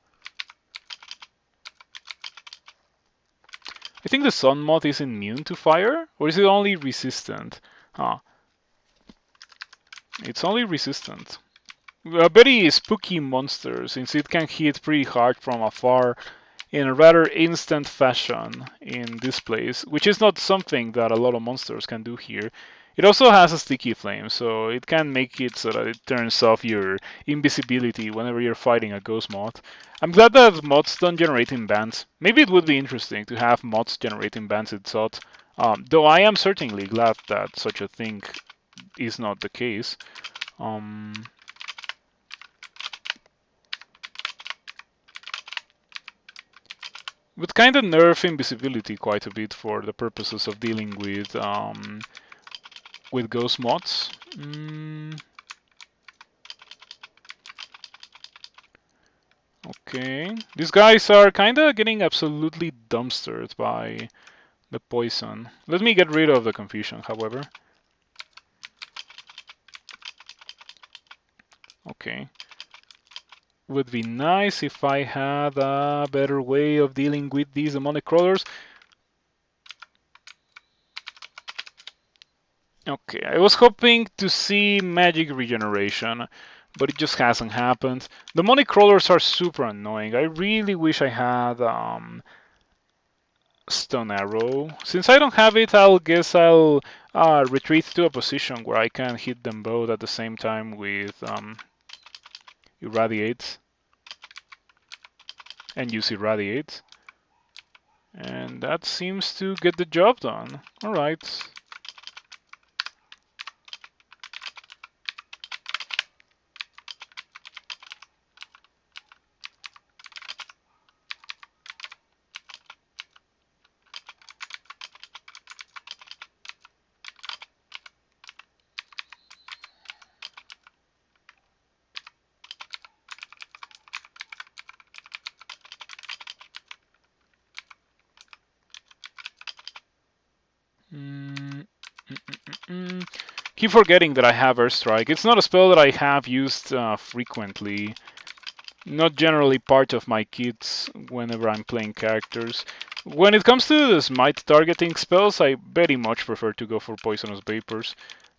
Speaker 1: I think the Sun Moth is immune to fire? Or is it only resistant? Huh. It's only resistant. A very spooky monster, since it can hit pretty hard from afar in a rather instant fashion in this place, which is not something that a lot of monsters can do here. It also has a sticky flame, so it can make it so that it turns off your invisibility whenever you're fighting a ghost moth. I'm glad that mods don't generate in bands. Maybe it would be interesting to have mods generate in bands itself. Though I am certainly glad that such a thing is not the case. Would kind of nerf invisibility quite a bit for the purposes of dealing with ghost mods. Okay, these guys are kind of getting absolutely dumpstered by the poison. Let me get rid of the confusion, however. Okay. Would be nice if I had a better way of dealing with these demonic crawlers. Okay, I was hoping to see magic regeneration, but it just hasn't happened. Demonic crawlers are super annoying. I really wish I had stone arrow. Since I don't have it, I'll guess I'll retreat to a position where I can hit them both at the same time with irradiate and use irradiate. And that seems to get the job done. Alright. Keep forgetting that I have Airstrike. It's not a spell that I have used frequently. Not generally part of my kits whenever I'm playing characters. When it comes to the smite targeting spells, I very much prefer to go for Poisonous Vapors.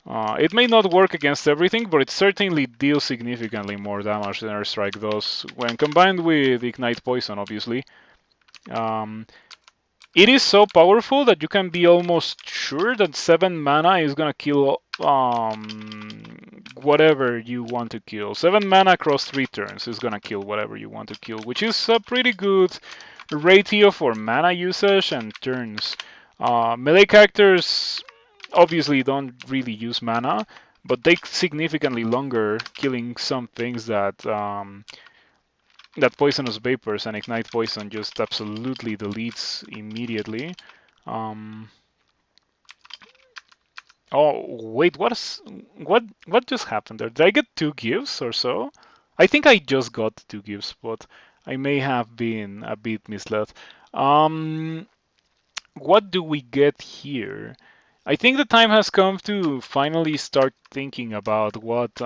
Speaker 1: It may not work against everything, but it certainly deals significantly more damage than Airstrike does when combined with Ignite Poison, obviously. Um, it is so powerful that you can be almost sure that 7 mana is gonna kill whatever you want to kill. 7 mana across 3 turns is gonna kill whatever you want to kill, which is a pretty good ratio for mana usage and turns. Melee characters obviously don't really use mana, but take significantly longer killing some things that poisonous vapors and ignite poison just absolutely deletes immediately. Um, oh wait, what just happened there? Did I get 2 gifts or so? I think I just got 2 gifts, but I may have been a bit misled. Um, what do we get here? I think the time has come to finally start thinking about what.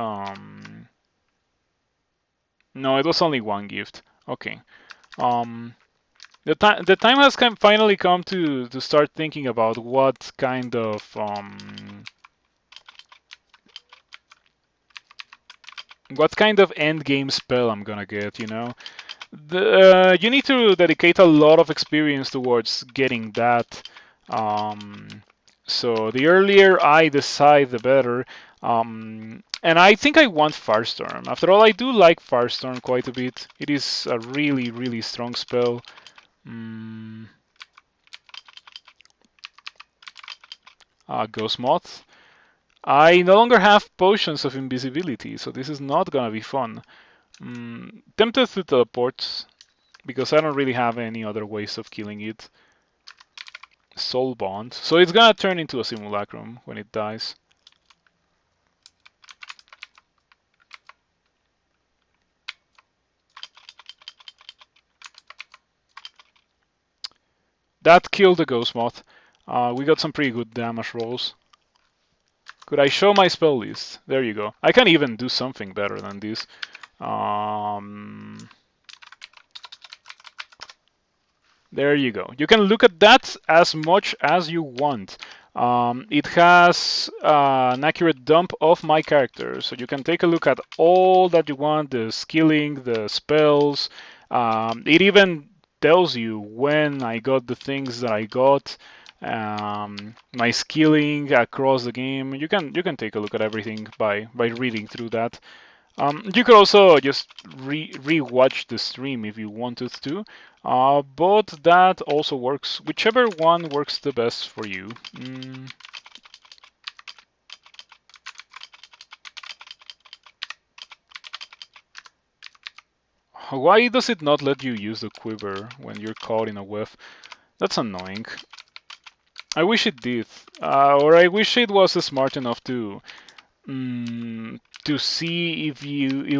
Speaker 1: No, it was only 1 gift. Okay. Um, the time has finally come to start thinking about what kind of end game spell I'm gonna get. You need to dedicate a lot of experience towards getting that. Um, so the earlier I decide, the better. And I think I want Firestorm. After all, I do like Firestorm quite a bit. It is a really, really strong spell. Mm, Ghost Moth. I no longer have potions of invisibility, so this is not gonna be fun. Tempted to teleport, because I don't really have any other ways of killing it. Soul Bond. So it's gonna turn into a simulacrum when it dies. That killed the Ghost Moth. We got some pretty good damage rolls. Could I show my spell list? There you go. I can even do something better than this. There you go. You can look at that as much as you want. It has an accurate dump of my character, so you can take a look at all that you want, the skilling, the spells. It even tells you when I got the things that I got, my skilling across the game. You can take a look at everything by reading through that. You could also just re-watch the stream if you wanted to, but that also works. Whichever one works the best for you. Why does it not let you use the quiver when you're caught in a whiff? That's annoying. I wish it did, or I wish it was smart enough to see if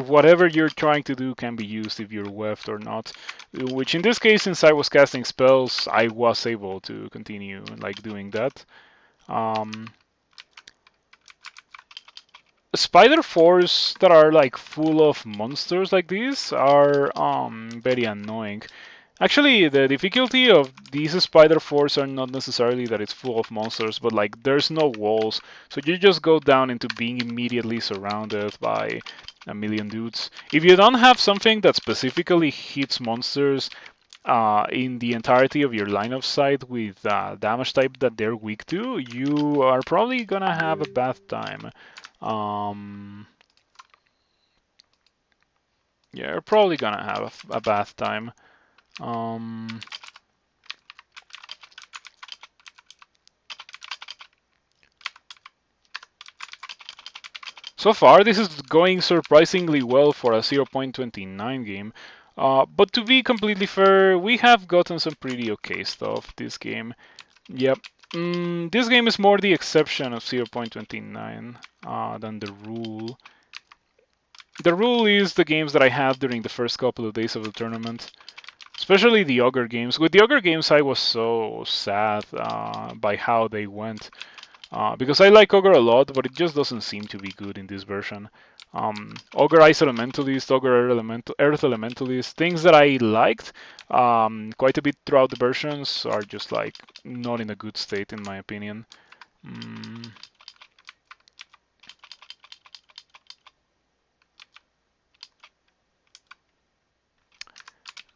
Speaker 1: whatever you're trying to do can be used if you're weft or not. Which in this case, since I was casting spells, I was able to continue like doing that. Spider fours that are like full of monsters like this are very annoying. Actually, the difficulty of these spider fours are not necessarily that it's full of monsters, but like there's no walls, so you just go down into being immediately surrounded by a million dudes. If you don't have something that specifically hits monsters in the entirety of your line of sight with damage type that they're weak to, you are probably gonna have a bad time. Yeah, you're probably gonna have a bad time. So far, this is going surprisingly well for a 0.29 game. But to be completely fair, we have gotten some pretty okay stuff this game. Yep. This game is more the exception of 0.29 than the rule. The rule is the games that I had during the first couple of days of the tournament. Especially the Ogre games. With the Ogre games, I was so sad by how they went. Because I like Ogre a lot, but it just doesn't seem to be good in this version. Ogre Ice Elementalist, Ogre Earth Elementalist, things that I liked quite a bit throughout the versions are just like not in a good state in my opinion.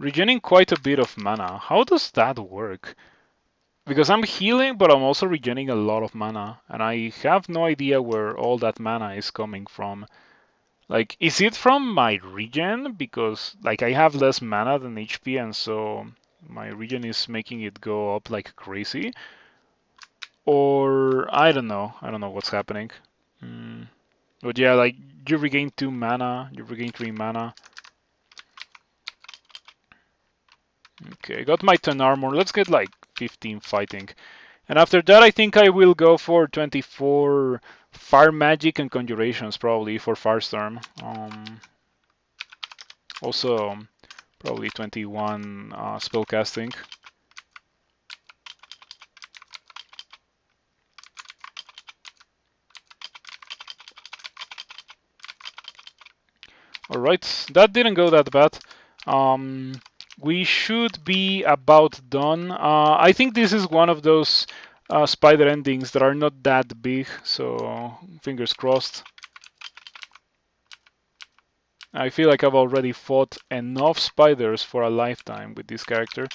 Speaker 1: Regening quite a bit of mana. How does that work? Because I'm healing, but I'm also regening a lot of mana, and I have no idea where all that mana is coming from. Like, is it from my regen? Because, like, I have less mana than HP, and so my regen is making it go up like crazy. Or, I don't know. I don't know what's happening. Mm. But yeah, like, you regain 2 mana, you regain 3 mana. Okay, got my 10 armor. Let's get like 15 fighting. And after that, I think I will go for 24 Fire Magic and Conjurations, probably, for Firestorm. Also, probably 21 Spellcasting. Alright, that didn't go that bad. We should be about done. I think this is one of those spider endings that are not that big, so fingers crossed. I feel like I've already fought enough spiders for a lifetime with this character.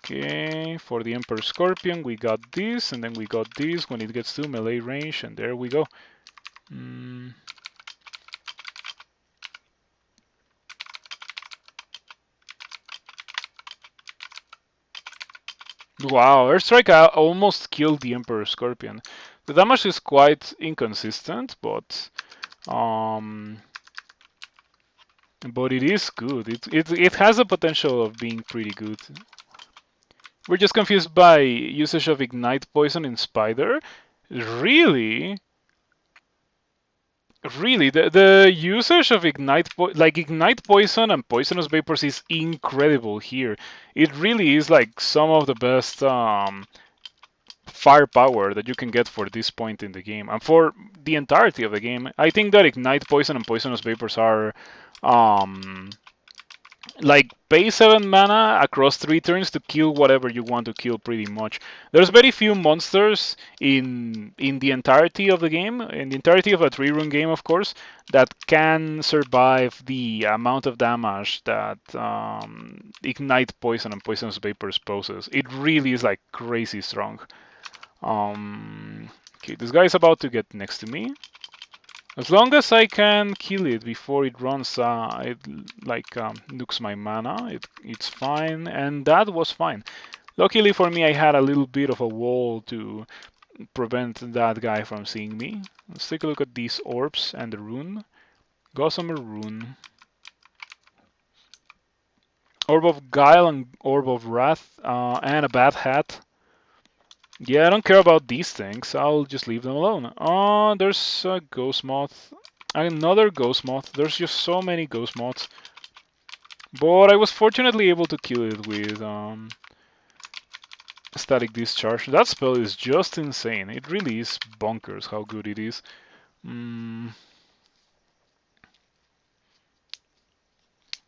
Speaker 1: Okay, for the Emperor Scorpion, we got this, and then we got this when it gets to melee range, and there we go. Wow, Airstrike almost killed the Emperor Scorpion. The damage is quite inconsistent, but it is good. It has a potential of being pretty good. We're just confused by usage of Ignite Poison in Spider. Really? Really, the usage of Ignite Poison and Poisonous Vapors is incredible here. It really is like some of the best firepower that you can get for this point in the game and for the entirety of the game. I think that Ignite Poison and Poisonous Vapors are like pay 7 mana across 3 turns to kill whatever you want to kill pretty much. There's very few monsters in the entirety of the game, in the entirety of a 3-rune game of course, that can survive the amount of damage that Ignite Poison and Poisonous Vapors poses. It really is like crazy strong. Okay, this guy is about to get next to me. As long as I can kill it before it runs, it like nukes my mana. It's fine, and that was fine. Luckily for me, I had a little bit of a wall to prevent that guy from seeing me. Let's take a look at these orbs and the rune. Gossamer rune. Orb of Guile and Orb of Wrath, and a Bad Hat. Yeah, I don't care about these things. I'll just leave them alone. Oh, there's a Ghost Moth. Another Ghost Moth. There's just so many Ghost Moths. But I was fortunately able to kill it with Static Discharge. That spell is just insane. It really is bonkers how good it is.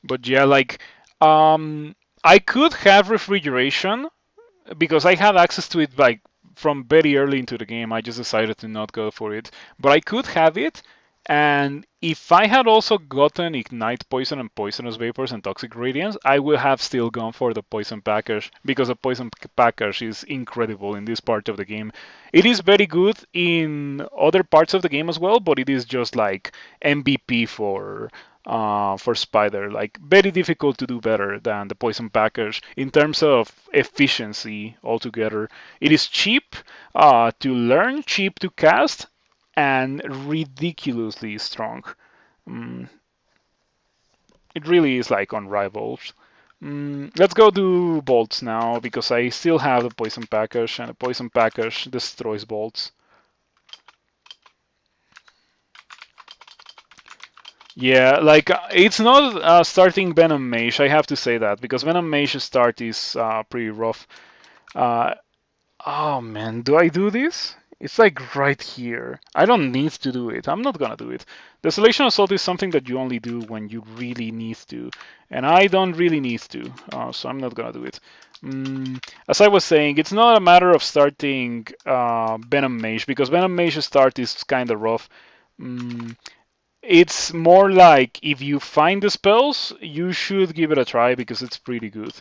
Speaker 1: But yeah, like, I could have refrigeration because I had access to it like from very early into the game. I just decided to not go for it. But I could have it, and if I had also gotten Ignite Poison and Poisonous Vapors and Toxic Radiance, I would have still gone for the Poison Package because the Poison Package is incredible in this part of the game. It is very good in other parts of the game as well, but it is just like MVP for Spider. Like very difficult to do better than the Poison Package in terms of efficiency altogether. It is cheap to learn, cheap to cast, and ridiculously strong. Mm, it really is like unrivaled. Let's go do bolts now because I still have the Poison Package, and the Poison Package destroys bolts. Yeah, like it's not starting Venom Mage, I have to say that, because Venom Mage's start is pretty rough. Uh, oh man, do I do this? It's like right here. I don't need to do it. I'm not gonna do it. Desolation Assault is something that you only do when you really need to, and I don't really need to, so I'm not gonna do it. As I was saying, it's not a matter of starting Venom Mage, because Venom Mage's start is kind of rough. It's more like if you find the spells, you should give it a try because it's pretty good.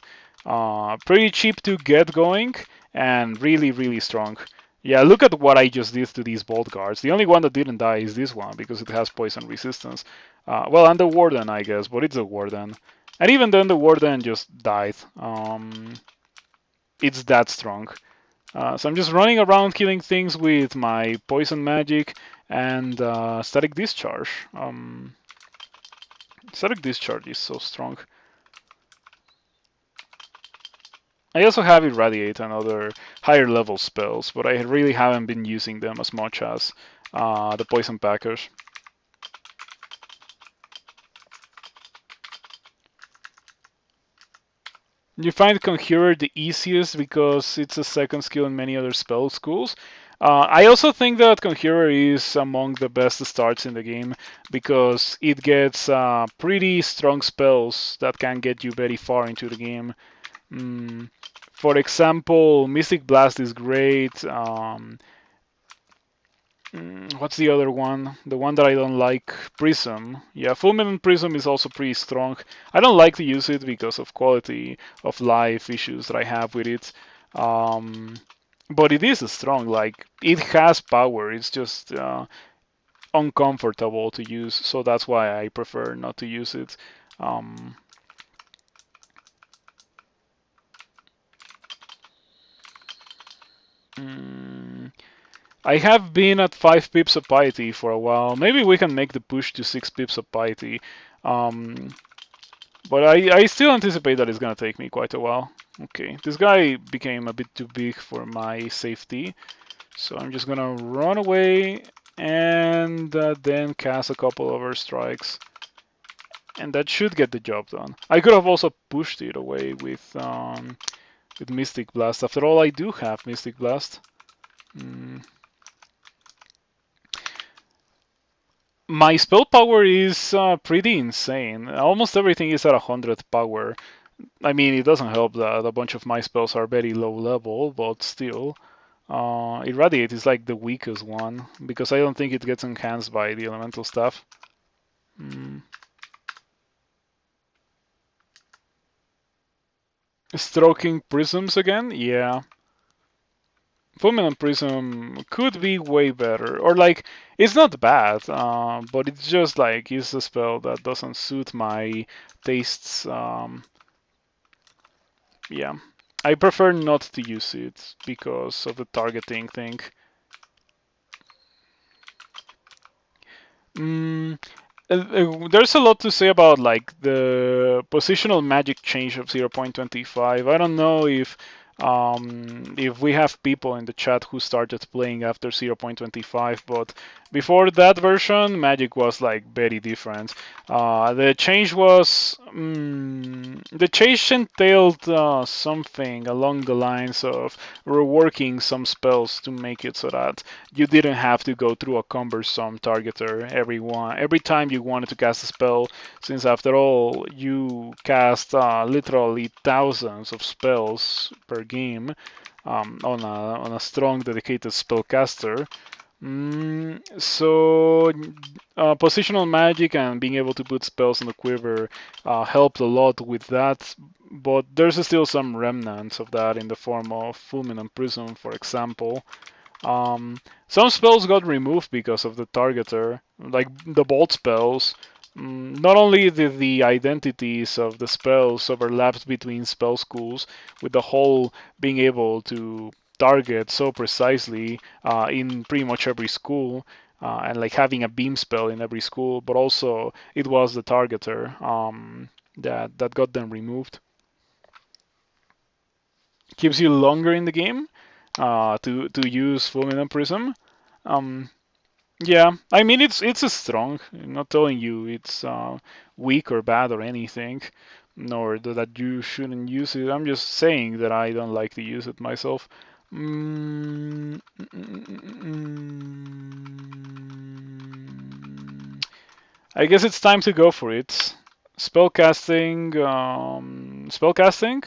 Speaker 1: Pretty cheap to get going and really, really strong. Yeah, look at what I just did to these bolt guards. The only one that didn't die is this one because it has poison resistance. Well, and the warden, I guess, but it's a warden. And even then, the warden just died. It's that strong. So I'm just running around killing things with my poison magic and static discharge. Static discharge is so strong. I also have irradiate and other higher level spells, but I really haven't been using them as much as the poison packers. You find Conjurer the easiest because it's a second skill in many other spell schools. I also think that Conjurer is among the best starts in the game because it gets pretty strong spells that can get you very far into the game. Mm, for example, Mystic Blast is great. What's the other one? The one that I don't like, Prism. Yeah, Fulminant Prism is also pretty strong. I don't like to use it because of quality of life issues that I have with it. Um, but it is strong. Like it has power. It's just uncomfortable to use, so that's why I prefer not to use it. Um, mm, I have been at 5 pips of piety for a while. Maybe we can make the push to 6 pips of piety. Um, but I still anticipate that it's gonna take me quite a while. Okay, this guy became a bit too big for my safety. So I'm just gonna run away and then cast a couple of strikes. And that should get the job done. I could have also pushed it away with Mystic Blast. After all, I do have Mystic Blast. Mm. My spell power is pretty insane. Almost everything is at 100 power. I mean, it doesn't help that a bunch of my spells are very low level, but still. Irradiate is like the weakest one, because I don't think it gets enhanced by the elemental stuff. Mm. Stroking prisms again? Yeah. Fulminant Prism could be way better. Or like, it's not bad, but it's just like, it's a spell that doesn't suit my tastes. Yeah. I prefer not to use it because of the targeting thing. Mm, there's a lot to say about like the positional magic change of 0.25. I don't know if we have people in the chat who started playing after 0.25, but before that version, magic was like very different. The change entailed something along the lines of reworking some spells to make it so that you didn't have to go through a cumbersome targeter every time you wanted to cast a spell, since after all you cast literally thousands of spells per game on a strong dedicated spellcaster. So positional magic and being able to put spells on the quiver helped a lot with that, but there's still some remnants of that in the form of Fulminant Prism, for example. Some spells got removed because of the targeter, like the bolt spells. Not only did the identities of the spells overlapped between spell schools, with the whole being able to target so precisely in pretty much every school, and like having a beam spell in every school, but also it was the targeter that got them removed. Keeps you longer in the game to use Fulminant Prism. Um, yeah, I mean it's a strong. I'm not telling you it's weak or bad or anything, nor that you shouldn't use it. I'm just saying that I don't like to use it myself. Mm, mm, mm, I guess it's time to go for it. Spellcasting, spellcasting.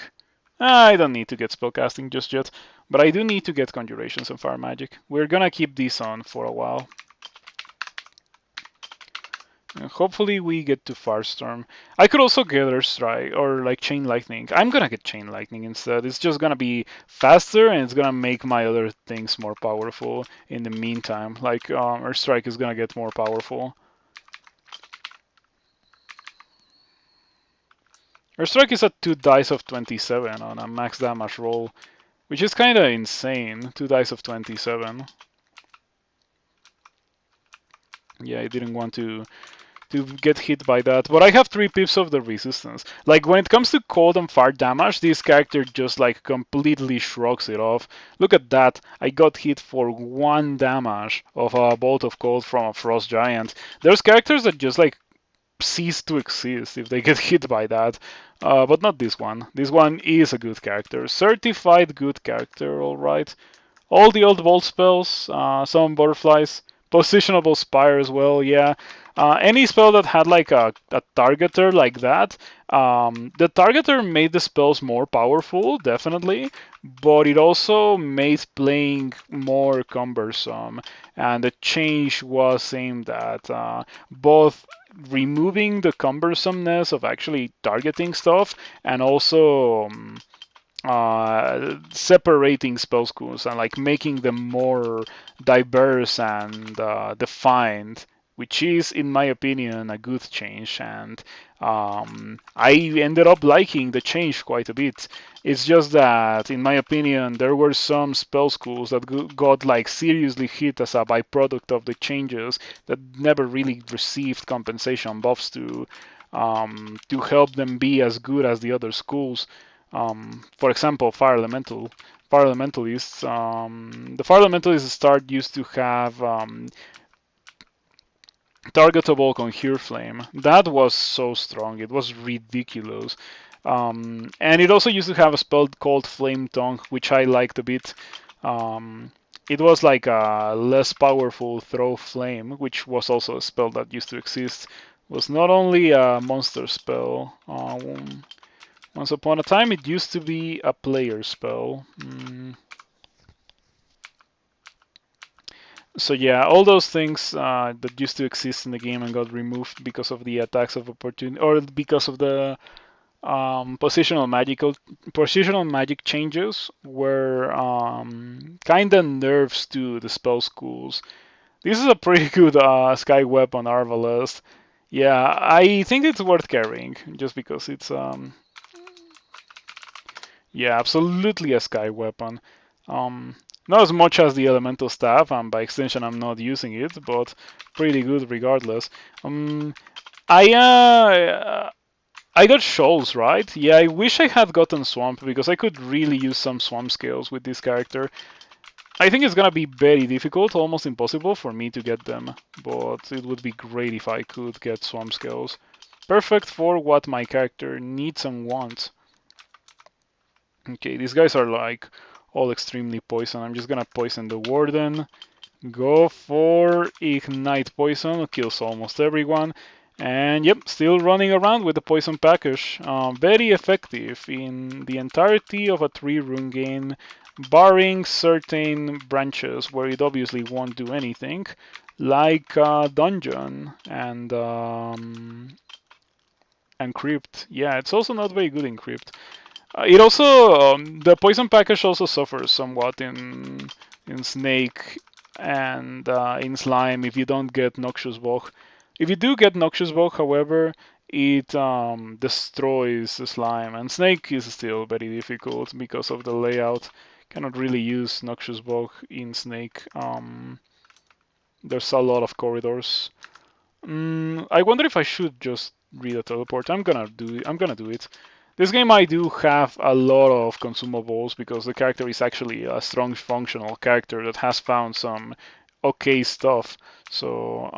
Speaker 1: I don't need to get spellcasting just yet, but I do need to get conjurations and fire magic. We're gonna keep these on for a while. Hopefully we get to Firestorm. I could also get Earth Strike or like Chain Lightning. I'm gonna get Chain Lightning instead. It's just gonna be faster and it's gonna make my other things more powerful in the meantime. Like Earth Strike is gonna get more powerful. Earth Strike is at 2 dice of 27 on a max damage roll, which is kind of insane. 2 dice of 27. Yeah, I didn't want to get hit by that. But I have 3 pips of the resistance. Like when it comes to cold and fire damage, this character just like completely shrugs it off. Look at that. I got hit for 1 damage of a bolt of cold from a frost giant. There's characters that just like cease to exist if they get hit by that. But not this one. This one is a good character. Certified good character, alright. All the old bolt spells, some butterflies, positionable spire as well, yeah. Any spell that had like a targeter like that, the targeter made the spells more powerful, definitely, but it also made playing more cumbersome. And the change was aimed at both removing the cumbersomeness of actually targeting stuff and also separating spell schools and like making them more diverse and defined, which is, in my opinion, a good change. And I ended up liking the change quite a bit. It's just that, in my opinion, there were some spell schools that got like seriously hit as a byproduct of the changes that never really received compensation buffs to help them be as good as the other schools. For example, Fire Elementalists. The Fire Elementalists start used to have targetable Conjure Flame. That was so strong. It was ridiculous. And it also used to have a spell called Flame Tongue, which I liked a bit. It was like a less powerful Throw Flame, which was also a spell that used to exist. It was not only a monster spell. Once upon a time, it used to be a player spell. So yeah, all those things that used to exist in the game and got removed because of the attacks of opportunity or because of the positional magic changes were kind of nerfs to the spell schools. This is a pretty good sky weapon, Arvalest. Yeah, I think it's worth carrying just because it's yeah, absolutely a sky weapon. Um, Not as much as the elemental staff, and by extension, I'm not using it, but pretty good regardless. I I got shoals, right? Yeah, I wish I had gotten swamp because I could really use some swamp skills with this character. I think it's gonna be very difficult, almost impossible for me to get them, but it would be great if I could get swamp skills. Perfect for what my character needs and wants. Okay, these guys are like all extremely poison. I'm just gonna poison the warden. Go for ignite poison. Kills almost everyone. And yep, still running around with the poison package. Very effective in the entirety of a 3-rune game, barring certain branches where it obviously won't do anything, like dungeon and crypt. Yeah, it's also not very good in crypt. It also the poison package also suffers somewhat in snake and in slime if you don't get noxious bog. If you do get noxious bog, however, it destroys the slime, and snake is still very difficult because of the layout. Cannot really use noxious bog in snake. There's a lot of corridors. I wonder if I should just read a teleport. I'm gonna do it. This game I do have a lot of consumables because the character is actually a strong functional character that has found some okay stuff. So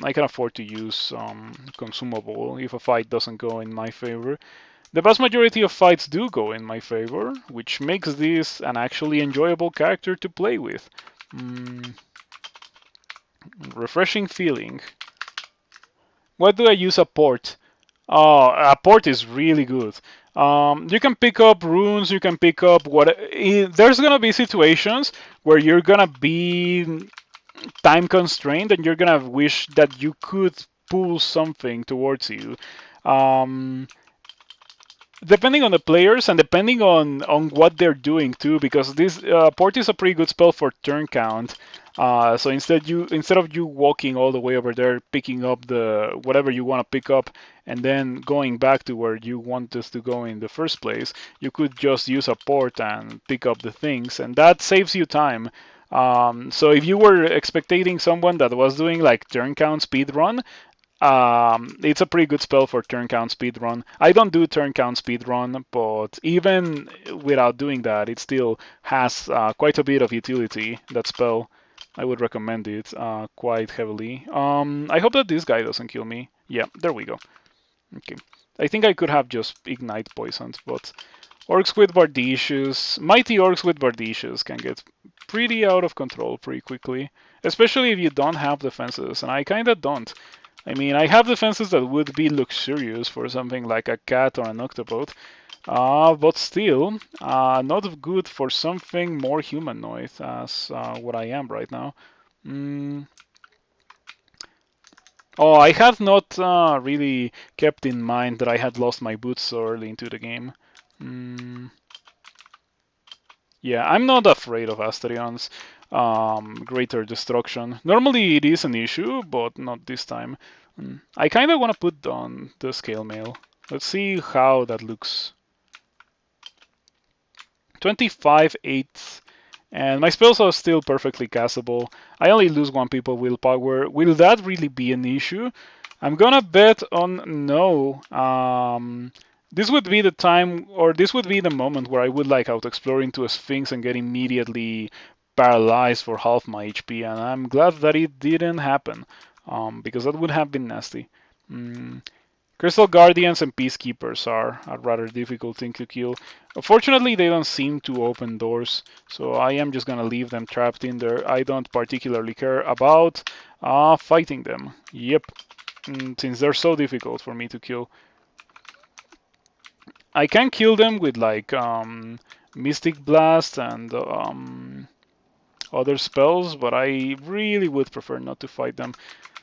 Speaker 1: I can afford to use consumable if a fight doesn't go in my favor. The vast majority of fights do go in my favor, which makes this an actually enjoyable character to play with. Refreshing feeling. What do I use a port? Oh, a port is really good. You can pick up runes, you can pick up what. There's gonna be situations where you're gonna be time constrained and you're gonna wish that you could pull something towards you. Um, Depending on the players and depending on what they're doing too, because this port is a pretty good spell for turn count. So instead of you walking all the way over there, picking up the whatever you want to pick up, and then going back to where you want us to go in the first place, you could just use a port and pick up the things, and that saves you time. So if you were expecting someone that was doing like turn count speed run, it's a pretty good spell for turn count speedrun. I don't do turn count speedrun, but even without doing that, it still has quite a bit of utility, that spell. I would recommend it quite heavily. I hope that this guy doesn't kill me. Yeah, there we go. Okay. I think I could have just ignite poisoned, but orcs with Bardicious, mighty orcs with Bardicious can get pretty out of control pretty quickly, especially if you don't have defenses, and I kinda don't. I mean, I have defenses that would be luxurious for something like a cat or an octopod, but still not good for something more humanoid as what I am right now. Mm. Oh, I had not really kept in mind that I had lost my boots so early into the game. Mm. Yeah, I'm not afraid of Astarion's greater destruction. Normally it is an issue, but not this time. I kind of want to put on the scale mail. Let's see how that looks. 25 8, and my spells are still perfectly castable. I only lose one people willpower. Will that really be an issue? I'm gonna bet on no. This would be the time, or this would be the moment where I would like out explore into a Sphinx and get immediately paralyzed for half my HP, and I'm glad that it didn't happen, because that would have been nasty. Mm. Crystal Guardians and Peacekeepers are a rather difficult thing to kill. Fortunately, they don't seem to open doors, so I am just gonna leave them trapped in there. I don't particularly care about fighting them. Yep, since they're so difficult for me to kill. I can kill them with like Mystic Blast and other spells, but I really would prefer not to fight them.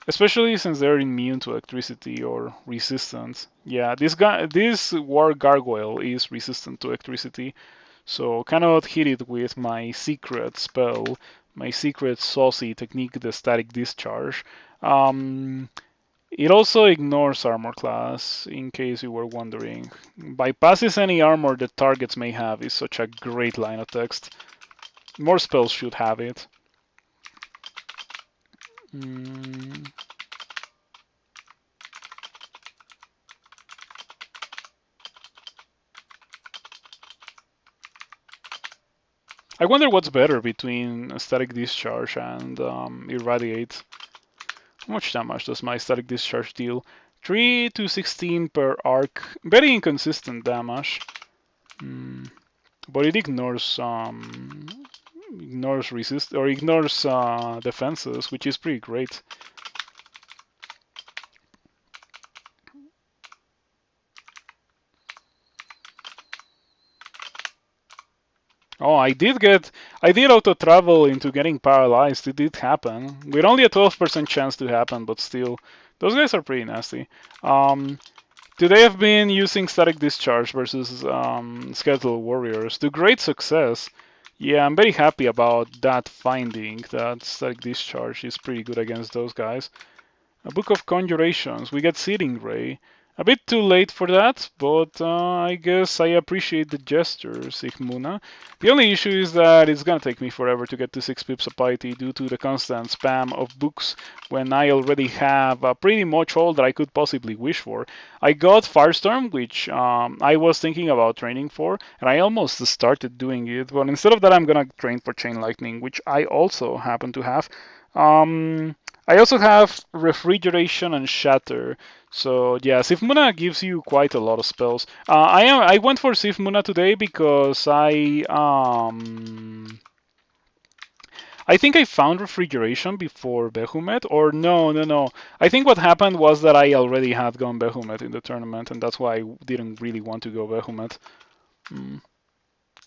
Speaker 1: Especially since they're immune to electricity or resistant. Yeah, this war gargoyle is resistant to electricity, so cannot hit it with my secret spell, my secret saucy technique, the static discharge. It also ignores armor class, in case you were wondering. Bypasses any armor that targets may have is such a great line of text. More spells should have it. Mm. I wonder what's better between Static Discharge and Irradiate. How much damage does my Static Discharge deal? 3 to 16 per arc. Very inconsistent damage. But it ignores resist or ignores defenses, which is pretty great. Oh, I did auto travel into getting paralyzed. It did happen with only a 12% chance to happen, but still, those guys are pretty nasty. Today I've been using Static Discharge versus Skeletal Warriors to great success. Yeah, I'm very happy about that finding, that Static Discharge is pretty good against those guys. A Book of Conjurations, we get Seething Ray. A bit too late for that, but I guess I appreciate the gesture, Sigmuna. The only issue is that it's gonna take me forever to get to 6 pips of piety due to the constant spam of books when I already have pretty much all that I could possibly wish for. I got Firestorm, which I was thinking about training for, and I almost started doing it, but instead of that I'm gonna train for Chain Lightning, which I also happen to have. I also have Refrigeration and Shatter. So yeah, Sifmuna gives you quite a lot of spells. I went for Sifmuna today because I think I found Refrigeration before Behumet, or no. I think what happened was that I already had gone Behumet in the tournament, and that's why I didn't really want to go Behumet.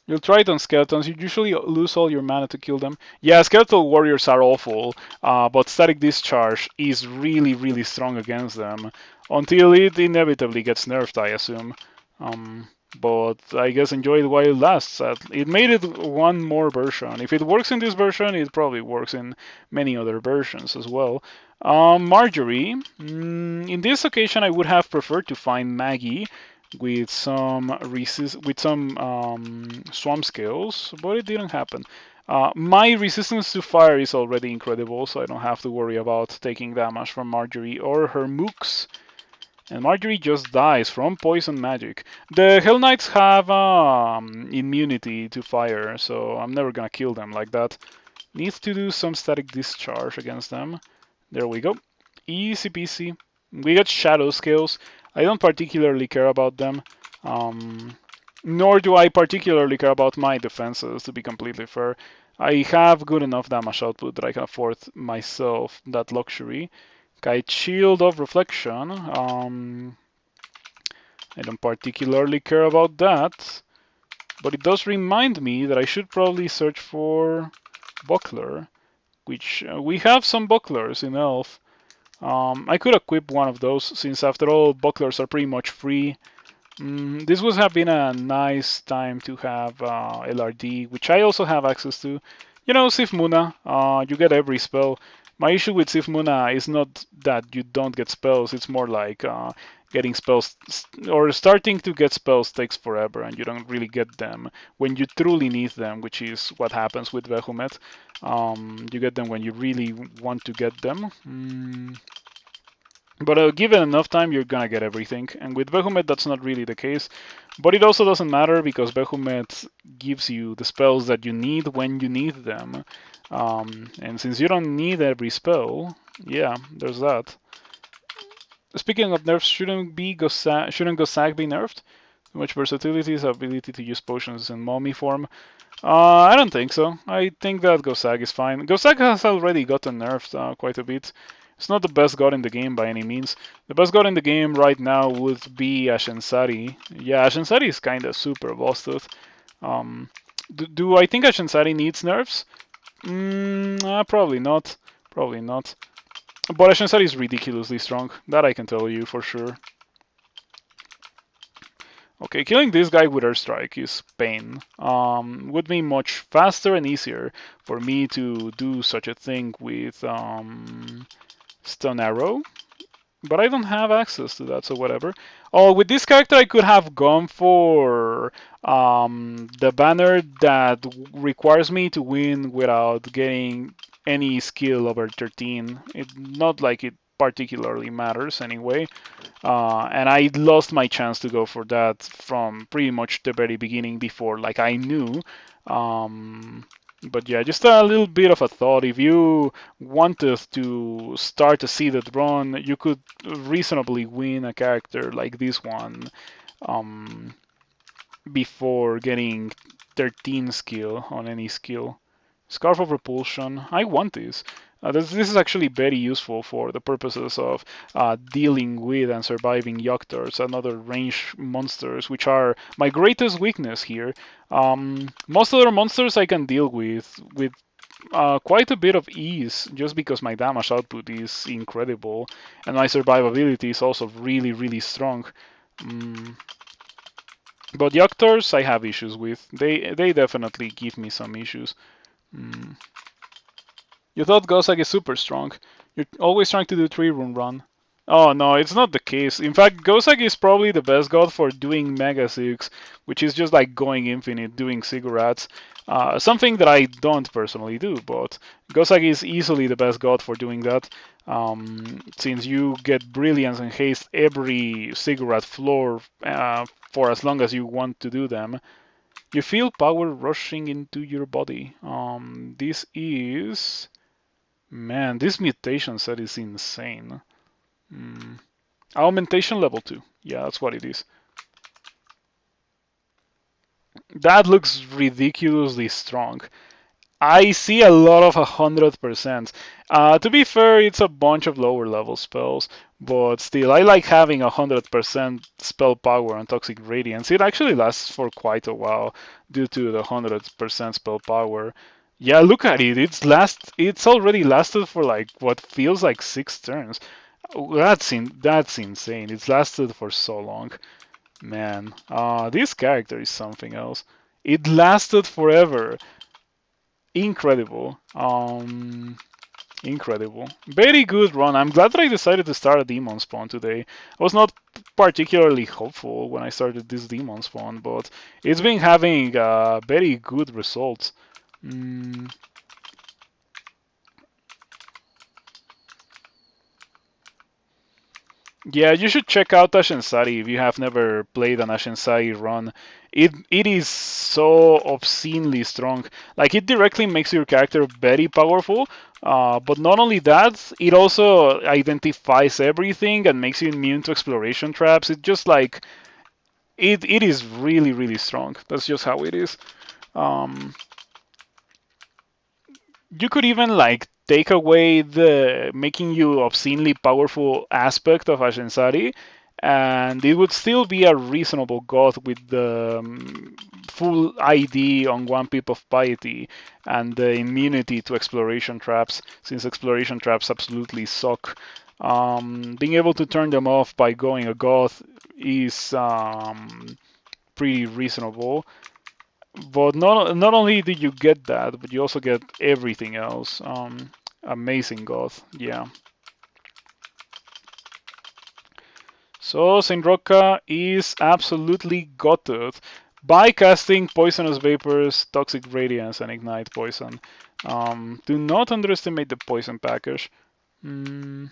Speaker 1: You'll try it on skeletons. You usually lose all your mana to kill them. Yeah, skeletal warriors are awful, but static discharge is really, really strong against them until it inevitably gets nerfed, I assume. Um, but I guess enjoy it while it lasts. It made it one more version. If it works in this version, it probably works in many other versions as well. Marjorie. In this occasion, I would have preferred to find Maggie with some swamp skills, but it didn't happen. My resistance to fire is already incredible, so I don't have to worry about taking damage from Marjorie or her mooks. And Marjorie just dies from poison magic. The Hell Knights have immunity to fire, so I'm never gonna kill them like that. Needs to do some static discharge against them. There we go. Easy peasy. We got shadow skills. I don't particularly care about them. Um, Nor do I particularly care about my defenses, to be completely fair. I have good enough damage output that I can afford myself that luxury. Kite Shield of Reflection. I don't particularly care about that, but it does remind me that I should probably search for Buckler, which we have some Bucklers in Elf. I could equip one of those, since after all, Bucklers are pretty much free. This would have been a nice time to have LRD, which I also have access to. You know, Sif Muna, you get every spell. My issue with Sif Muna is not that you don't get spells, it's more like getting spells, or starting to get spells takes forever and you don't really get them when you truly need them, which is what happens with Vehumet. You get them when you really want to get them. But given enough time, you're gonna get everything. And with Behemoth, that's not really the case. But it also doesn't matter because Behemoth gives you the spells that you need when you need them. And since you don't need every spell, yeah, there's that. Speaking of nerfs, shouldn't Gossack be nerfed? Too much versatility, his ability to use potions in mummy form. I don't think so. I think that Gossack is fine. Gossack has already gotten nerfed quite a bit. It's not the best god in the game by any means. The best god in the game right now would be Ashensari. Yeah, Ashensari is kind of super busted. Do I think Ashensari needs nerfs? Probably not. Probably not. But Ashensari is ridiculously strong. That I can tell you for sure. Okay, killing this guy with Airstrike is pain. Would be much faster and easier for me to do such a thing with Stone Arrow, but I don't have access to that, so whatever. Oh, with this character I could have gone for the banner that requires me to win without getting any skill over 13. Not like it particularly matters anyway. And I lost my chance to go for that from pretty much the very beginning before, like I knew. But yeah, just a little bit of a thought. If you wanted to start a seeded run, you could reasonably win a character like this one before getting 13 skill on any skill. Scarf of Repulsion. I want this. This is actually very useful for the purposes of dealing with and surviving Yoctors and other range monsters, which are my greatest weakness here. Most other monsters I can deal with quite a bit of ease, just because my damage output is incredible and my survivability is also really, really strong. But Yoctors I have issues with. They definitely give me some issues. You thought Gossack is super strong. You're always trying to do 3-rune run. Oh no, it's not the case. In fact, Gossack is probably the best god for doing Mega 6, which is just like going infinite, doing Ziggurats. Something that I don't personally do, but Gossack is easily the best god for doing that. Since you get Brilliance and Haste every Ziggurat floor for as long as you want to do them. You feel power rushing into your body. This is... Man, this mutation set is insane. Augmentation level 2. Yeah, that's what it is. That looks ridiculously strong. I see a lot of 100%. To be fair, it's a bunch of lower level spells, but still, I like having 100% spell power on Toxic Radiance. It actually lasts for quite a while due to the 100% spell power. Yeah, look at it. It's already lasted for like what feels like 6 turns. That's insane. It's lasted for so long. Man, this character is something else. It lasted forever. Incredible. Incredible. Very good run. I'm glad that I decided to start a Demonspawn today. I was not particularly hopeful when I started this Demonspawn, but it's been having very good results. Mm, Yeah, you should check out Ashensari if you have never played an Ashensari run. It is so obscenely strong. Like it directly makes your character very powerful. But not only that, it also identifies everything and makes you immune to exploration traps. It just like it is really really strong. That's just how it is. Um, you could even like take away the making you obscenely powerful aspect of Ashensari, and it would still be a reasonable god with the full ID on one pip of piety and the immunity to exploration traps, since exploration traps absolutely suck. Being able to turn them off by going a god is pretty reasonable. But not only did you get that, but you also get everything else. Amazing God, yeah. So Saint Roca is absolutely gutted by casting Poisonous Vapors, Toxic Radiance, and Ignite Poison. Do not underestimate the poison package. Mm,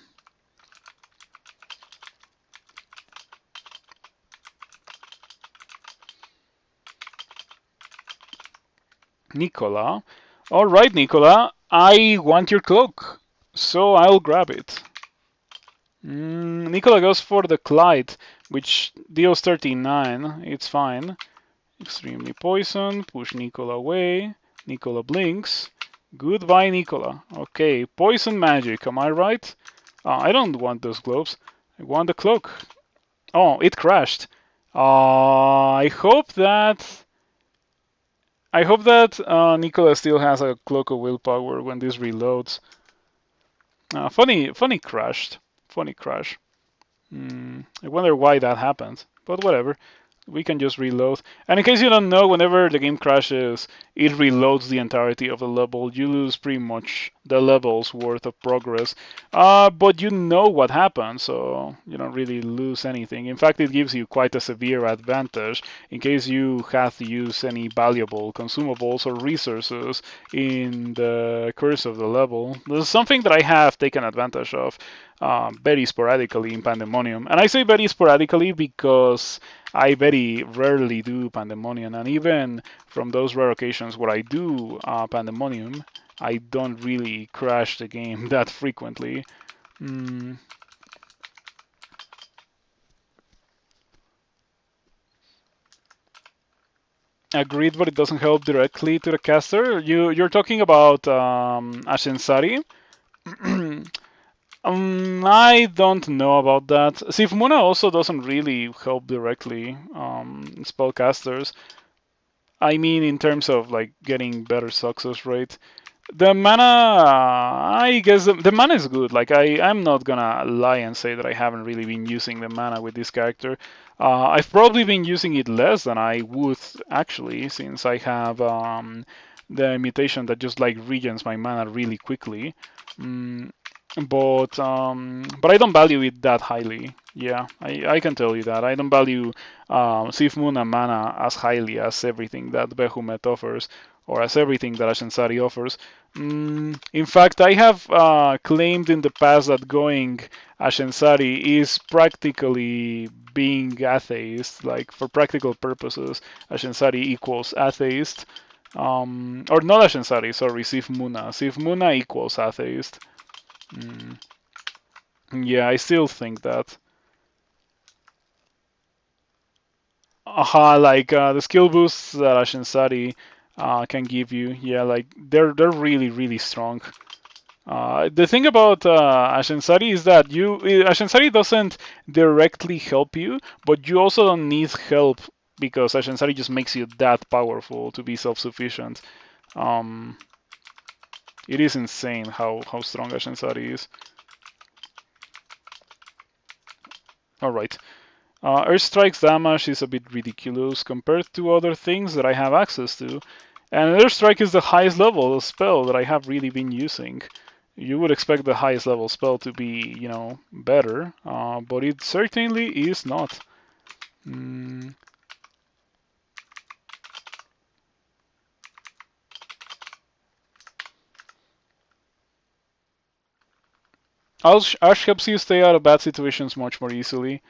Speaker 1: Nicola. Alright, Nicola, I want your cloak, so I'll grab it. Nicola goes for the Clyde, which deals 39. It's fine. Extremely poison. Push Nicola away. Nicola blinks. Goodbye, Nicola. Okay, poison magic. Am I right? I don't want those gloves. I want the cloak. Oh, it crashed. I hope that. Nicola still has a cloak of willpower when this reloads. Funny crashed. Funny crash. I wonder why that happened, but whatever. We can just reload. And in case you don't know, whenever the game crashes, it reloads the entirety of the level. You lose pretty much the level's worth of progress. But you know what happened, so you don't really lose anything. In fact, it gives you quite a severe advantage in case you have to use any valuable consumables or resources in the course of the level. This is something that I have taken advantage of very sporadically in Pandemonium. And I say very sporadically because I very rarely do Pandemonium, and even from those rare occasions where I do Pandemonium, I don't really crash the game that frequently. Mm, Agreed, but it doesn't help directly to the caster. You're talking about Ashensari. I don't know about that. Sifmuna also doesn't really help directly spellcasters. I mean, in terms of like getting better success rate. The mana, I guess the mana is good. Like I'm not gonna lie and say that I haven't really been using the mana with this character. I've probably been using it less than I would actually, since I have the mutation that just like regens my mana really quickly. Mm, but I don't value it that highly. Yeah, I can tell you that. I don't value Sif Moon and Mana as highly as everything that Behemoth offers, or as everything that Ashensari offers. In fact, I have claimed in the past that going Ashensari is practically being atheist. Like, for practical purposes, Ashensari equals atheist. Or not Ashensari, sorry, Sif Muna. Sif Muna equals atheist. Mm, yeah, I still think that. Like the skill boosts that Ashensari can give you. Yeah, like they're really really strong. The thing about Ashensari is that Ashensari doesn't directly help you, but you also don't need help because Ashensari just makes you that powerful to be self-sufficient. Um, it is insane how strong Ashensari is. All right. Earth Strike's damage is a bit ridiculous compared to other things that I have access to. And Earth Strike is the highest level spell that I have really been using. You would expect the highest level spell to be, better, but it certainly is not. Mm. Ash helps you stay out of bad situations much more easily.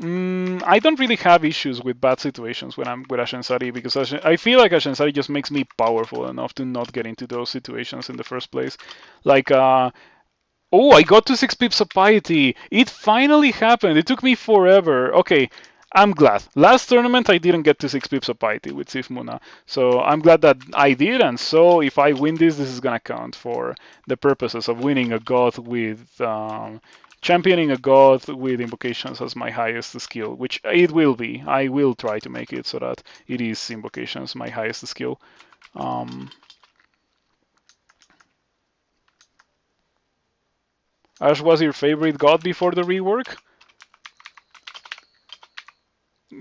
Speaker 1: I don't really have issues with bad situations when I'm with Ashensari because I feel like Ashensari just makes me powerful enough to not get into those situations in the first place. Like, oh, I got to 6 pips of piety. It finally happened. It took me forever. Okay, I'm glad. Last tournament I didn't get to 6 pips of piety with Sif Muna. So I'm glad that I did, and so if I win this, this is gonna count for the purposes of winning a god with championing a god with invocations as my highest skill, which it will be. I will try to make it so that it is invocations my highest skill. Um, Ash was your favorite god before the rework?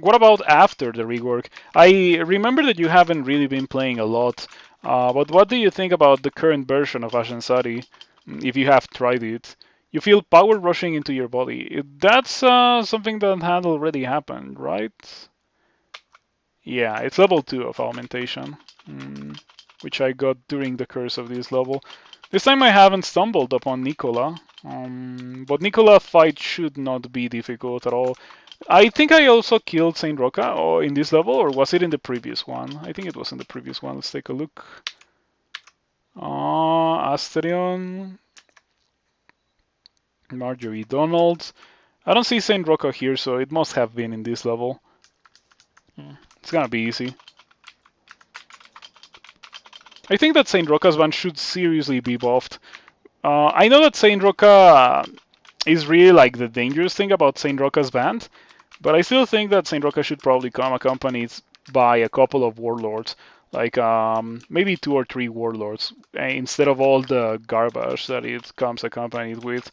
Speaker 1: What about after the rework? I remember that you haven't really been playing a lot, but what do you think about the current version of Ashensari, if you have tried it? You feel power rushing into your body. That's something that had already happened, right? Yeah, it's level 2 of Augmentation, which I got during the curse of this level. This time I haven't stumbled upon Nicola, but Nicola fight should not be difficult at all. I think I also killed Saint Roca or in this level, or was it in the previous one? I think it was in the previous one. Let's take a look. Asterion, Marjorie Donald. I don't see Saint Roca here, so it must have been in this level. It's gonna be easy. I think that Saint Roca's ban should seriously be buffed. I know that Saint Roca is really like the dangerous thing about Saint Roca's band, but I still think that Saint Roca should probably come accompanied by a couple of warlords, like maybe 2 or 3 warlords, instead of all the garbage that it comes accompanied with.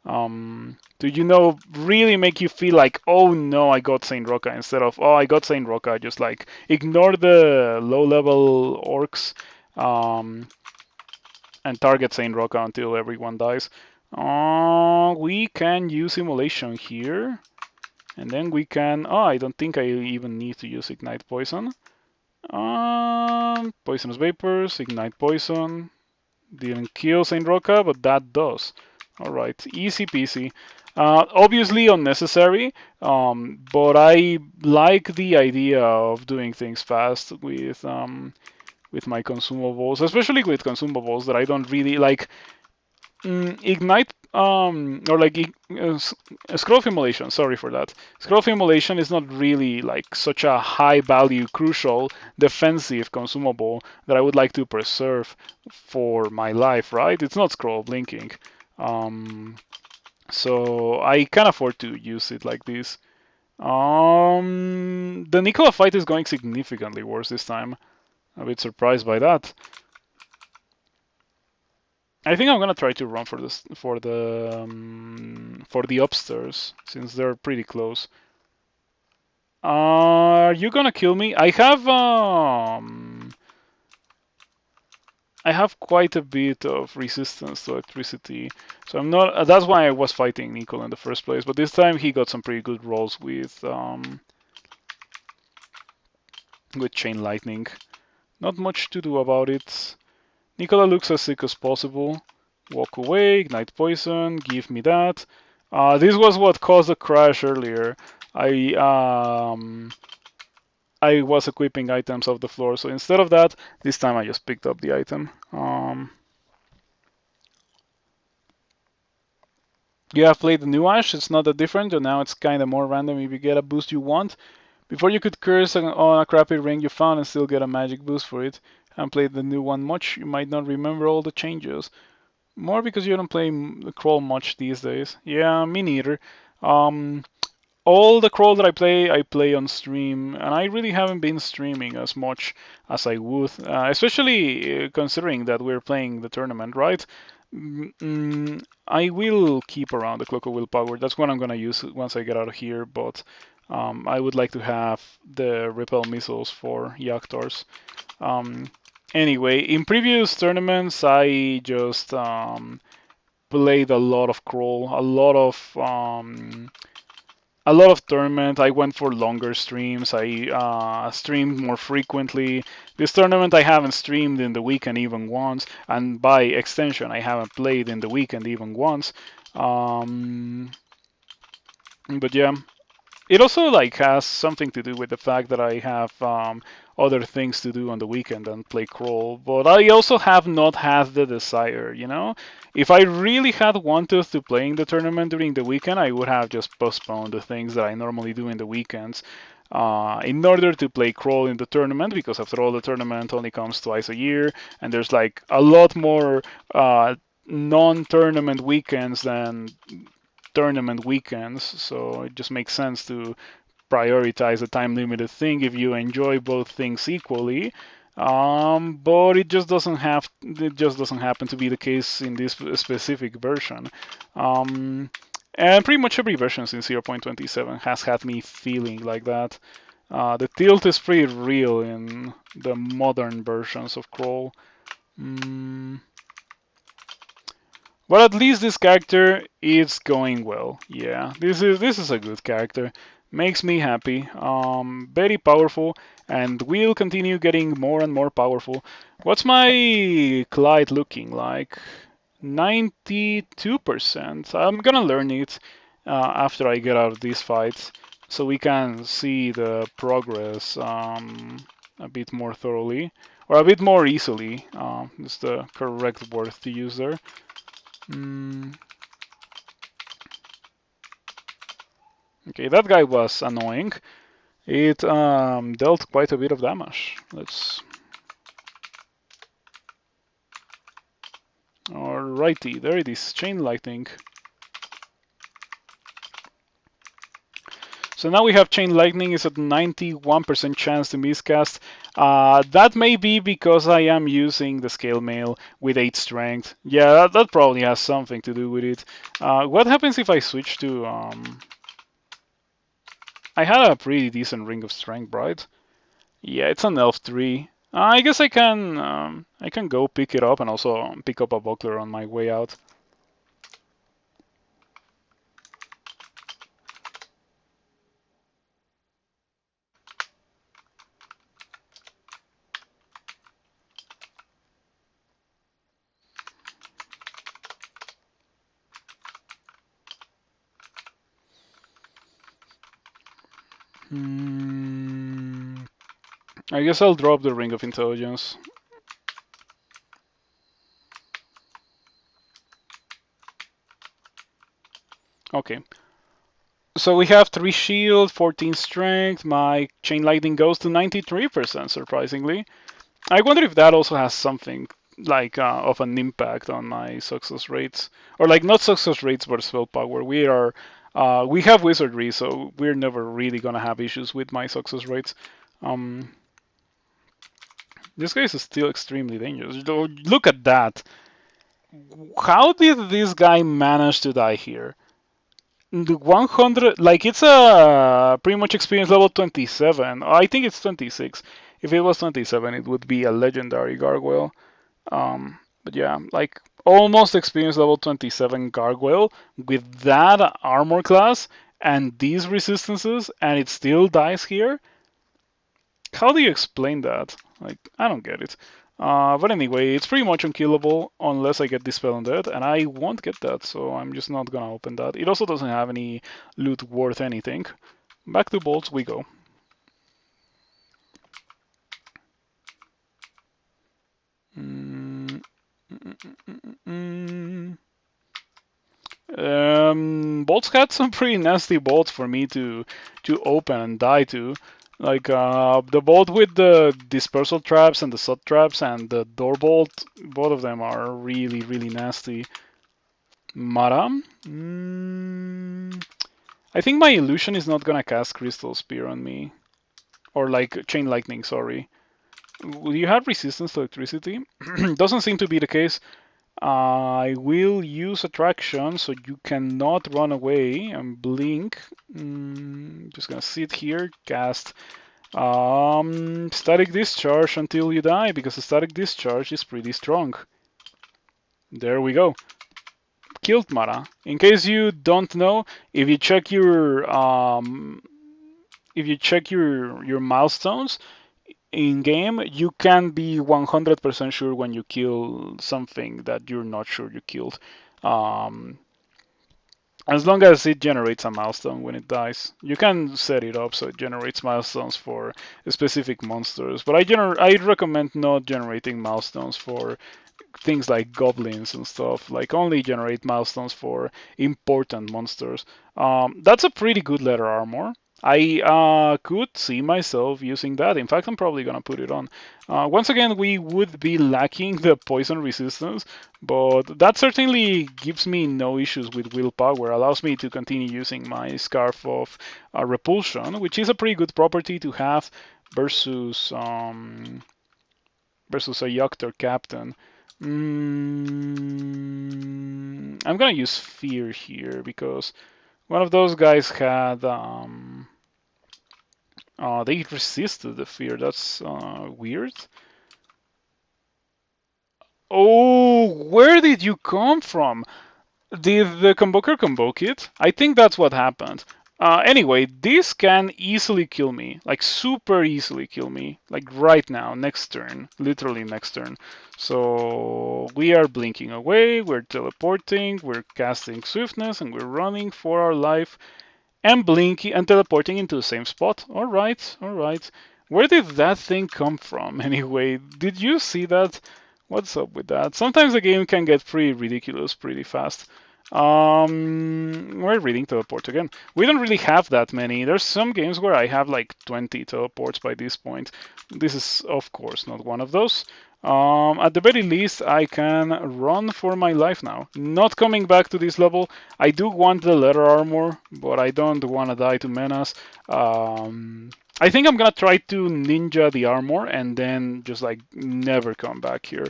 Speaker 1: Do really make you feel like, oh no, I got Saint Roca, instead of, oh, I got Saint Roca, just like ignore the low level orcs and target Saint Roca until everyone dies. We can use Immolation here. And then we can, oh, I don't think I even need to use Ignite Poison. Poisonous Vapors, Ignite Poison. Didn't kill Saint Roca, but that does. Alright, easy peasy. Obviously unnecessary, but I like the idea of doing things fast with my consumables, especially with consumables that I don't really like. Ignite or like scroll of immolation. Sorry for that. Scroll of immolation is not really like such a high value, crucial, defensive consumable that I would like to preserve for my life. Right? It's not scroll of linking, so I can afford to use it like this. The Nicola fight is going significantly worse this time. A bit surprised by that. I think I'm gonna try to run for the upstairs since they're pretty close. Are you gonna kill me? I have quite a bit of resistance to electricity, so I'm not. That's why I was fighting Nicol in the first place. But this time he got some pretty good rolls with chain lightning. Not much to do about it. Nicola looks as sick as possible. Walk away, ignite poison, give me that. This was what caused the crash earlier. I was equipping items off the floor, so instead of that, this time I just picked up the item. You have played the new Ash, it's not that different, and now it's kind of more random if you get a boost you want. Before you could curse on a crappy ring you found and still get a magic boost for it. Haven't played the new one much, you might not remember all the changes. More because you don't play crawl much these days. Yeah, me neither. Um, all the crawl that I play on stream, and I really haven't been streaming as much as I would, especially considering that we're playing the tournament, right? I will keep around the Clock of Willpower. That's what I'm gonna use once I get out of here, but I would like to have the repel missiles for Yaktars. Um, anyway, in previous tournaments, I just played a lot of crawl, a lot of tournament. I went for longer streams. I streamed more frequently. This tournament I haven't streamed in the weekend even once, and by extension I haven't played in the weekend even once. Um, but yeah, it also like has something to do with the fact that I have other things to do on the weekend than play crawl. But I also have not had the desire, you know. If I really had wanted to play in the tournament during the weekend, I would have just postponed the things that I normally do in the weekends. In order to play crawl in the tournament, because after all, the tournament only comes twice a year, and there's like a lot more non-tournament weekends than tournament weekends, so it just makes sense to prioritize a time limited thing if you enjoy both things equally. But it just doesn't happen to be the case in this specific version. Um, and pretty much every version since 0.27 has had me feeling like that. The tilt is pretty real in the modern versions of Crawl. Mm, but at least this character is going well. Yeah, this is a good character. Makes me happy. Very powerful, and will continue getting more and more powerful. What's my Clyde looking like? 92%. I'm gonna learn it after I get out of these fights, so we can see the progress a bit more thoroughly, or a bit more easily. Is the correct word to use there. Mm, okay, that guy was annoying. It dealt quite a bit of damage. Let's. Alrighty, there it is. Chain lightning. So now we have chain lightning is at 91% chance to miscast. That may be because I am using the scale mail with 8 strength. Yeah, that probably has something to do with it. What happens if I switch to I had a pretty decent ring of strength, right? Yeah, it's an elf 3. I guess I can go pick it up and also pick up a buckler on my way out. Hmm, I guess I'll drop the ring of intelligence. Okay. So we have 3 shield, 14 strength. My chain lightning goes to 93%, surprisingly. I wonder if that also has something like of an impact on my success rates, or like not success rates but spell power. We have wizardry, so we're never really gonna have issues with my success rates. Um, this guy is still extremely dangerous. Look at that. How did this guy manage to die here? The 100, like it's a pretty much experience level 27. I think it's 26. If it was 27, it would be a legendary gargoyle. But yeah, like almost experience level 27 gargoyle with that armor class and these resistances, and it still dies here. How do you explain that? Like, I don't get it. But anyway, it's pretty much unkillable unless I get Dispel Undead, and I won't get that, so I'm just not gonna open that. It also doesn't have any loot worth anything. Back to bolts we go. Mm, mm, mm, mm, mm. bolts had some pretty nasty bolts for me to open and die to. Like the bolt with the dispersal traps and the sub traps and the door bolt, both of them are really, really nasty. Mara? I think my illusion is not gonna cast Crystal Spear on me. Or like Chain Lightning, sorry. Will you have resistance to electricity? Doesn't seem to be the case. I will use attraction so you cannot run away and blink. Just gonna sit here, cast static discharge until you die because the static discharge is pretty strong. There we go. Killed Mara. In case you don't know, if you check your milestones in game, you can be 100% sure when you kill something that you're not sure you killed. As long as it generates a milestone when it dies. You can set it up so it generates milestones for specific monsters, but I recommend not generating milestones for things like goblins and stuff. Like only generate milestones for important monsters. That's a pretty good letter armor. I could see myself using that. In fact, I'm probably gonna put it on. Once again, we would be lacking the poison resistance, but that certainly gives me no issues with willpower. Allows me to continue using my Scarf of Repulsion, which is a pretty good property to have versus versus a Yoctor Captain. I'm gonna use Fear here because one of those guys had they resisted the fear. That's weird. Oh, where did you come from? Did the Convoker convoke it? I think that's what happened. Anyway, this can easily kill me. Like, super easily kill me. Like, right now, next turn. Literally next turn. So, we are blinking away, we're teleporting, we're casting Swiftness, and we're running for our life. And blinking and teleporting into the same spot. Alright, alright. Where did that thing come from, anyway? Did you see that? What's up with that? Sometimes the game can get pretty ridiculous pretty fast. We're reading teleport again. We don't really have that many. There's some games where I have like 20 teleports by this point. This is, of course, not one of those. At the very least, I can run for my life now. Not coming back to this level. I do want the leather armor, but I don't want to die to menace. I think I'm gonna try to ninja the armor and then just like never come back here,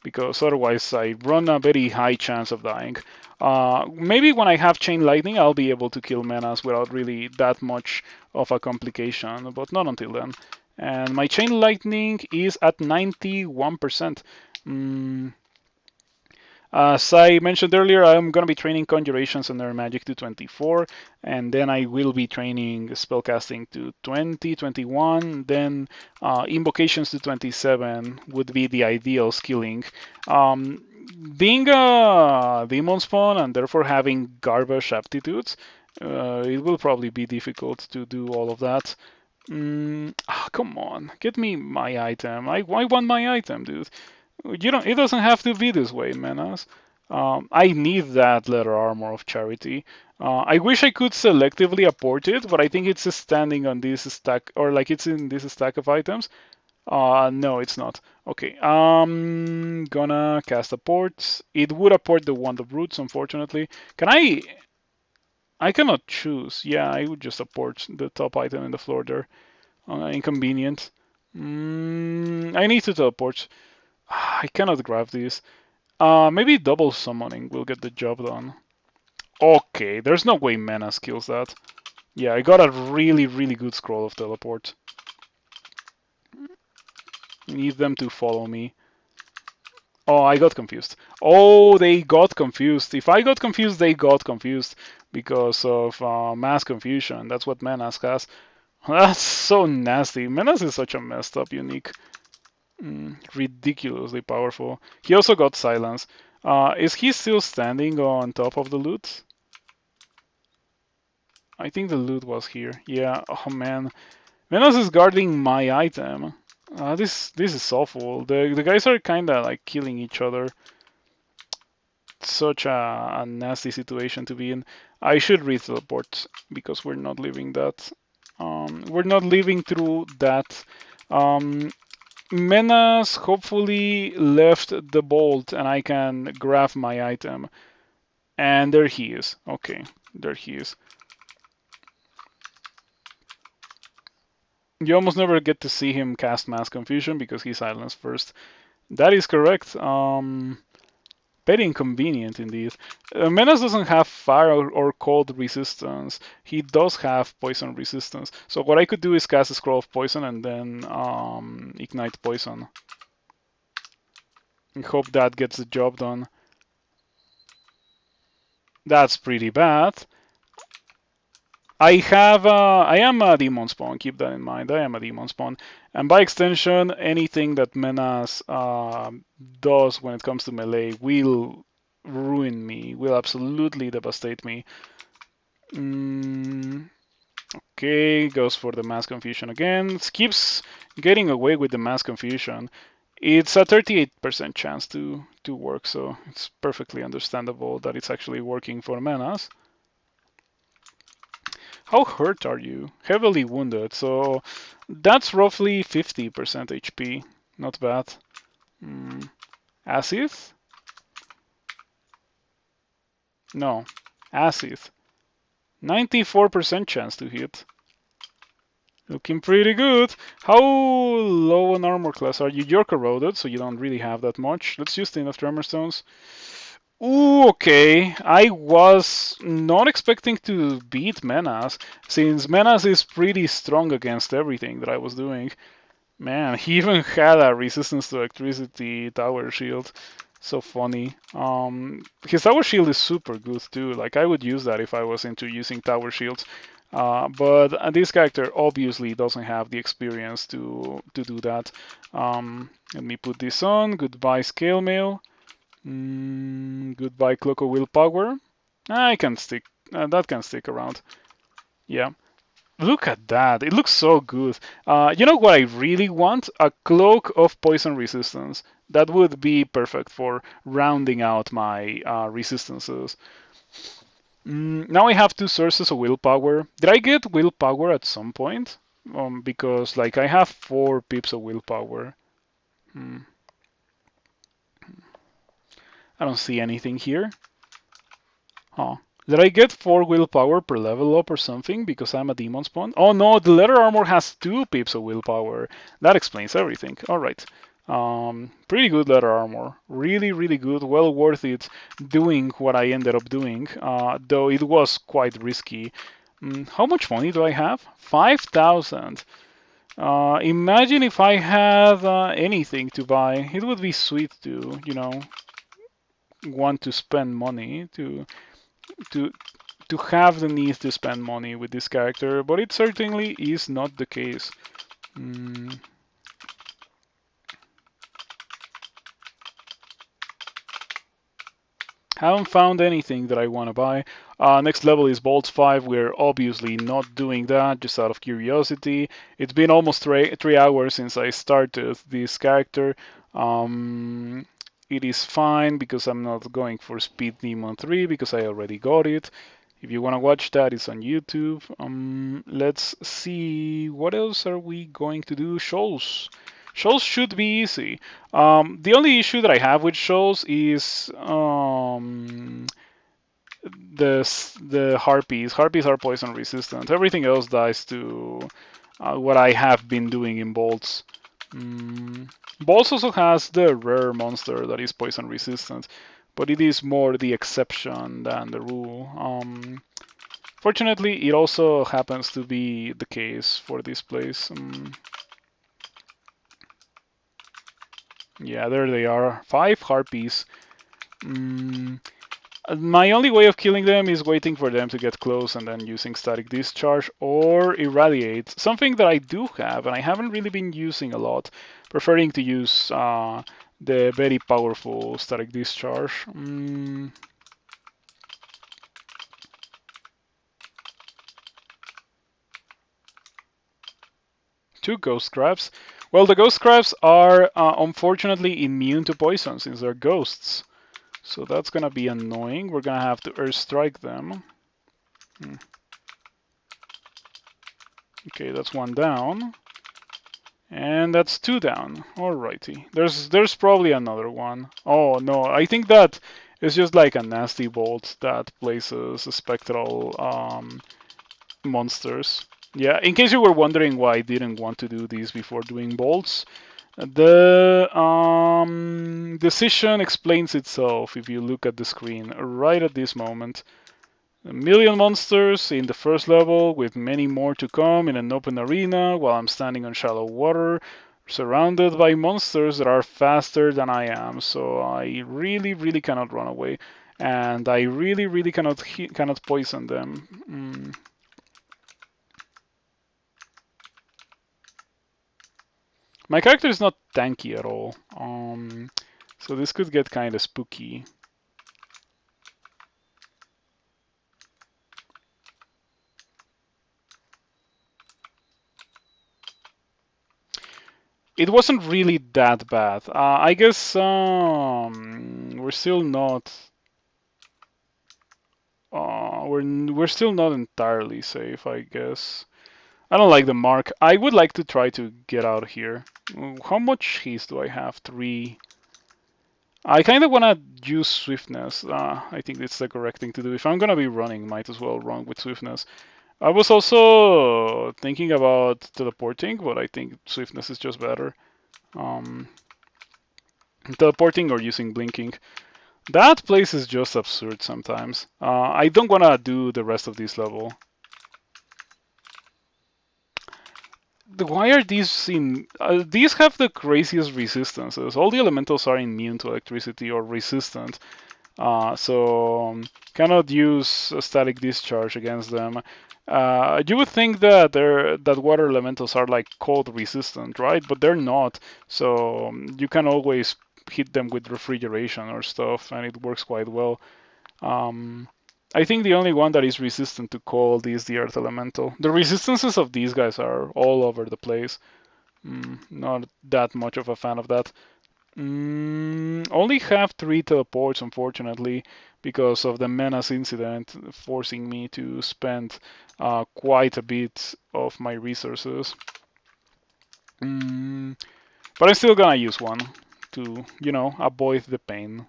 Speaker 1: because otherwise I run a very high chance of dying. Maybe when I have Chain Lightning, I'll be able to kill menace without really that much of a complication, but not until then. And my Chain Lightning is at 91%. As I mentioned earlier, I'm going to be training Conjurations and Air Magic to 24, and then I will be training Spellcasting to 20, 21, then Invocations to 27 would be the ideal skilling. Being a Demonspawn and therefore having garbage aptitudes, it will probably be difficult to do all of that. Come on, get me my item. I want my item, dude. You don't. It doesn't have to be this way, Menace. I need that leather armor of charity. I wish I could selectively apport it, but I think it's standing on this stack, or like it's in this stack of items. No, it's not. Okay, gonna cast a port. It would apport the Wand of Roots, unfortunately. Can I? I cannot choose. Yeah, I would just apport the top item in the floor there. Inconvenient. I need to teleport. I cannot grab these. Maybe double summoning will get the job done. Okay, there's no way Menace kills that. Yeah, I got a really, really good scroll of teleport. Need them to follow me. Oh, I got confused. Oh, they got confused. If I got confused, they got confused because of mass confusion. That's what Menace has. That's so nasty. Menace is such a messed up unique. Ridiculously powerful. He also got silence. Is he still standing on top of the loot? I think the loot was here. Yeah. Oh man, Menace is guarding my item. This is awful. The guys are kind of like killing each other. such a nasty situation to be in. I should re-teleport because we're not leaving that. We're not living through that. Menas hopefully left the bolt and I can grab my item. And there he is. Okay, there he is. You almost never get to see him cast Mass Confusion because he silenced first. That is correct. Very inconvenient indeed. Menace doesn't have fire or cold resistance. He does have poison resistance. So what I could do is cast a Scroll of Poison and then ignite poison. And hope that gets the job done. That's pretty bad. I am a Demonspawn, keep that in mind. I am a Demonspawn. And by extension, anything that Menace does when it comes to melee will ruin me, will absolutely devastate me. Okay, goes for the Mass Confusion again. Keeps getting away with the Mass Confusion. It's a 38% chance to work, so it's perfectly understandable that it's actually working for Menace. How hurt are you? Heavily wounded, so that's roughly 50% HP. Not bad. Acid? No. Acid. 94% chance to hit. Looking pretty good. How low on armor class are you? You're corroded, so you don't really have that much. Let's use the enough tremor stones. Ooh, okay. I was not expecting to beat Menace, since Menace is pretty strong against everything that I was doing. Man, he even had a resistance to electricity tower shield. So funny. His tower shield is super good too. Like I would use that if I was into using tower shields. But this character obviously doesn't have the experience to do that. Let me put this on. Goodbye scale mail. Goodbye cloak of willpower. I can stick. That can stick around. Yeah. Look at that. It looks so good. You know what I really want? A cloak of poison resistance. That would be perfect for rounding out my resistances. Now I have two sources of willpower. Did I get willpower at some point? Because like I have 4 pips of willpower. I don't see anything here. Huh. Did I get 4 willpower per level up or something because I'm a Demonspawn? Oh no, the leather armor has 2 pips of willpower. That explains everything. Alright. Pretty good leather armor. Really, really good. Well worth it doing what I ended up doing. Though it was quite risky. How much money do I have? 5,000. Imagine if I had anything to buy. It would be sweet to, you know, want to spend money to to have the need to spend money with this character, but it certainly is not the case. Haven't found anything that I want to buy. Next level is Bolts 5. We're obviously not doing that, just out of curiosity. It's been almost 3 hours since I started this character. It is fine because I'm not going for Speed Demon 3 because I already got it. If you want to watch that, it's on YouTube. Let's see, what else are we going to do? Shoals. Shoals should be easy. The only issue that I have with shoals is the harpies. Harpies are poison resistant. Everything else dies to what I have been doing in bolts. Bolts also has the rare monster that is poison resistant, but it is more the exception than the rule. Fortunately, it also happens to be the case for this place. Yeah, there they are. 5 harpies. My only way of killing them is waiting for them to get close and then using static discharge or irradiate. Something that I do have and I haven't really been using a lot. Preferring to use the very powerful static discharge. 2 ghost crabs. Well, the ghost crabs are unfortunately immune to poison since they're ghosts. So that's gonna be annoying. We're gonna have to airstrike them. Okay, that's one down. And that's two down. Alrighty. There's probably another one. Oh no, I think that is just like a nasty bolt that places spectral monsters. Yeah, in case you were wondering why I didn't want to do these before doing bolts, the decision explains itself if you look at the screen right at this moment. A million monsters in the first level, with many more to come in an open arena, while I'm standing on shallow water, surrounded by monsters that are faster than I am. So I really, really cannot run away, and I really, really cannot poison them. My character is not tanky at all, so this could get kind of spooky. It wasn't really that bad. I guess we're still not. We're still not entirely safe, I guess. I don't like the mark. I would like to try to get out of here. How much haste do I have? 3. I kind of want to use swiftness. I think it's the correct thing to do. If I'm gonna be running, might as well run with swiftness. I was also thinking about teleporting, but I think swiftness is just better. Um, Teleporting or using blinking. That place is just absurd sometimes. I don't want to do the rest of this level. Why are these in... these have the craziest resistances. All the elementals are immune to electricity or resistant. Cannot use a static discharge against them. You would think that that water elementals are like cold resistant, right? But they're not. So you can always hit them with refrigeration or stuff, and it works quite well. I think the only one that is resistant to cold is the earth elemental. The resistances of these guys are all over the place. Not that much of a fan of that. Only have 3 teleports, unfortunately, because of the Menace incident, forcing me to spend quite a bit of my resources. But I'm still gonna use one to, avoid the pain.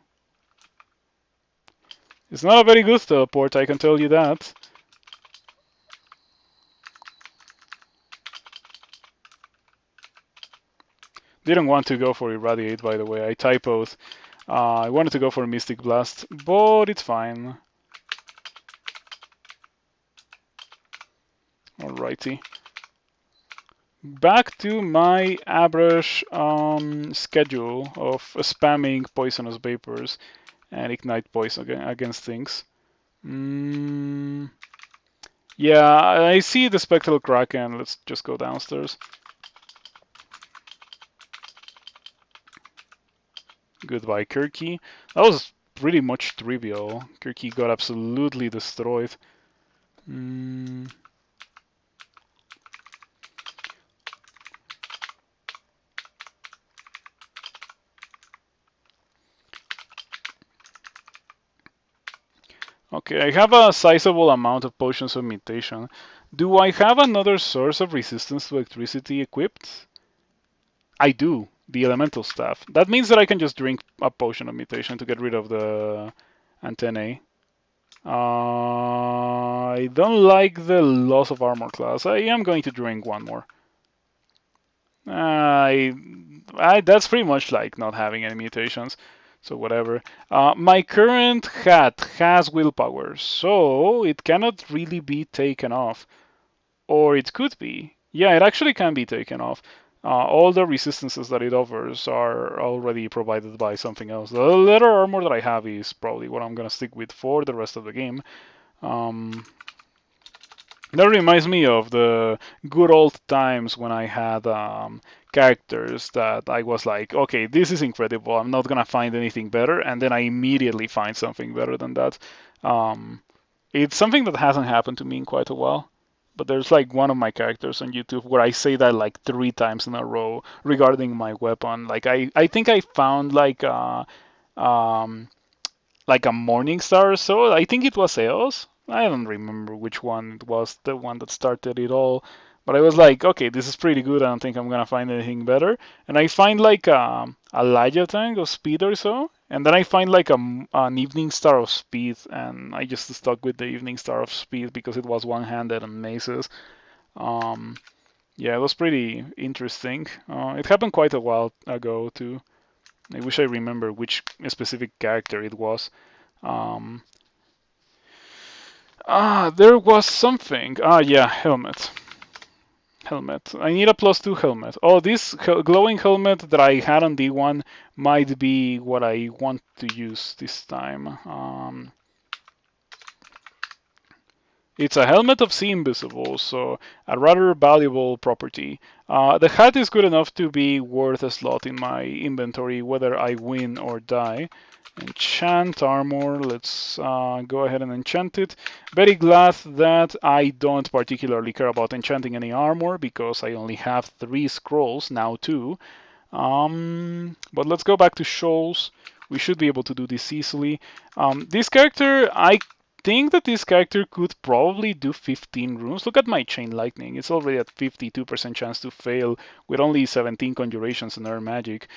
Speaker 1: It's not a very good teleport, I can tell you that. Didn't want to go for Irradiate, by the way. I typoed. I wanted to go for Mystic Blast, but it's fine. Alrighty. Back to my average schedule of spamming Poisonous Vapors and Ignite Poison against things. Yeah, I see the Spectral Kraken. Let's just go downstairs. Goodbye, Kirky. That was pretty much trivial. Kirky got absolutely destroyed. Okay, I have a sizable amount of potions of mutation. Do I have another source of resistance to electricity equipped? I do, the elemental staff. That means that I can just drink a potion of mutation to get rid of the antennae. I don't like the loss of armor class. I am going to drink one more. That's pretty much like not having any mutations. So whatever. My current hat has willpower, so it cannot really be taken off. Or it could be. Yeah, it actually can be taken off. All the resistances that it offers are already provided by something else. The leather armor that I have is probably what I'm going to stick with for the rest of the game. That reminds me of the good old times when I had characters that I was like, okay, this is incredible. I'm not gonna find anything better, and then I immediately find something better than that. It's something that hasn't happened to me in quite a while. But there's like one of my characters on YouTube where I say that like 3 times in a row regarding my weapon. Like I think I found like um, like a Morning Star or so. I think it was EOS. I don't remember which one it was, the one that started it all. But I was like, okay, this is pretty good. I don't think I'm gonna find anything better. And I find like a Laya tank of speed or so. And then I find like an Evening Star of speed, and I just stuck with the Evening Star of speed because it was one-handed and maces. Um, yeah, it was pretty interesting. It happened quite a while ago too. I wish I remember which specific character it was. Um, there was something. Yeah, helmet. Helmet. I need a +2 helmet. Oh, this glowing helmet that I had on D1 might be what I want to use this time. It's a helmet of sea invisible, so a rather valuable property. The hat is good enough to be worth a slot in my inventory, whether I win or die. Enchant armor. Let's go ahead and enchant it. Very glad that I don't particularly care about enchanting any armor because I only have 3 scrolls, now 2. But let's go back to Shoals. We should be able to do this easily. This character, I think that this character could probably do 15 runes. Look at my Chain Lightning. It's already at 52% chance to fail with only 17 conjurations and air magic.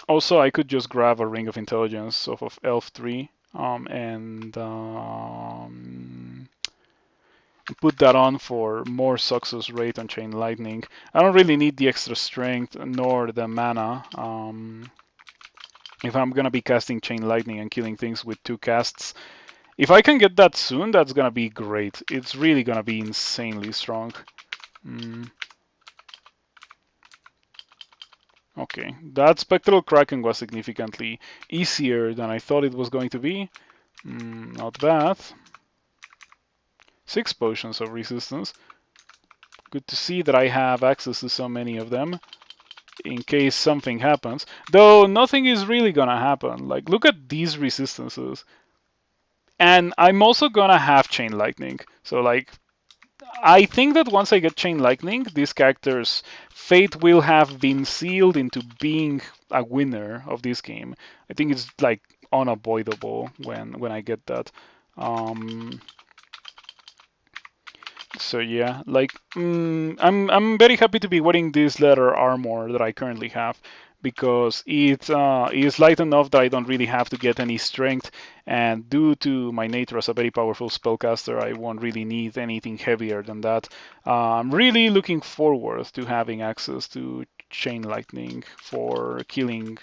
Speaker 1: Also, I could just grab a Ring of Intelligence off of Elf 3 and put that on for more success rate on Chain Lightning. I don't really need the extra strength nor the mana. If I'm gonna be casting Chain Lightning and killing things with 2 casts, if I can get that soon, that's gonna be great. It's really gonna be insanely strong. Okay, that Spectral Kraken was significantly easier than I thought it was going to be. Not bad. 6 potions of resistance. Good to see that I have access to so many of them in case something happens. Though nothing is really gonna happen. Like, look at these resistances. And I'm also gonna have Chain Lightning. So, like, I think that once I get Chain Lightning, this character's fate will have been sealed into being a winner of this game. I think it's like unavoidable when I get that. So yeah, like I'm very happy to be wearing this leather armor that I currently have because it is light enough that I don't really have to get any strength, and due to my nature as a very powerful spellcaster, I won't really need anything heavier than that. I'm really looking forward to having access to Chain Lightning for killing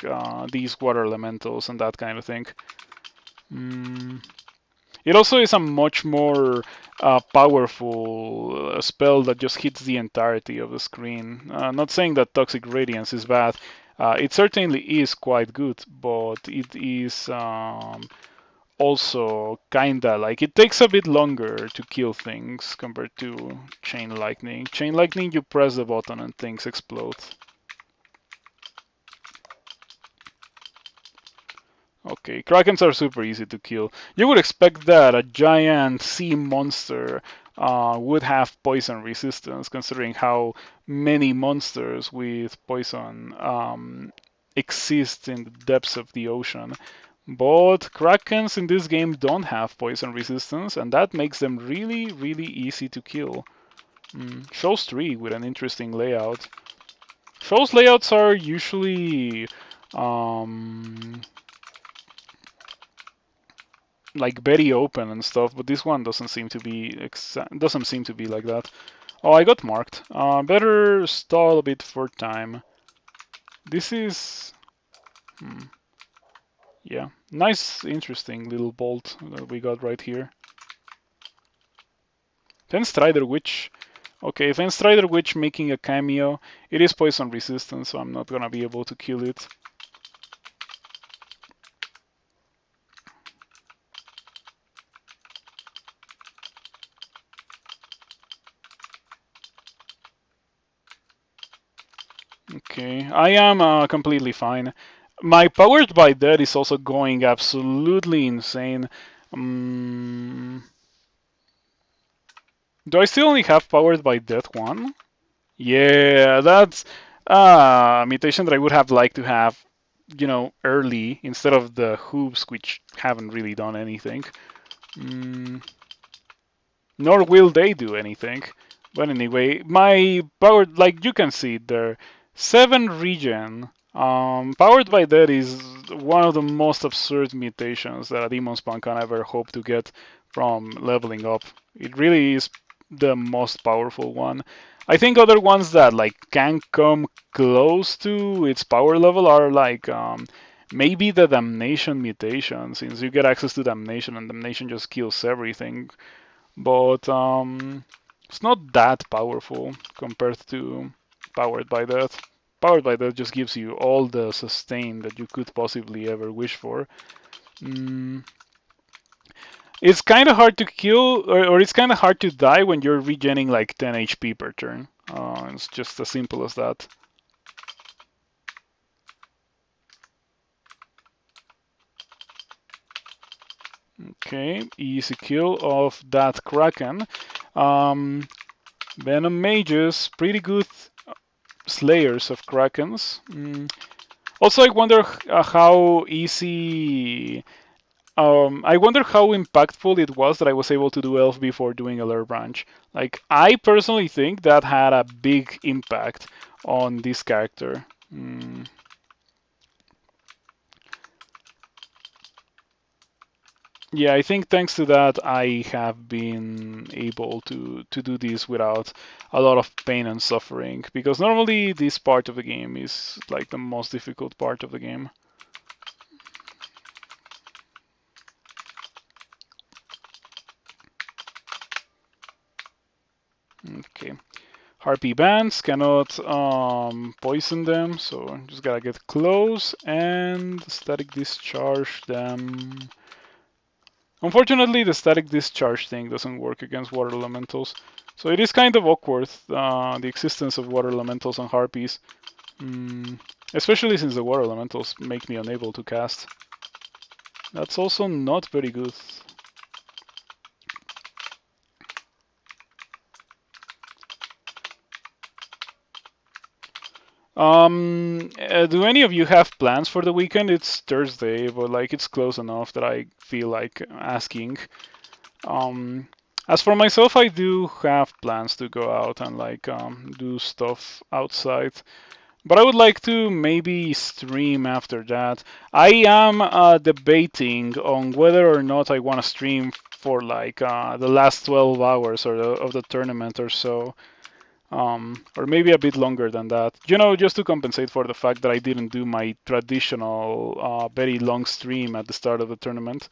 Speaker 1: these water elementals and that kind of thing. It also is a much more powerful spell that just hits the entirety of the screen. Not saying that Toxic Radiance is bad. It certainly is quite good, but it is also kinda like it takes a bit longer to kill things compared to Chain Lightning. Chain Lightning, you press the button and things explode. Okay, Krakens are super easy to kill. You would expect that a giant sea monster would have poison resistance, considering how many monsters with poison exist in the depths of the ocean. But Krakens in this game don't have poison resistance, and that makes them really, really easy to kill. Shows 3 with an interesting layout. Shows layouts are usually like very open and stuff, but this one doesn't seem to be like that. Oh, I got marked. Better stall a bit for time. This is, yeah, nice, interesting little bolt that we got right here. Fenstrider Witch. Okay, Fenstrider Witch making a cameo. It is poison resistant, so I'm not gonna be able to kill it. Okay, I am completely fine. My Powered by Dead is also going absolutely insane. Do I still only have Powered by Death 1? Yeah, that's a mutation that I would have liked to have early instead of the hoops, which haven't really done anything. Mm, Nor will they do anything. But anyway, my powered, like you can see there, 7 regen. Powered by that is one of the most absurd mutations that a Demonspawn can ever hope to get from leveling up. It really is the most powerful one. I think other ones that like can come close to its power level are like maybe the Damnation mutation, since you get access to Damnation and Damnation just kills everything, but it's not that powerful compared to Powered by Death. Powered by Death just gives you all the sustain that you could possibly ever wish for. Mm, it's kind of hard to kill, or it's kind of hard to die when you're regenerating like 10 HP per turn. It's just as simple as that. Okay, easy kill of that Kraken. Venom Mages, pretty good slayers of Krakens. Also, I wonder how easy. I wonder how impactful it was that I was able to do Elf before doing Alert Branch. Like, I personally think that had a big impact on this character. Yeah, I think thanks to that, I have been able to do this without a lot of pain and suffering. Because normally this part of the game is like the most difficult part of the game. Okay. Harpy bands cannot poison them, so just gotta get close and static discharge them. Unfortunately, the static discharge thing doesn't work against water elementals, so it is kind of awkward, the existence of water elementals on harpies, especially since the water elementals make me unable to cast. That's also not very good. Do any of you have plans for the weekend? It's Thursday, but like it's close enough that I feel like asking. Um, as for myself, I do have plans to go out and like do stuff outside, but I would like to maybe stream after that. I am debating on whether or not I want to stream for like the last 12 hours of the tournament or so, or maybe a bit longer than that. Just to compensate for the fact that I didn't do my traditional very long stream at the start of the tournament.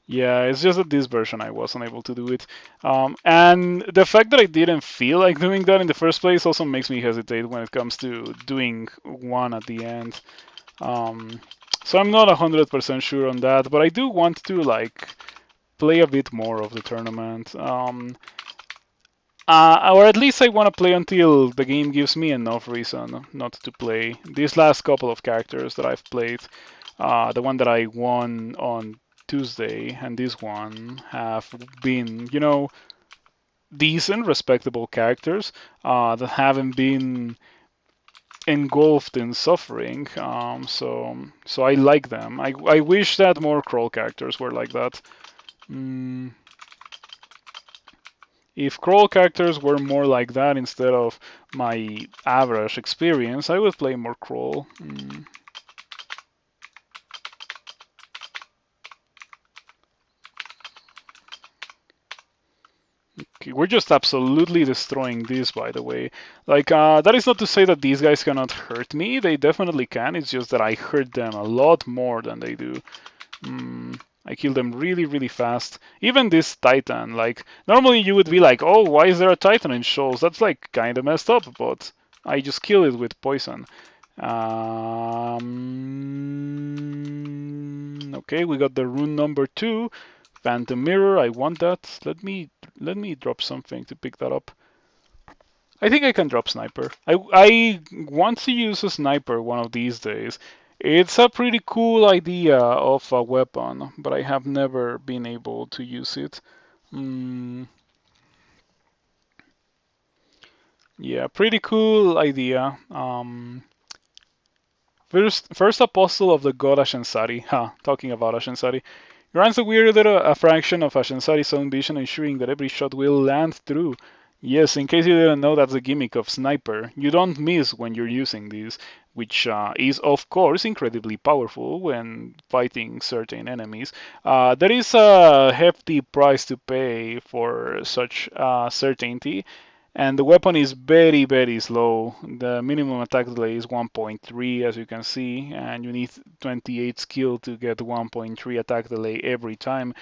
Speaker 1: Yeah, it's just that this version I wasn't able to do it. And the fact that I didn't feel like doing that in the first place also makes me hesitate when it comes to doing one at the end. So I'm not 100% sure on that, but I do want to like play a bit more of the tournament. Or at least I want to play until the game gives me enough reason not to play. These last couple of characters that I've played, the one that I won on Tuesday and this one have been, decent, respectable characters that haven't been engulfed in suffering. So I like them. I wish that more crawl characters were like that. If crawl characters were more like that instead of my average experience, I would play more crawl. Okay, we're just absolutely destroying this, by the way. Like, that is not to say that these guys cannot hurt me. They definitely can. It's just that I hurt them a lot more than they do. I kill them really, really fast. Even this Titan, like, normally you would be like, oh, why is there a Titan in Shoals? That's like kind of messed up, but I just kill it with poison. Okay, we got the rune number 2. Phantom Mirror, I want that. Let me drop something to pick that up. I think I can drop Sniper. I want to use a Sniper one of these days. It's a pretty cool idea of a weapon, but I have never been able to use it. Yeah, pretty cool idea. First apostle of the god Ashensari. Talking about Ashensari. Grants a weird a fraction of Ashensari's own vision, ensuring that every shot will land through. Yes, in case you didn't know, that's the gimmick of Sniper. You don't miss when you're using this, which is, of course, incredibly powerful when fighting certain enemies. There is a hefty price to pay for such certainty, and the weapon is very, very slow. The minimum attack delay is 1.3, as you can see, and you need 28 skill to get 1.3 attack delay every time.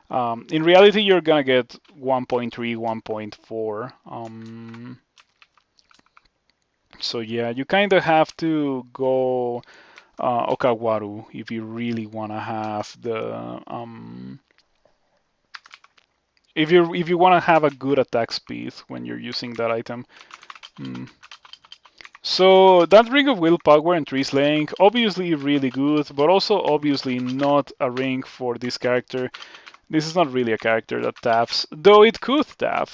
Speaker 1: In reality, you're gonna get 1.3, 1.4. So yeah, you kind of have to go Okawaru if you really wanna have the if you wanna have a good attack speed when you're using that item. Mm. So that Ring of Willpower and Tree Slaying, obviously really good, but also obviously not a ring for this character. This is not really a character that taps, though it could tap.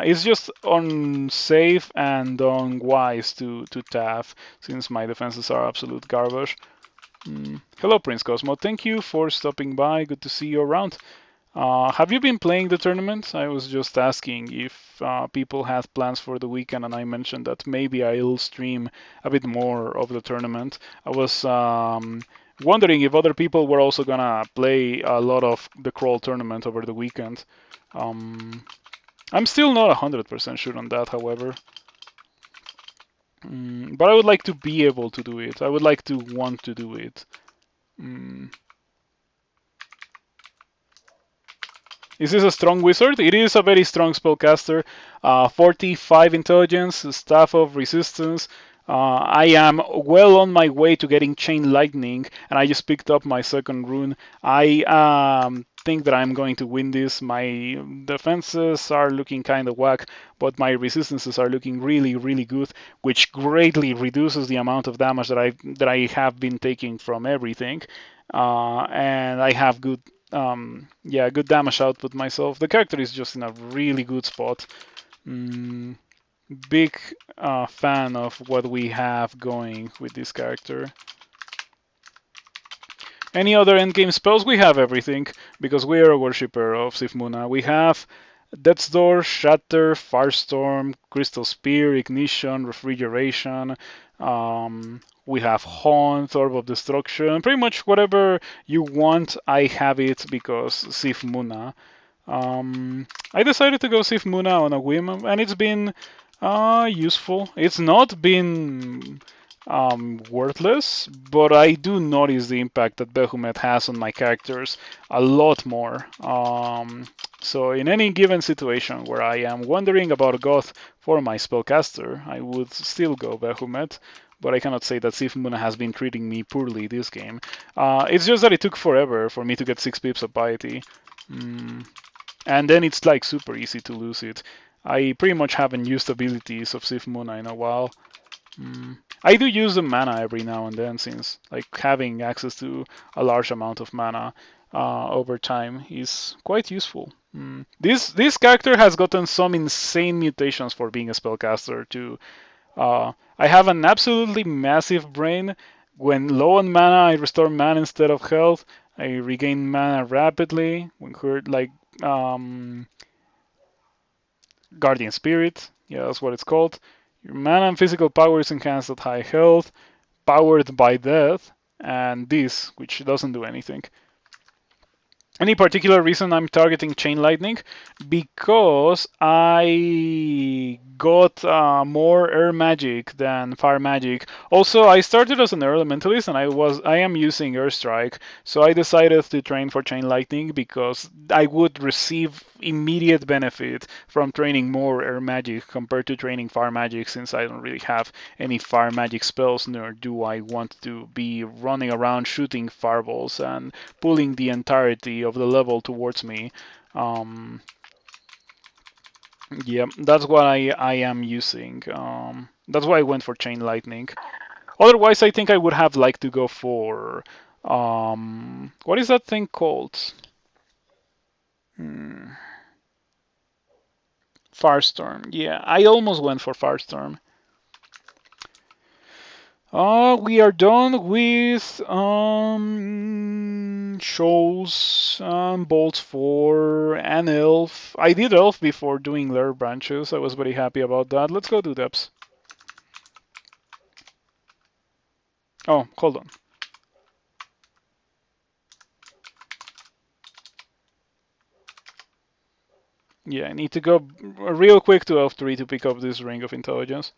Speaker 1: It's just unsafe and unwise to tap, since my defenses are absolute garbage. Hello, Prince Cosmo. Thank you for stopping by. Good to see you around. Have you been playing the tournament? I was just asking if people had plans for the weekend, and I mentioned that maybe I'll stream a bit more of the tournament. I was wondering if other people were also gonna play a lot of the crawl tournament over the weekend. I'm still not 100% sure on that, however. But I would like to be able to do it. I would like to want to do it. Is this a strong wizard? It is a very strong spellcaster. 45 intelligence, staff of resistance. I am well on my way to getting chain lightning, and I just picked up my second rune. I think that I'm going to win this. My defenses are looking kind of whack, but my resistances are looking really, really good, which greatly reduces the amount of damage that I have been taking from everything. And I have good damage output myself. The character is just in a really good spot. Big fan of what we have going with this character. Any other endgame spells? We have everything, because we are a worshipper of Sifmuna. We have Death's Door, Shatter, Firestorm, Crystal Spear, Ignition, Refrigeration. We have Haunt, Orb of Destruction. Pretty much whatever you want, I have it because Sifmuna. I decided to go Sifmuna on a whim, and it's been useful. It's not been worthless, but I do notice the impact that Behemoth has on my characters a lot more. So in any given situation where I am wondering about a Goth for my spellcaster, I would still go Behemoth, but I cannot say that Sifmuna has been treating me poorly this game. It's just that it took forever for me to get 6 pips of piety. And then it's like super easy to lose it. I pretty much haven't used abilities of Sifmuna in a while. I do use the mana every now and then, since like having access to a large amount of mana over time is quite useful. This character has gotten some insane mutations for being a spellcaster too. I have an absolutely massive brain. When low on mana, I restore mana instead of health. I regain mana rapidly when hurt, like Guardian Spirit. Yeah, that's what it's called. Your mana and physical power is enhanced at high health, powered by death, and this, which doesn't do anything. Any particular reason I'm targeting Chain Lightning? Because I got more air magic than fire magic. Also, I started as an elementalist and I am using air strike, so I decided to train for Chain Lightning because I would receive immediate benefit from training more air magic compared to training fire magic, since I don't really have any fire magic spells, nor do I want to be running around shooting fireballs and pulling the entirety of the level towards me. Yeah, that's what I am using. That's why I went for Chain Lightning. Otherwise, I think I would have liked to go for what is that thing called? Firestorm. Yeah, I almost went for Firestorm. We are done with shows, bolts for an elf. I did elf before doing lair branches. I was very happy about that. Let's go do depths. Oh, hold on. Yeah, I need to go real quick to elf 3 to pick up this ring of intelligence.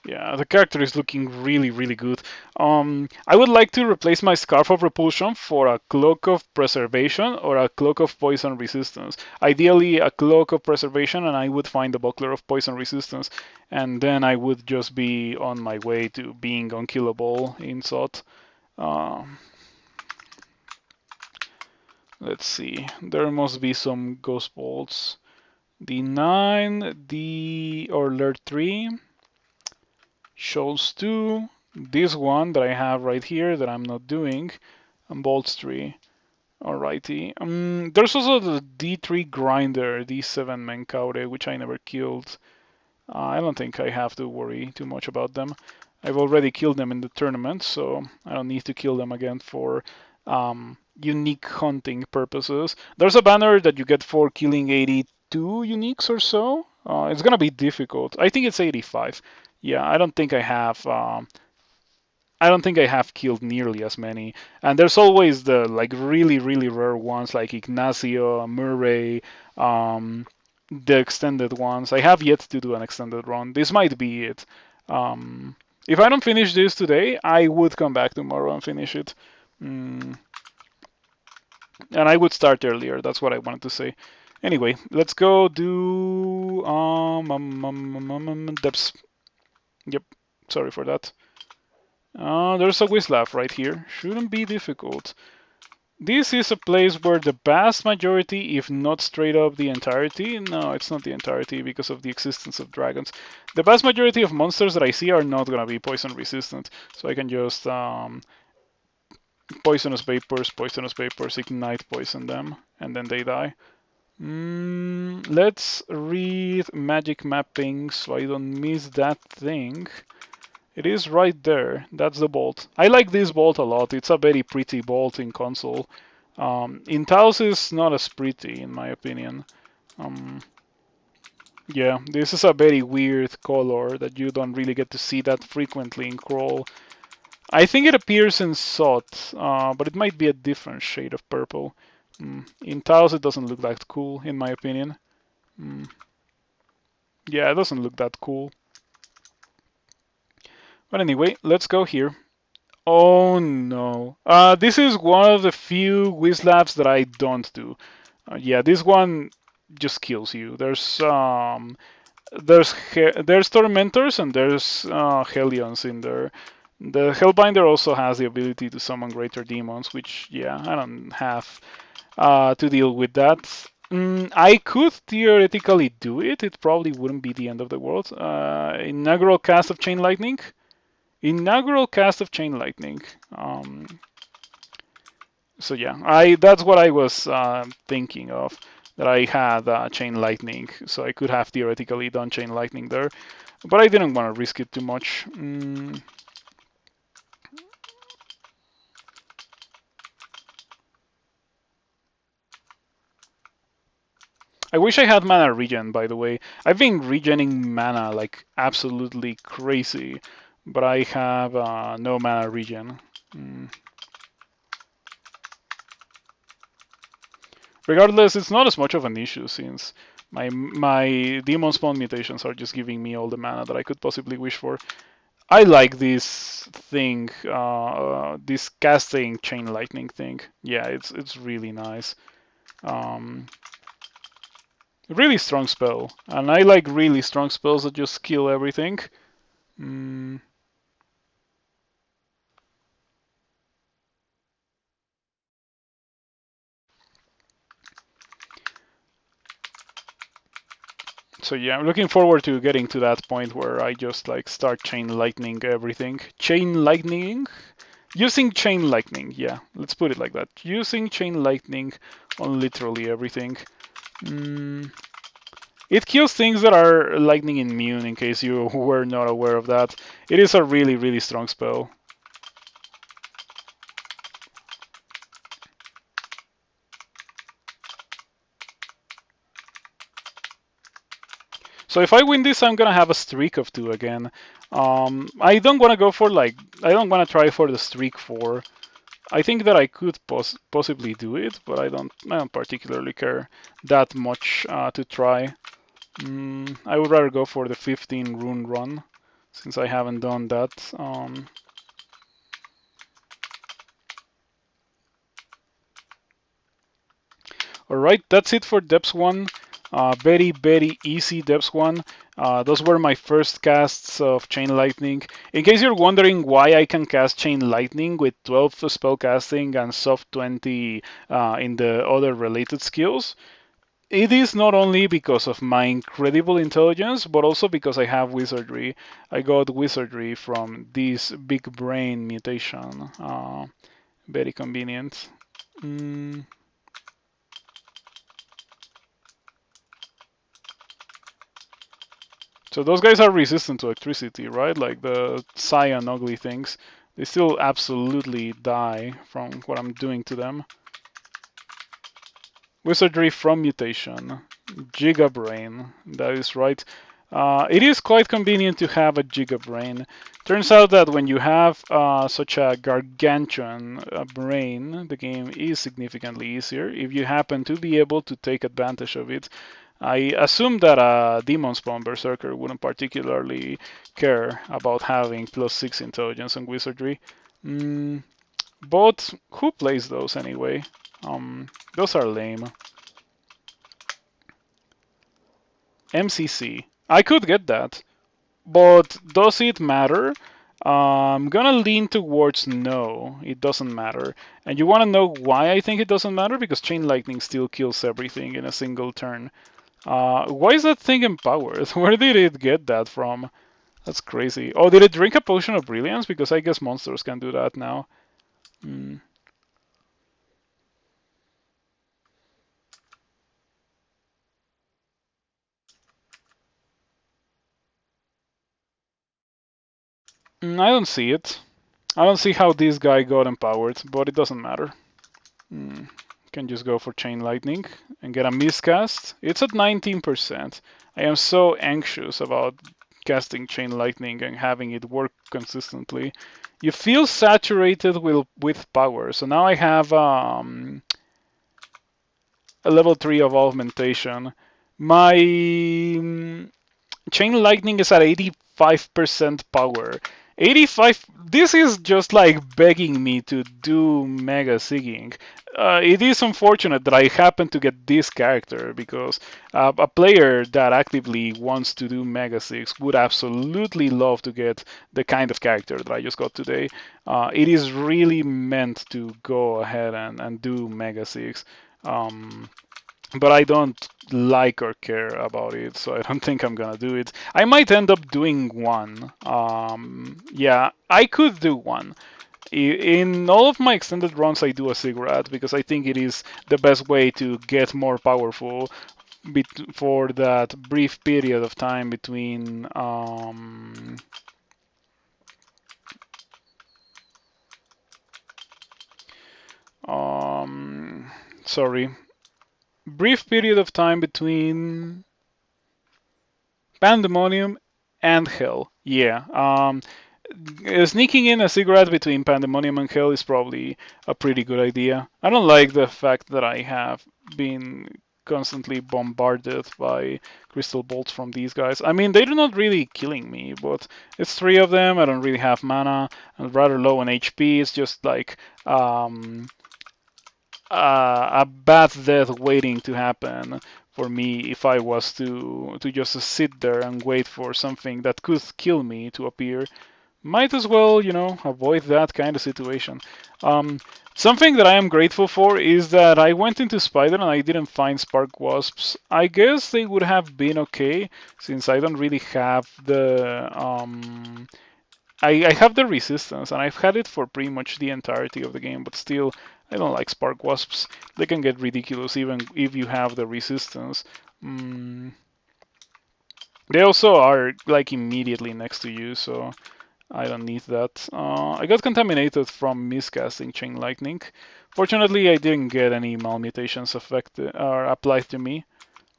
Speaker 1: Yeah, the character is looking really, really good. I would like to replace my Scarf of Repulsion for a Cloak of Preservation or a Cloak of Poison Resistance. Ideally, a Cloak of Preservation, and I would find the Buckler of Poison Resistance, and then I would just be on my way to being unkillable in SOT. Uh, let's see. There must be some Ghost Bolts. D9, D or Alert 3. Shows 2, this one that I have right here that I'm not doing, and bolts 3. Alrighty. There's also the D3 grinder, D7 Menkaure, which I never killed. I don't think I have to worry too much about them. I've already killed them in the tournament, so I don't need to kill them again for unique hunting purposes. There's a banner that you get for killing 82 uniques or so. It's gonna be difficult. I think it's 85. Yeah, I don't think I have killed nearly as many. And there's always the like really really rare ones like Ignacio, Murray, the extended ones. I have yet to do an extended run. This might be it. If I don't finish this today, I would come back tomorrow and finish it. Mm, and I would start earlier. That's what I wanted to say. Anyway, let's go do depths. Yep. Sorry for that. There's a Wizlav right here. Shouldn't be difficult. This is a place where the vast majority, if not straight up the entirety, no, it's not the entirety because of the existence of dragons. The vast majority of monsters that I see are not gonna be poison resistant, so I can just poisonous vapors, ignite poison them, and then they die. Let's read magic mapping so I don't miss that thing. It is right there. That's the bolt. I like this bolt a lot. It's a very pretty bolt in console. In Taos is not as pretty, in my opinion. Um, yeah, this is a very weird color that you don't really get to see that frequently in Crawl. I think it appears in SOT, but it might be a different shade of purple. In Taos, it doesn't look that cool, in my opinion. Yeah, it doesn't look that cool. But anyway, let's go here. Oh no. This is one of the few Wizlabs that I don't do. Yeah, this one just kills you. There's Tormentors and there's Hellions in there. The Hellbinder also has the ability to summon greater demons, which yeah, I don't have to deal with that. I could theoretically do it. It probably wouldn't be the end of the world. Inaugural cast of Chain Lightning. Inaugural cast of Chain Lightning. So yeah, that's what I was thinking of. That I had Chain Lightning, so I could have theoretically done Chain Lightning there, but I didn't want to risk it too much. I wish I had mana regen, by the way. I've been regening mana like absolutely crazy, but I have no mana regen. Regardless, it's not as much of an issue since my Demonspawn mutations are just giving me all the mana that I could possibly wish for. I like this thing, this casting Chain Lightning thing. Yeah, it's really nice. Um, really strong spell, and I like really strong spells that just kill everything. Mm. So yeah, I'm looking forward to getting to that point where I just like start chain lightning everything. Chain lightning? Using chain lightning, yeah, let's put it like that. Using chain lightning on literally everything. It kills things that are lightning immune, in case you were not aware of that. It is a really, really strong spell. So if I win this, I'm gonna have a streak of 2 again. I don't wanna go for like, I don't wanna try for the streak 4. I think that I could possibly do it, but I don't particularly care that much to try. I would rather go for the 15 rune run, since I haven't done that. Alright, that's it for Depths 1. Very, very easy Depths 1. Those were my first casts of Chain Lightning. In case you're wondering why I can cast Chain Lightning with 12 spell casting and soft 20 in the other related skills, it is not only because of my incredible intelligence, but also because I have Wizardry. I got Wizardry from this Big Brain mutation. Very convenient. So those guys are resistant to electricity, right? Like the Cyan ugly things. They still absolutely die from what I'm doing to them. Wizardry from mutation. Giga Brain. That is right. It is quite convenient to have a Giga Brain. Turns out that when you have such a gargantuan brain, the game is significantly easier if you happen to be able to take advantage of it. I assume that a Demonspawn Berserker wouldn't particularly care about having +6 intelligence and wizardry. But who plays those anyway? Those are lame. MCC. I could get that, but does it matter? I'm gonna lean towards no, it doesn't matter. And you wanna know why I think it doesn't matter? Because Chain Lightning still kills everything in a single turn. Why is that thing empowered? Where did it get that from? That's crazy. Oh, did it drink a potion of brilliance? Because I guess monsters can do that now. I don't see it. I don't see how this guy got empowered, but it doesn't matter. Can just go for Chain Lightning and get a miscast. It's at 19%. I am so anxious about casting Chain Lightning and having it work consistently. You feel saturated with power. So now I have a level 3 of augmentation. My Chain Lightning is at 85% power. 85. This is just like begging me to do Mega Sigging. It is unfortunate that I happen to get this character because a player that actively wants to do Mega Sigs would absolutely love to get the kind of character that I just got today. It is really meant to go ahead and do Mega Sigs. But I don't like or care about it, so I don't think I'm gonna do it. I might end up doing one. Yeah, I could do one. In all of my extended runs, I do a Sigurd because I think it is the best way to get more powerful for that brief period of time between. Sorry, brief period of time between Pandemonium and Hell. Yeah. Sneaking in a cigarette between Pandemonium and Hell is probably a pretty good idea. I don't like the fact that I have been constantly bombarded by crystal bolts from these guys. I mean, they're not really killing me, but it's 3 of them. I don't really have mana. I'm rather low on HP. It's just like a bad death waiting to happen for me if I was to just sit there and wait for something that could kill me to appear. might as well, avoid that kind of situation. Um, Something that I am grateful for is that I went into Spider and I didn't find Spark Wasps. I guess they would have been okay since I don't really have the I have the resistance and I've had it for pretty much the entirety of the game, but still I don't like Spark Wasps. They can get ridiculous even if you have the resistance. Mm, they also are like immediately next to you, so I don't need that. I got contaminated from miscasting Chain Lightning. Fortunately, I didn't get any malmutations affected or applied to me.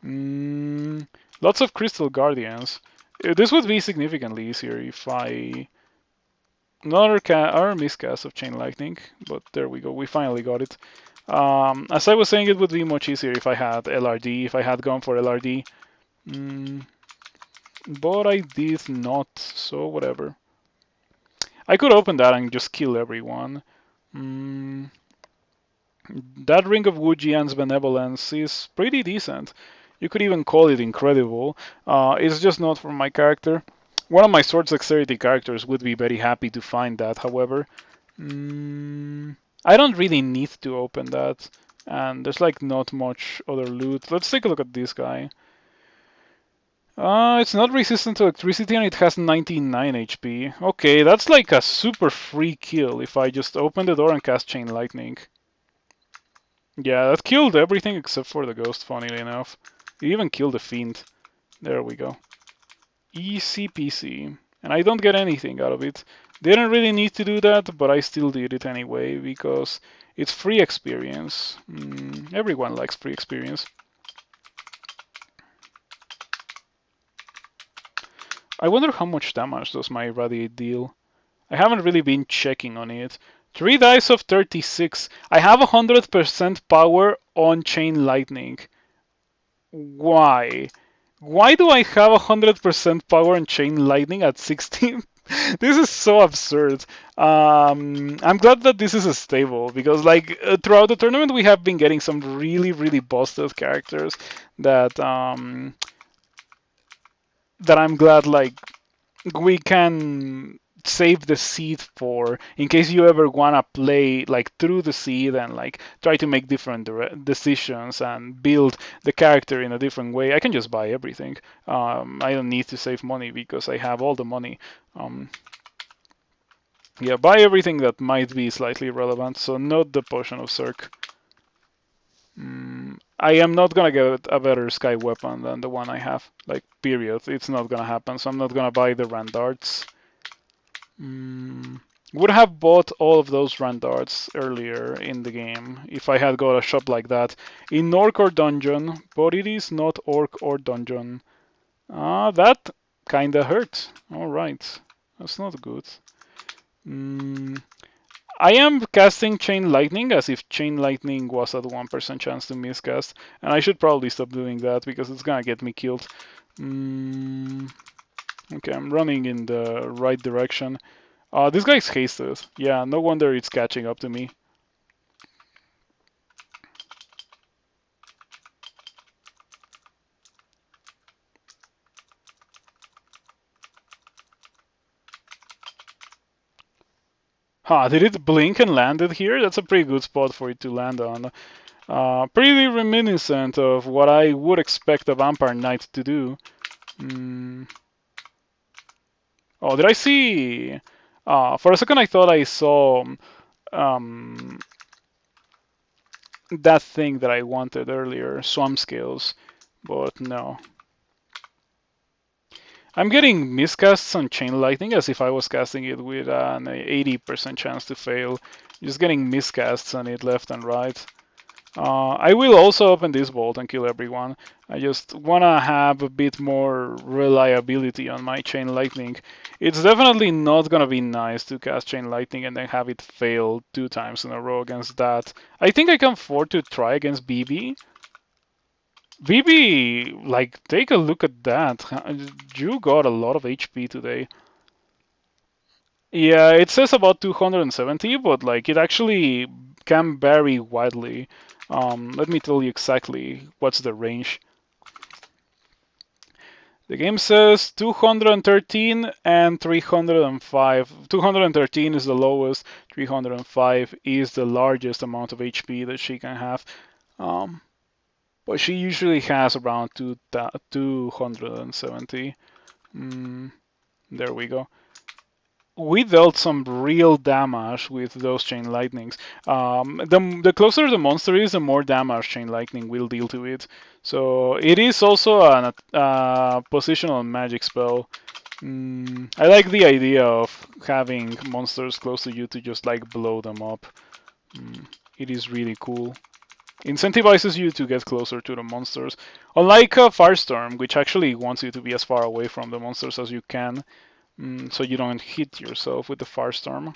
Speaker 1: Mm, Lots of Crystal Guardians. This would be significantly easier if I another or miscast of Chain Lightning, but there we go. We finally got it. As I was saying, it would be much easier if I had LRD, if I had gone for LRD. Mm, but I did not, so whatever. I could open that and just kill everyone. Mm, that Ring of Wujian's Benevolence is pretty decent. You could even call it incredible. It's just not for my character. One of my Swords Dexterity characters would be very happy to find that, however. I don't really need to open that, and there's like not much other loot. Let's take a look at this guy. It's not resistant to electricity and it has 99 HP. Okay, that's like a super free kill if I just open the door and cast Chain Lightning. Yeah, that killed everything except for the ghost, funnily enough. It even killed the fiend. There we go. Easy peasy. And I don't get anything out of it. Didn't really need to do that, but I still did it anyway because it's free experience. Everyone likes free experience. I wonder how much damage does my Radiate deal. I haven't really been checking on it. 3 dice of 36. I have 100% power on Chain Lightning. Why? Why do I have 100% power on Chain Lightning at 16? This is so absurd. I'm glad that this is a stable because, like, throughout the tournament, we have been getting some really, really busted characters that that I'm glad, like, we can save the seed for in case you ever want to play like through the seed and like try to make different decisions and build the character in a different way. I can just buy everything. I don't need to save money because I have all the money. Yeah, buy everything that might be slightly relevant, so not the Potion of Cirque. I am not gonna get a better sky weapon than the one I have. Like, period. It's not gonna happen, so I'm not gonna buy the Randarts. Would have bought all of those Randarts earlier in the game if I had got a shop like that in Orc or Dungeon, but it is not Orc or Dungeon. That kinda hurt. Alright, that's not good. I am casting Chain Lightning as if Chain Lightning was at 1% chance to miscast, and I should probably stop doing that because it's gonna get me killed. Okay, I'm running in the right direction. This guy's hasted. Yeah, no wonder it's catching up to me. Did it blink and landed here? That's a pretty good spot for it to land on. Pretty reminiscent of what I would expect a Vampire Knight to do. Oh, did I see? For a second I thought I saw that thing that I wanted earlier, Swamp Scales, but no. I'm getting miscasts on Chain Lightning as if I was casting it with an 80% chance to fail. Just getting miscasts on it left and right. I will also open this vault and kill everyone. I just wanna have a bit more reliability on my Chain Lightning. It's definitely not gonna be nice to cast Chain Lightning and then have it fail 2 times in a row against that. I think I can afford to try against BB. BB, like, take a look at that. You got a lot of HP today. Yeah, it says about 270, but like it actually can vary widely. Let me tell you exactly what's the range. The game says 213 and 305. 213 is the lowest, 305 is the largest amount of HP that she can have. Um, but she usually has around 270. Mm, there we go. We dealt some real damage with those chain lightnings. The closer the monster is, the more damage chain lightning will deal to it. So it is also a positional magic spell. I like the idea of having monsters close to you to just like blow them up. It is really cool. Incentivizes you to get closer to the monsters. Unlike Firestorm, which actually wants you to be as far away from the monsters as you can, so you don't hit yourself with the Firestorm.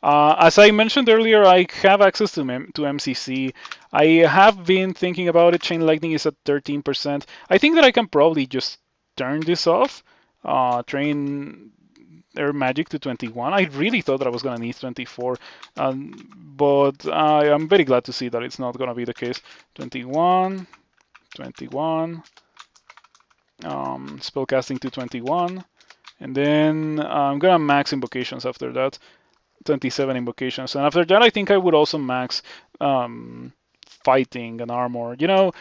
Speaker 1: As I mentioned earlier, I have access to MCC. I have been thinking about it. Chain Lightning is at 13%. I think that I can probably just turn this off, train Air Magic to 21. I really thought that I was going to need 24, but I'm very glad to see that it's not going to be the case. 21, 21, spellcasting to 21, and then I'm going to max invocations after that. 27 invocations. And after that, I think I would also max fighting and armor. You know,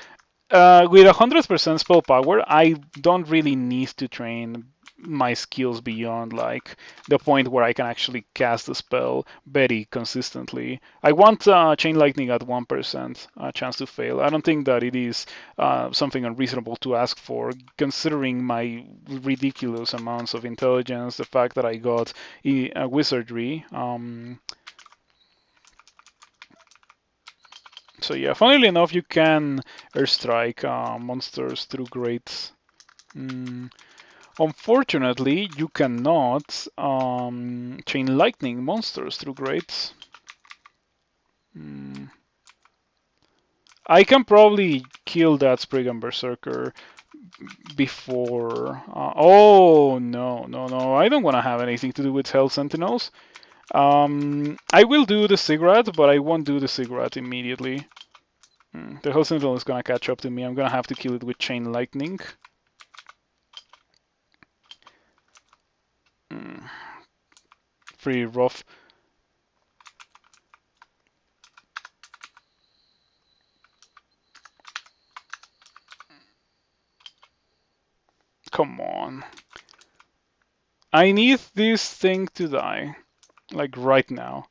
Speaker 1: with 100% spell power, I don't really need to train my skills beyond like the point where I can actually cast the spell very consistently. I want Chain Lightning at 1% chance to fail. I don't think that it is something unreasonable to ask for, considering my ridiculous amounts of intelligence, the fact that I got wizardry. So yeah, funnily enough, you can airstrike monsters through grates. Unfortunately, you cannot chain lightning monsters through grates. I can probably kill that Spriggan Berserker before. Oh no, no, no! I don't want to have anything to do with Hell Sentinels. I will do the Sigrat, but I won't do the Sigrat immediately. The Hell Sentinel is gonna catch up to me. I'm gonna have to kill it with Chain Lightning. Pretty rough. Come on. I need this thing to die. Like right now.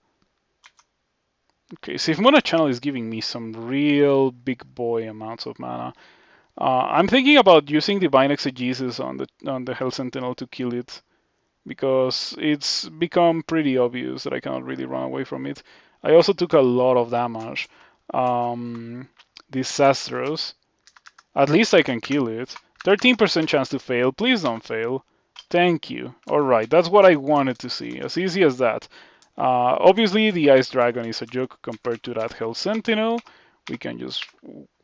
Speaker 1: Okay, so if Mana Channel is giving me some real big boy amounts of mana, I'm thinking about using Divine Exegesis on the Hell Sentinel to kill it, because it's become pretty obvious that I cannot really run away from it. I also took a lot of damage. Disastrous. At least I can kill it. 13% chance to fail. Please don't fail. Thank you. Alright, that's what I wanted to see. As easy as that. Obviously, the Ice Dragon is a joke compared to that Hell Sentinel. We can just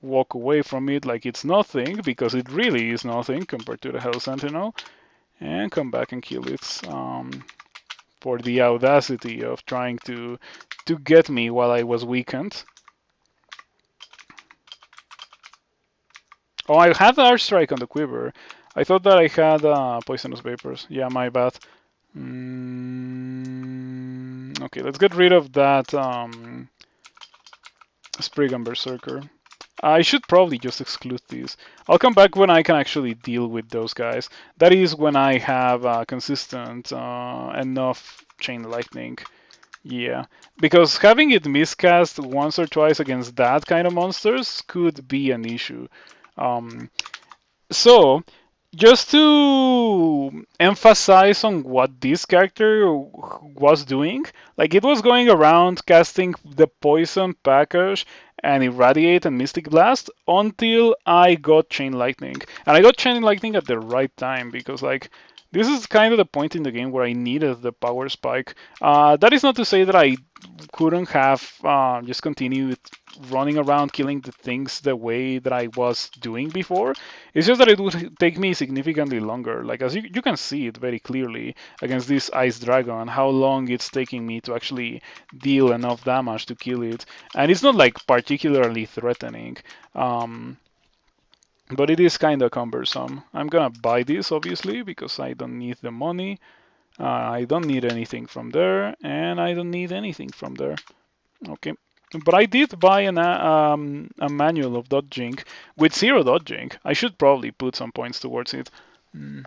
Speaker 1: walk away from it like it's nothing, because it really is nothing compared to the Hell Sentinel. And come back and kill it for the audacity of trying to get me while I was weakened. Oh, I had Airstrike on the quiver. I thought that I had Poisonous Vapors. Yeah, my bad. Okay, let's get rid of that Spriggan Berserker. I should probably just exclude these. I'll come back when I can actually deal with those guys. That is when I have consistent enough Chain Lightning. Yeah, because having it miscast once or twice against that kind of monsters could be an issue. So, just to emphasize on what this character was doing, like it was going around casting the poison package and irradiate and mystic blast until I got chain lightning, and I got chain lightning at the right time, because like this is kind of the point in the game where I needed the power spike. That is not to say that I couldn't have just continued running around killing the things the way that I was doing before. It's just that it would take me significantly longer. Like, as you can see it very clearly against this Ice Dragon, how long it's taking me to actually deal enough damage to kill it. And it's not like particularly threatening. but it is kind of cumbersome. I'm gonna buy this obviously because I don't need the money. I don't need anything from there, and I don't need anything from there. Okay. But I did buy a manual of dodging with zero dodging. I should probably put some points towards it. Mm.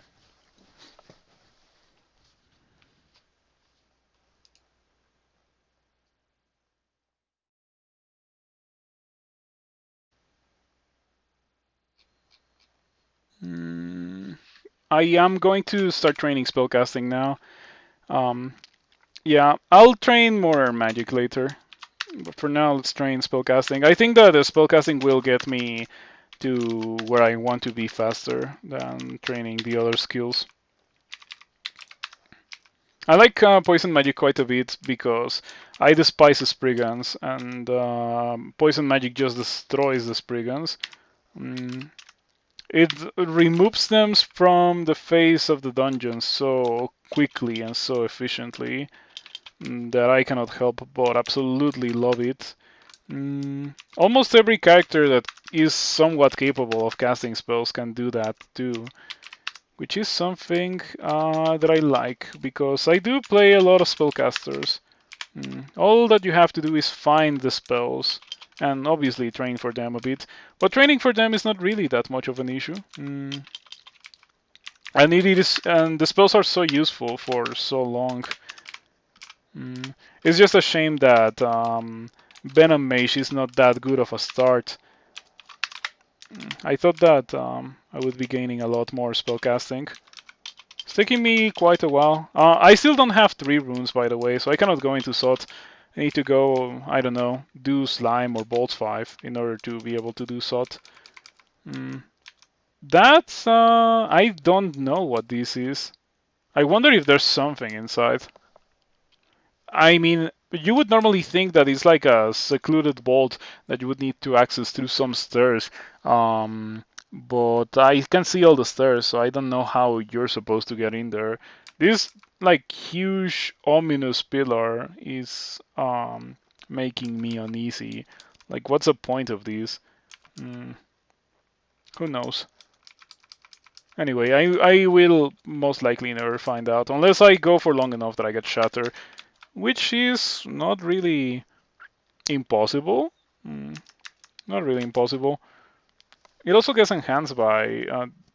Speaker 1: Mm. I am going to start training spellcasting now. Um, yeah, I'll train more magic later. But for now, let's train spellcasting. I think that the spellcasting will get me to where I want to be faster than training the other skills. I like poison magic quite a bit because I despise the Spriggans, and poison magic just destroys the Spriggans. Mm. It removes them from the face of the dungeon so quickly and so efficiently that I cannot help but absolutely love it. Almost every character that is somewhat capable of casting spells can do that too, which is something that I like because I do play a lot of spellcasters. All that you have to do is find the spells and obviously train for them a bit, but training for them is not really that much of an issue. And it is, and the spells are so useful for so long. It's just a shame that Venom Mage is not that good of a start. I thought that I would be gaining a lot more spellcasting. It's taking me quite a while. I still don't have 3 runes, by the way, so I cannot go into Sot. I need to go, I don't know, do Slime or Bolt 5 in order to be able to do Sot. That's, I don't know what this is. I wonder if there's something inside. I mean, you would normally think that it's like a secluded vault that you would need to access through some stairs. But I can see all the stairs, so I don't know how you're supposed to get in there. This like huge ominous pillar is making me uneasy. Like, what's the point of this? Mm, who knows? Anyway, I will most likely never find out unless I go for long enough that I get Shatter, which is not really impossible. Mm, not really impossible. It also gets enhanced by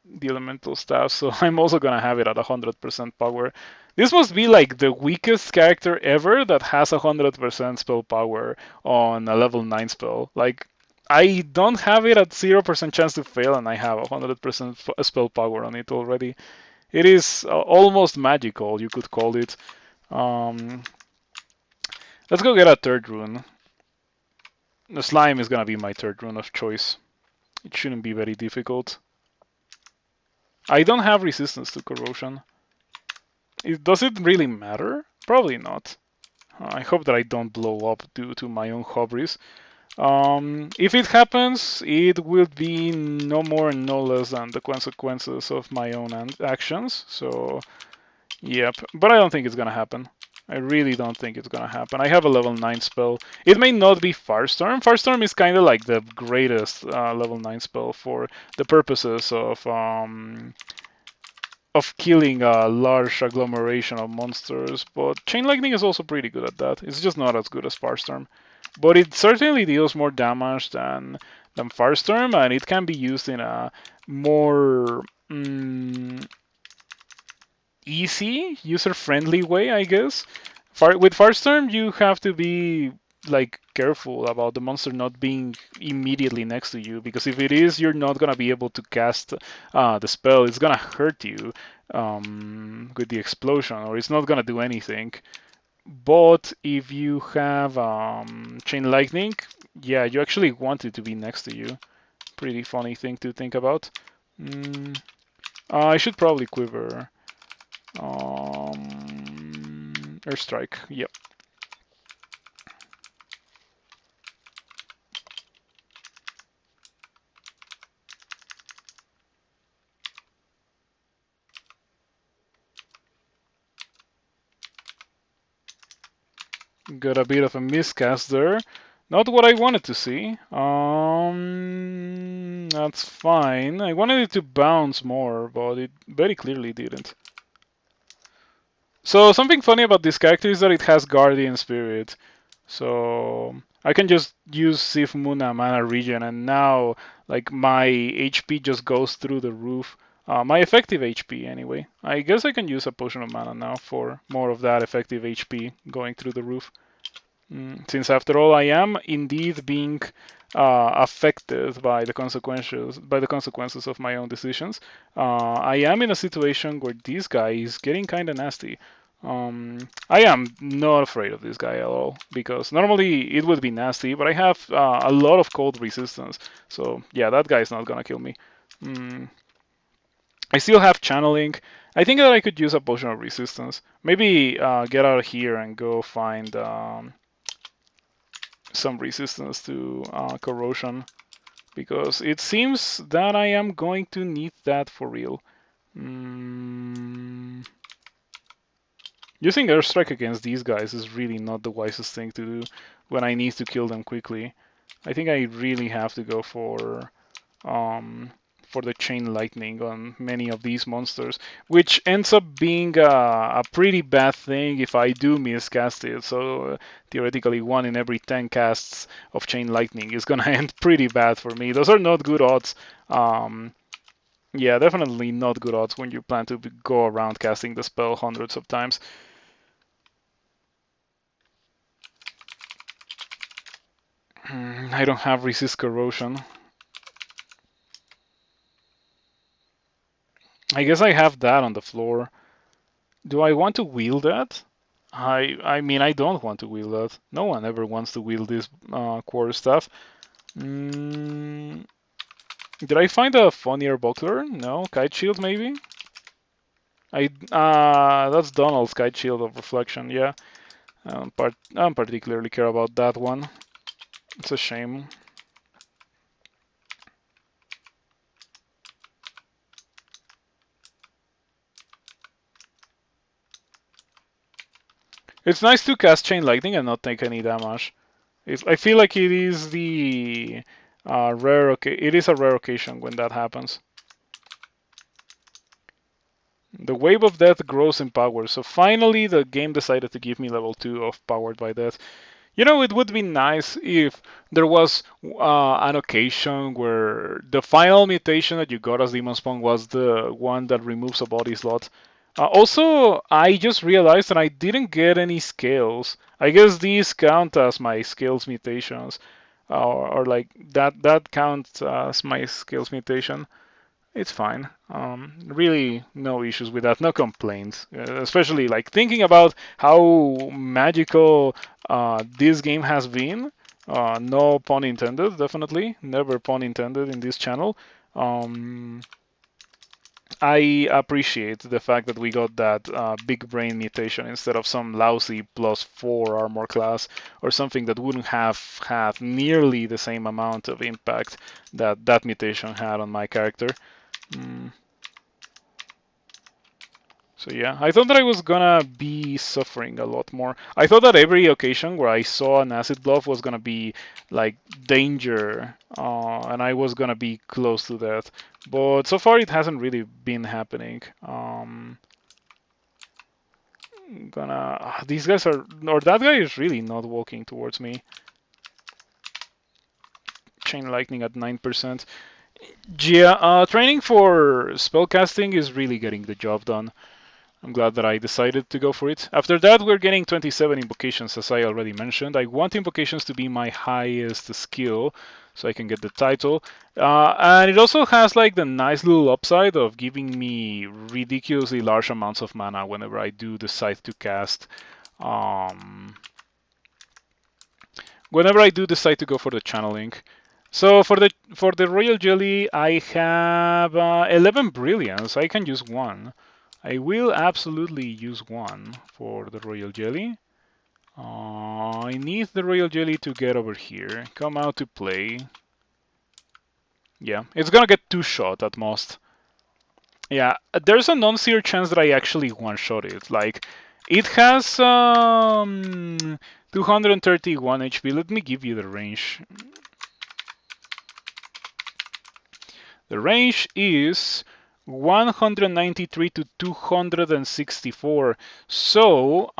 Speaker 1: the elemental staff, so I'm also gonna have it at 100% power. This must be like the weakest character ever that has 100% spell power on a level 9 spell. Like, I don't have it at 0% chance to fail, and I have 100% spell power on it already. It is almost magical, you could call it. Um, let's go get a third rune. The slime is gonna be my third rune of choice. It shouldn't be very difficult. I don't have resistance to corrosion. Does it really matter? Probably not. I hope that I don't blow up due to my own hubris. If it happens, it will be no more and no less than the consequences of my own actions. So, yep. But I don't think it's gonna happen. I really don't think it's gonna happen. I have a level 9 spell. It may not be Firestorm. Firestorm is kind of like the greatest level 9 spell for the purposes of killing a large agglomeration of monsters, but Chain Lightning is also pretty good at that. It's just not as good as Firestorm. But it certainly deals more damage than Firestorm, and it can be used in a more easy, user-friendly way, I guess. With Firestorm, you have to be like careful about the monster not being immediately next to you, because if it is, you're not gonna be able to cast the spell. It's gonna hurt you with the explosion, or it's not gonna do anything. But if you have Chain Lightning, yeah, you actually want it to be next to you. Pretty funny thing to think about. I should probably quiver. Airstrike, yep. Got a bit of a miscast there. Not what I wanted to see. That's fine. I wanted it to bounce more, but it very clearly didn't. So something funny about this character is that it has Guardian Spirit. So I can just use Sif Muna Mana Regen, and now like my HP just goes through the roof. My effective HP anyway. I guess I can use a Potion of Mana now for more of that effective HP going through the roof. Since after all, I am indeed being affected by the consequences of my own decisions. I am in a situation where this guy is getting kind of nasty. I am not afraid of this guy at all because normally it would be nasty, but I have a lot of cold resistance. So yeah, that guy is not gonna kill me. I still have channeling. I think that I could use a potion of resistance. Maybe get out of here and go find some resistance to corrosion because it seems that I am going to need that for real. Using airstrike against these guys is really not the wisest thing to do when I need to kill them quickly. I think I really have to go for the chain lightning on many of these monsters, which ends up being a pretty bad thing if I do miscast it. So theoretically, 1 in every 10 casts of chain lightning is gonna end pretty bad for me. Those are not good odds. Yeah, definitely not good odds when you plan to go around casting the spell hundreds of times. I don't have resist corrosion. I guess I have that on the floor. Do I want to wield that? I mean, I don't want to wield that. No one ever wants to wield this quarter staff. Did I find a funnier buckler? No, kite shield maybe. That's Donald's kite shield of reflection. Yeah, I don't particularly care about that one. It's a shame. It's nice to cast chain lightning and not take any damage. I feel like it is the it is a rare occasion when that happens. The Wave of Death grows in power, so finally the game decided to give me level 2 of Powered by Death. You know, it would be nice if there was an occasion where the final mutation that you got as Demonspawn was the one that removes a body slot. Also, I just realized that I didn't get any scales. I guess these count as my scales mutations, or like that counts as my scales mutation. It's fine. Really, no issues with that. No complaints. Especially like thinking about how magical this game has been. No pun intended, definitely. Never pun intended in this channel. I appreciate the fact that we got that big brain mutation instead of some lousy +4 armor class or something that wouldn't have had nearly the same amount of impact that that mutation had on my character. So yeah, I thought that I was gonna be suffering a lot more. I thought that every occasion where I saw an acid bluff was gonna be like danger, and I was gonna be close to that. But so far it hasn't really been happening. These guys are, or that guy is really not walking towards me. Chain lightning at 9%. Yeah, training for spellcasting is really getting the job done. I'm glad that I decided to go for it. After that, we're getting 27 invocations, as I already mentioned. I want invocations to be my highest skill, so I can get the title. And it also has like the nice little upside of giving me ridiculously large amounts of mana whenever I do decide to cast. Whenever I do decide to go for the channeling. So for the Royal Jelly, I have 11 Brilliance. I can use one. I will absolutely use one for the Royal Jelly. I need the Royal Jelly to get over here. Come out to play. Yeah, it's gonna get 2-shot at most. Yeah, there's a non-zero chance that I actually one-shot it. Like, it has 231 HP. Let me give you the range. The range is 193 to 264. So,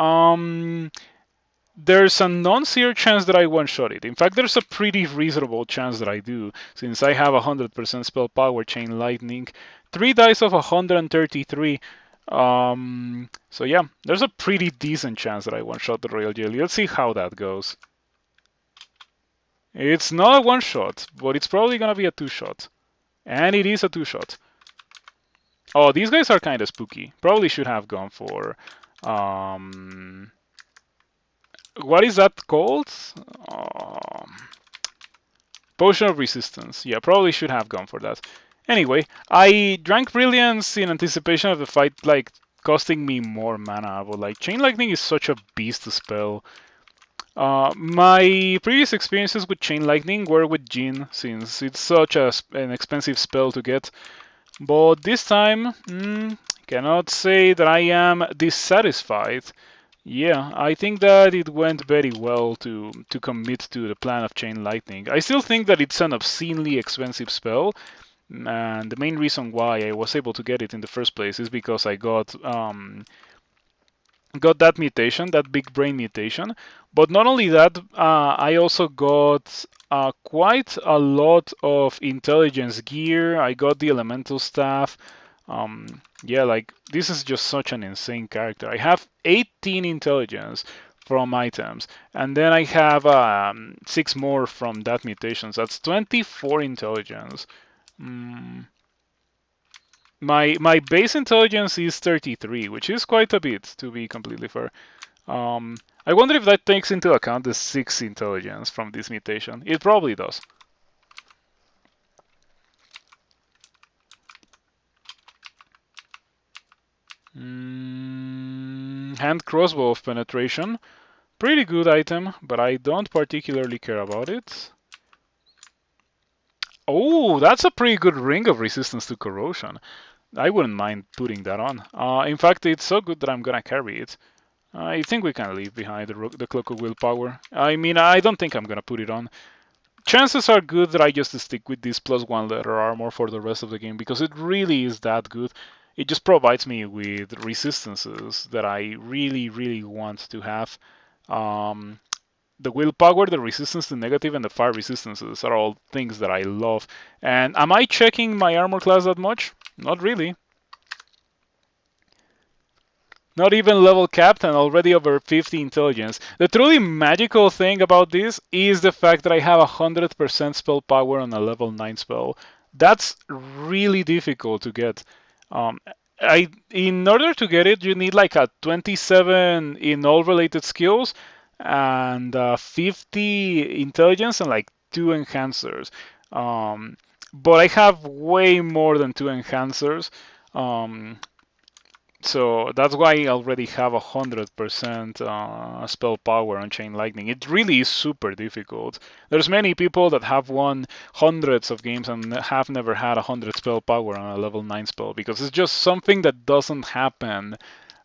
Speaker 1: there's a non-zero chance that I one-shot it. In fact, there's a pretty reasonable chance that I do, since I have 100% spell power chain lightning. 3 dice of 133. So yeah, there's a pretty decent chance that I one-shot the Royal Jelly. Let's see how that goes. It's not a one-shot, but it's probably gonna be a two-shot. And it is a two-shot. Oh, these guys are kind of spooky. Probably should have gone for... what is that called? Potion of Resistance. Yeah, probably should have gone for that. Anyway, I drank Brilliance in anticipation of the fight, like, costing me more mana, but, like, Chain Lightning is such a beast to spell. My previous experiences with Chain Lightning were with Jin, since it's such an expensive spell to get. But this time, cannot say that I am dissatisfied. Yeah, I think that it went very well to commit to the plan of Chain Lightning. I still think that it's an obscenely expensive spell, and the main reason why I was able to get it in the first place is because I got that mutation, that big brain mutation. But not only that, I also got quite a lot of intelligence gear. I got the elemental staff. Yeah, like, this is just such an insane character. I have 18 intelligence from items, and then I have 6 more from that mutation. So that's 24 intelligence. My base intelligence is 33, which is quite a bit, to be completely fair. I wonder if that takes into account the 6 intelligence from this mutation. It probably does. Hand crossbow of penetration. Pretty good item, but I don't particularly care about it. Oh, that's a pretty good ring of resistance to corrosion. I wouldn't mind putting that on. In fact, it's so good that I'm gonna carry it. I think we can leave behind the Cloak of Willpower. I mean, I don't think I'm gonna put it on. Chances are good that I just stick with this +1 letter armor for the rest of the game, because it really is that good. It just provides me with resistances that I really, really want to have. The willpower, the resistance to negative, and the fire resistances are all things that I love. And am I checking my armor class that much? Not really. Not even level capped and already over 50 intelligence. The truly magical thing about this is the fact that I have 100% spell power on a level 9 spell. That's really difficult to get. In order to get it, you need like a 27 in all related skills and 50 intelligence and like 2 enhancers. But I have way more than 2 enhancers. So that's why I already have 100% spell power on Chain Lightning. It really is super difficult. There's many people that have won hundreds of games and have never had 100 spell power on a level 9 spell, because it's just something that doesn't happen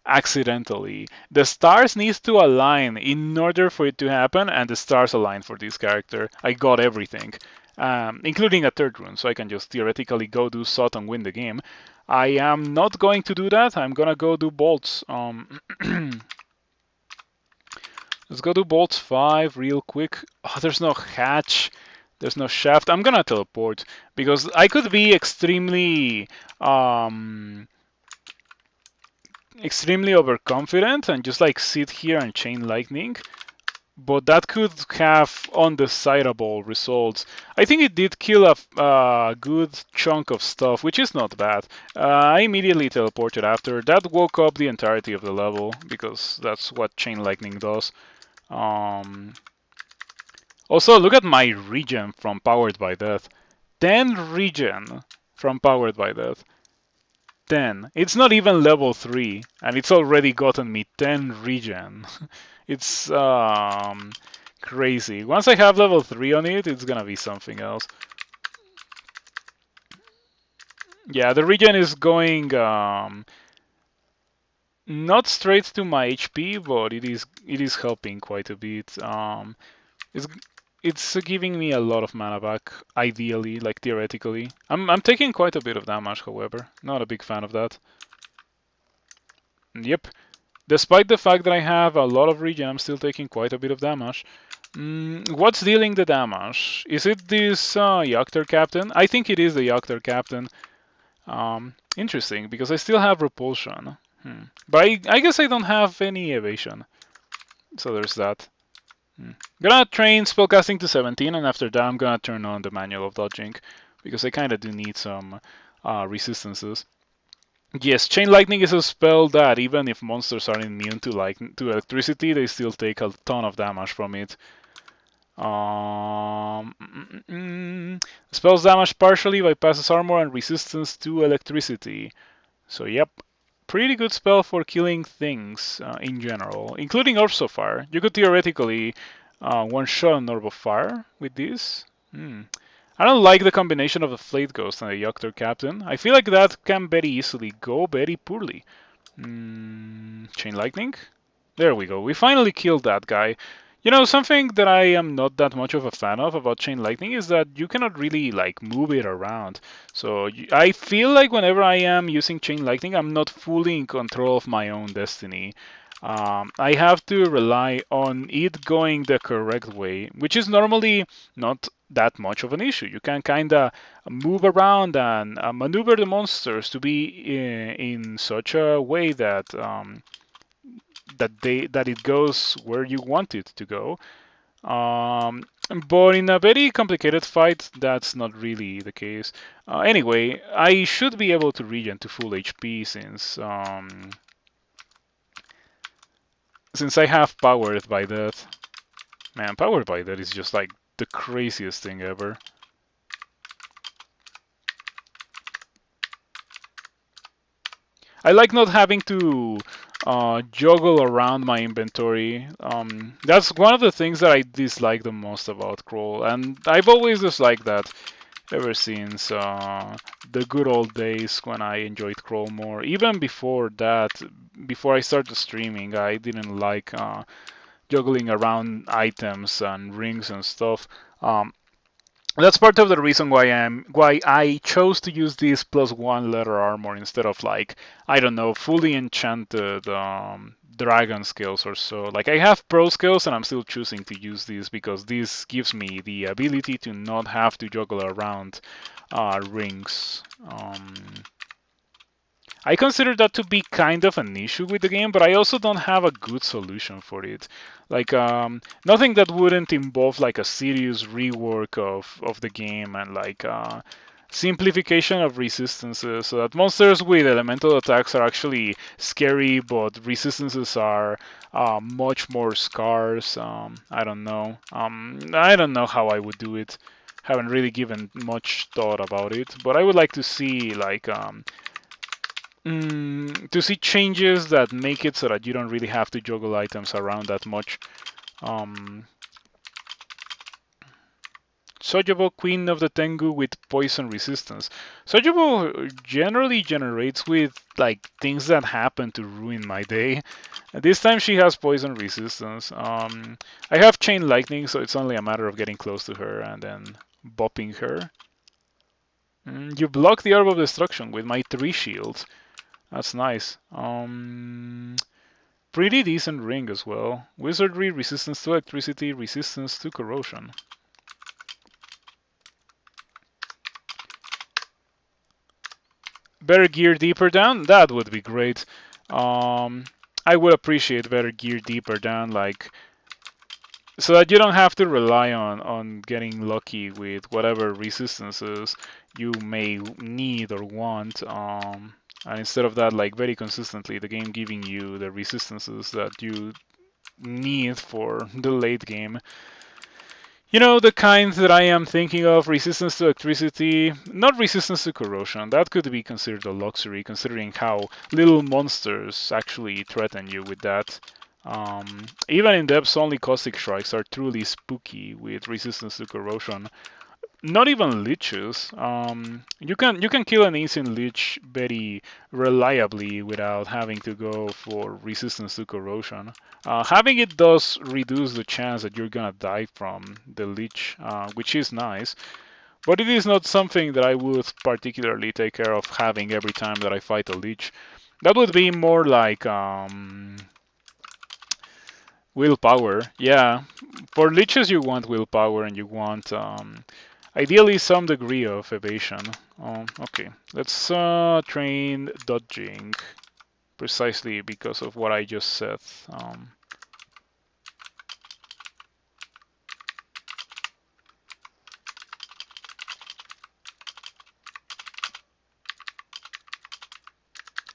Speaker 1: accidentally. The stars need to align in order for it to happen, and the stars align for this character. I got everything, including a third rune, so I can just theoretically go do Sot and win the game. I am not going to do that. I'm gonna go do bolts. Let's go do bolts 5 real quick. Oh, there's no hatch. There's no shaft. I'm gonna teleport because I could be extremely overconfident and just like sit here and chain lightning. But that could have undesirable results. I think it did kill a good chunk of stuff, which is not bad. I immediately teleported after. That woke up the entirety of the level, because that's what Chain Lightning does. Also, look at my regen from Powered by Death. 10 regen from Powered by Death. 10. It's not even level 3, and it's already gotten me 10 regen. It's crazy. Once I have level 3 on it, it's gonna be something else. Yeah, the regen is going not straight to my HP, but it is helping quite a bit. it's giving me a lot of mana back, ideally, like theoretically. I'm taking quite a bit of damage, however. Not a big fan of that. Yep. Despite the fact that I have a lot of regen, I'm still taking quite a bit of damage. What's dealing the damage? Is it this Yoctor Captain? I think it is the Yoctor Captain. Interesting, because I still have repulsion. But I guess I don't have any evasion. So there's that. Gonna train spellcasting to 17, and after that I'm gonna turn on the manual of dodging, because I kinda do need some resistances. Yes, Chain Lightning is a spell that even if monsters are immune to electricity, they still take a ton of damage from it. Spells damage partially bypasses armor and resistance to electricity. So yep, pretty good spell for killing things in general, including Orbs of Fire. You could theoretically one-shot an Orb of Fire with this. I don't like the combination of the Flayed Ghost and the Yoctor Captain. I feel like that can very easily go very poorly. Chain Lightning? There we go. We finally killed that guy. You know, something that I am not that much of a fan of about Chain Lightning is that you cannot really like move it around. So I feel like whenever I am using Chain Lightning, I'm not fully in control of my own destiny. I have to rely on it going the correct way, which is normally not that much of an issue. You can kind of move around and maneuver the monsters to be in such a way that that it goes where you want it to go. But in a very complicated fight, that's not really the case. Anyway, I should be able to regen to full HP since I have Powered by Death. Man, Powered by Death is just like the craziest thing ever. I like not having to juggle around my inventory. That's one of the things that I dislike the most about Crawl, and I've always disliked that ever since the good old days when I enjoyed Crawl more. Even before that, before I started streaming, I didn't like juggling around items and rings and stuff. That's part of the reason why I chose to use this +1 letter armor instead of like, I don't know, fully enchanted dragon skills or so. Like I have pro skills and I'm still choosing to use this because this gives me the ability to not have to juggle around rings. I consider that to be kind of an issue with the game, but I also don't have a good solution for it. Like nothing that wouldn't involve like a serious rework of the game and like simplification of resistances so that monsters with elemental attacks are actually scary, but resistances are much more scarce. I don't know. I don't know how I would do it. Haven't really given much thought about it, but I would like to see like to see changes that make it so that you don't really have to juggle items around that much. Sojobo, Queen of the Tengu with poison resistance. Sojobo generally generates with like things that happen to ruin my day. This time she has poison resistance. I have Chain Lightning, so it's only a matter of getting close to her and then bopping her. You block the Orb of Destruction with my 3 shields. That's nice. Pretty decent ring as well. Wizardry, resistance to electricity, resistance to corrosion. Better gear deeper down? That would be great. I would appreciate better gear deeper down, like so that you don't have to rely on getting lucky with whatever resistances you may need or want. And instead of that, like very consistently, the game giving you the resistances that you need for the late game. You know, the kind that I am thinking of, resistance to electricity, not resistance to corrosion. That could be considered a luxury, considering how little monsters actually threaten you with that. Even in depths, only caustic strikes are truly spooky with resistance to corrosion. Not even leeches. You can kill an instant leech very reliably without having to go for resistance to corrosion. Having it does reduce the chance that you're gonna die from the leech, which is nice. But it is not something that I would particularly take care of having every time that I fight a leech. That would be more like willpower. Yeah, for leeches you want willpower and you want ideally some degree of evasion. Okay, let's train dodging precisely because of what I just said.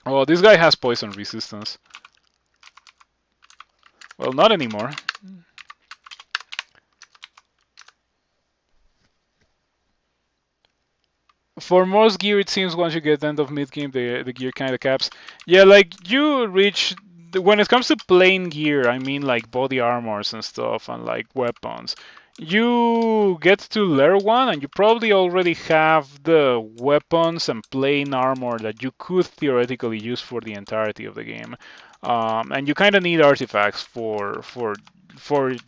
Speaker 1: Oh, this guy has poison resistance. Well, not anymore. For most gear, it seems once you get end of mid game, the gear kind of caps. Yeah, like you reach when it comes to plain gear, I mean like body armors and stuff and like weapons. You get to layer 1 and you probably already have the weapons and plain armor that you could theoretically use for the entirety of the game. And you kind of need artifacts for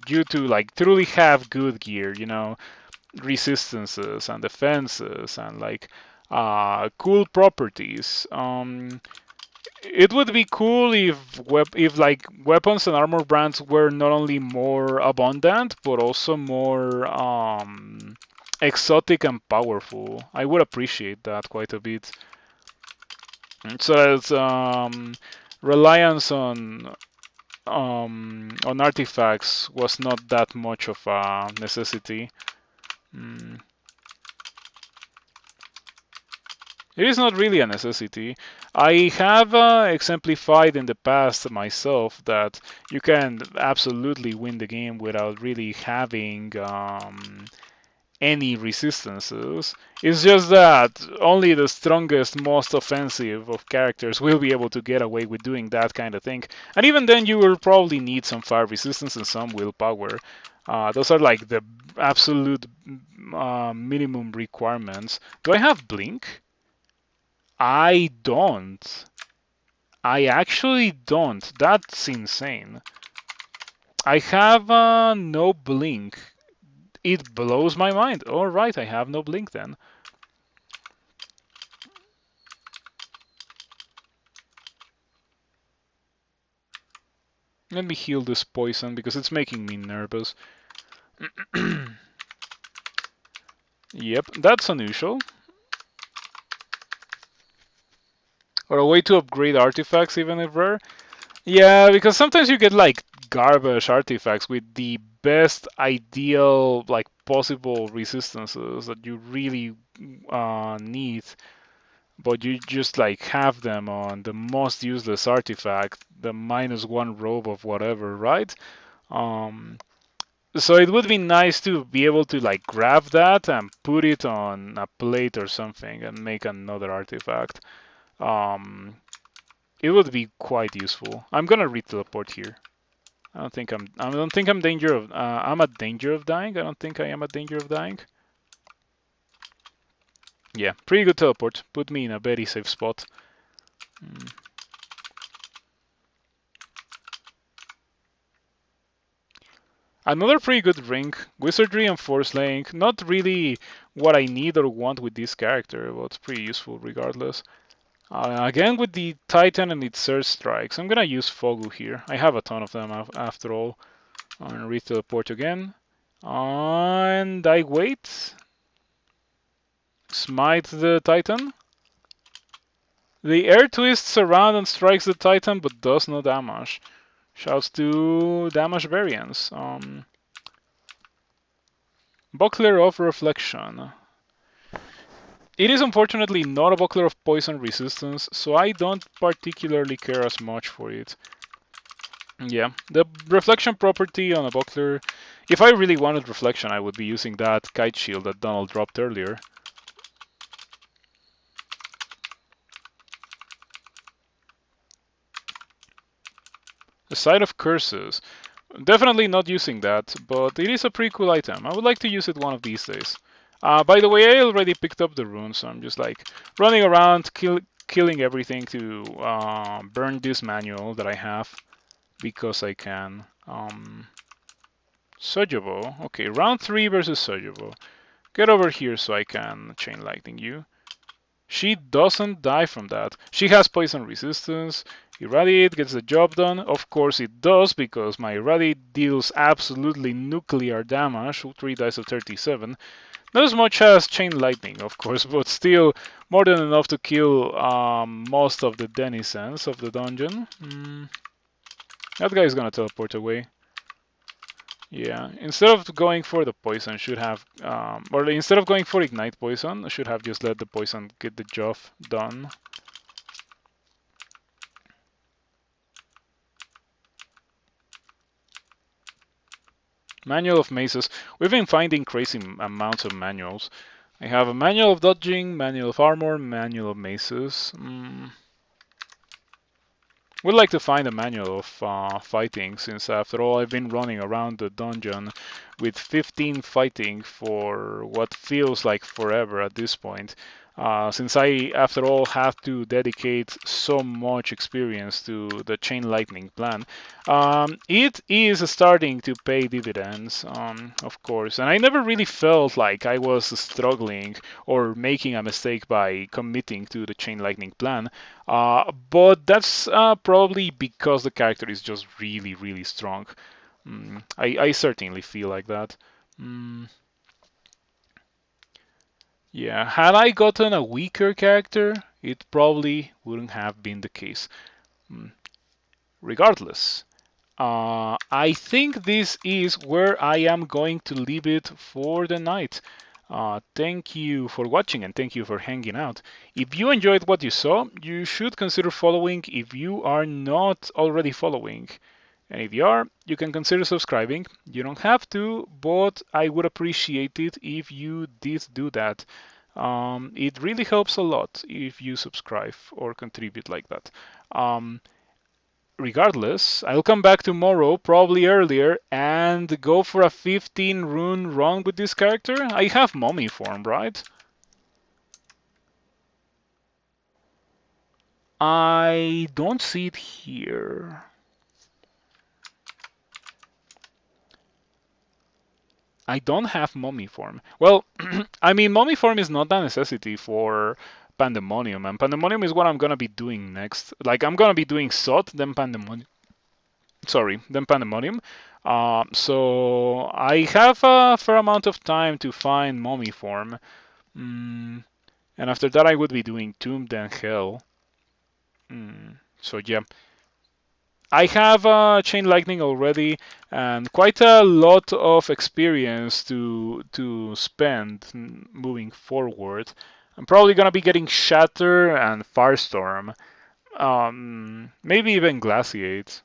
Speaker 1: you to like truly have good gear, you know, resistances and defenses and like cool properties. It would be cool if like weapons and armor brands were not only more abundant but also more exotic and powerful. I would appreciate that quite a bit. So it's reliance on artifacts was not that much of a necessity. Mm. It is not really a necessity. I have exemplified in the past myself that you can absolutely win the game without really having any resistances. It's just that only the strongest, most offensive of characters will be able to get away with doing that kind of thing. And even then, you will probably need some fire resistance and some willpower. Those are like the absolute minimum requirements. Do I have Blink? I don't. I actually don't. That's insane. I have no blink. It blows my mind. All right, I have no blink then. Let me heal this poison because it's making me nervous. Yep, that's unusual. Or a way to upgrade artifacts even if rare. Yeah, because sometimes you get like garbage artifacts with the best ideal like possible resistances that you really need, but you just like have them on the most useless artifact, the -1 robe of whatever, right? Um, so it would be nice to be able to like grab that and put it on a plate or something and make another artifact. Um, it would be quite useful. I'm gonna re-teleport here. I don't think I'm danger of. I'm at danger of dying. I don't think I am at danger of dying. Yeah, pretty good teleport. Put me in a very safe spot. Mm. Another pretty good ring, Wizardry and Force Laying. Not really what I need or want with this character, but it's pretty useful regardless. Again with the Titan and its Surge Strikes, I'm gonna use Fogu here. I have a ton of them after all. I'm gonna re-teleport again. And I wait. Smite the Titan. The air twists around and strikes the Titan but does no damage. Shouts to damage variance. Buckler of Reflection. It is unfortunately not a buckler of poison resistance, so I don't particularly care as much for it. Yeah, the reflection property on a buckler. If I really wanted reflection, I would be using that kite shield that Donald dropped earlier. The Side of Curses. Definitely not using that, but it is a pretty cool item. I would like to use it one of these days. By the way, I already picked up the rune, so I'm just like running around, killing everything to burn this manual that I have because I can. Sojobo. Okay, round 3 versus Sojobo. Get over here so I can chain lightning you. She doesn't die from that. She has poison resistance. Irradiate gets the job done. Of course it does because my Irradiate deals absolutely nuclear damage. 3 dice of 37. Not as much as Chain Lightning, of course, but still more than enough to kill most of the denizens of the dungeon. That guy is gonna teleport away. Yeah, instead of going for the poison, should have, or instead of going for ignite poison, I should have just let the poison get the job done. Manual of mazes. We've been finding crazy amounts of manuals. I have a manual of dodging, manual of armor, manual of mazes. Would like to find a manual of fighting, since after all I've been running around the dungeon with 15 fighting for what feels like forever at this point. Since I, after all, have to dedicate so much experience to the Chain Lightning plan, it is starting to pay dividends, of course. And I never really felt like I was struggling or making a mistake by committing to the Chain Lightning plan. But that's probably because the character is just really, really strong. I certainly feel like that. Mm, yeah, had I gotten a weaker character, it probably wouldn't have been the case. Mm, regardless, I think this is where I am going to leave it for the night. Thank you for watching and thank you for hanging out. If you enjoyed what you saw, you should consider following if you are not already following. And if you are, you can consider subscribing. You don't have to, but I would appreciate it if you did do that. It really helps a lot if you subscribe or contribute like that. Regardless, I'll come back tomorrow, probably earlier, and go for a 15 rune run with this character. I have mummy form, right? I don't see it here. I don't have mummy form. Well, I mean, mummy form is not a necessity for Pandemonium, and Pandemonium is what I'm gonna be doing next. Like, I'm gonna be doing Sot, then Pandemonium. Sorry, then Pandemonium. So I have a fair amount of time to find mummy form. And after that, I would be doing Tomb then Hell. So yeah, I have Chain Lightning already, and quite a lot of experience to spend moving forward. I'm probably gonna be getting Shatter and Firestorm, maybe even Glaciate.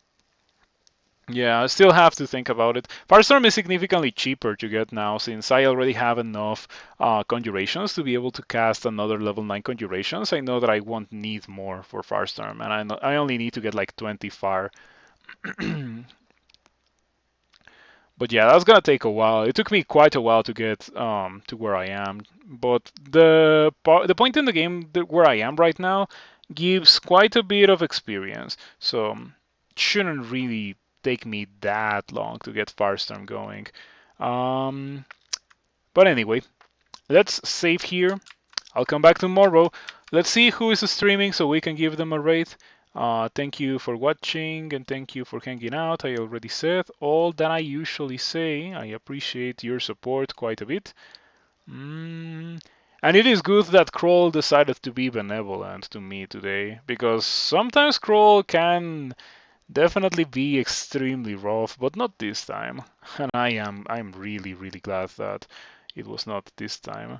Speaker 1: Yeah, I still have to think about it. Firestorm is significantly cheaper to get now since I already have enough conjurations to be able to cast another level 9 conjurations. I know that I won't need more for Firestorm, and I only need to get like 20 fire. But yeah, that's gonna take a while. It took me quite a while to get to where I am. But the point in the game where I am right now gives quite a bit of experience, so it shouldn't really take me that long to get Firestorm going. Um, but anyway, let's save here. I'll come back tomorrow. Let's see who is streaming so we can give them a rate. Thank you for watching and thank you for hanging out. I already said all that I usually say. I appreciate your support quite a bit. And it is good that Kroll decided to be benevolent to me today, because sometimes Kroll can definitely be extremely rough, but not this time. And I'm really, really glad that it was not this time.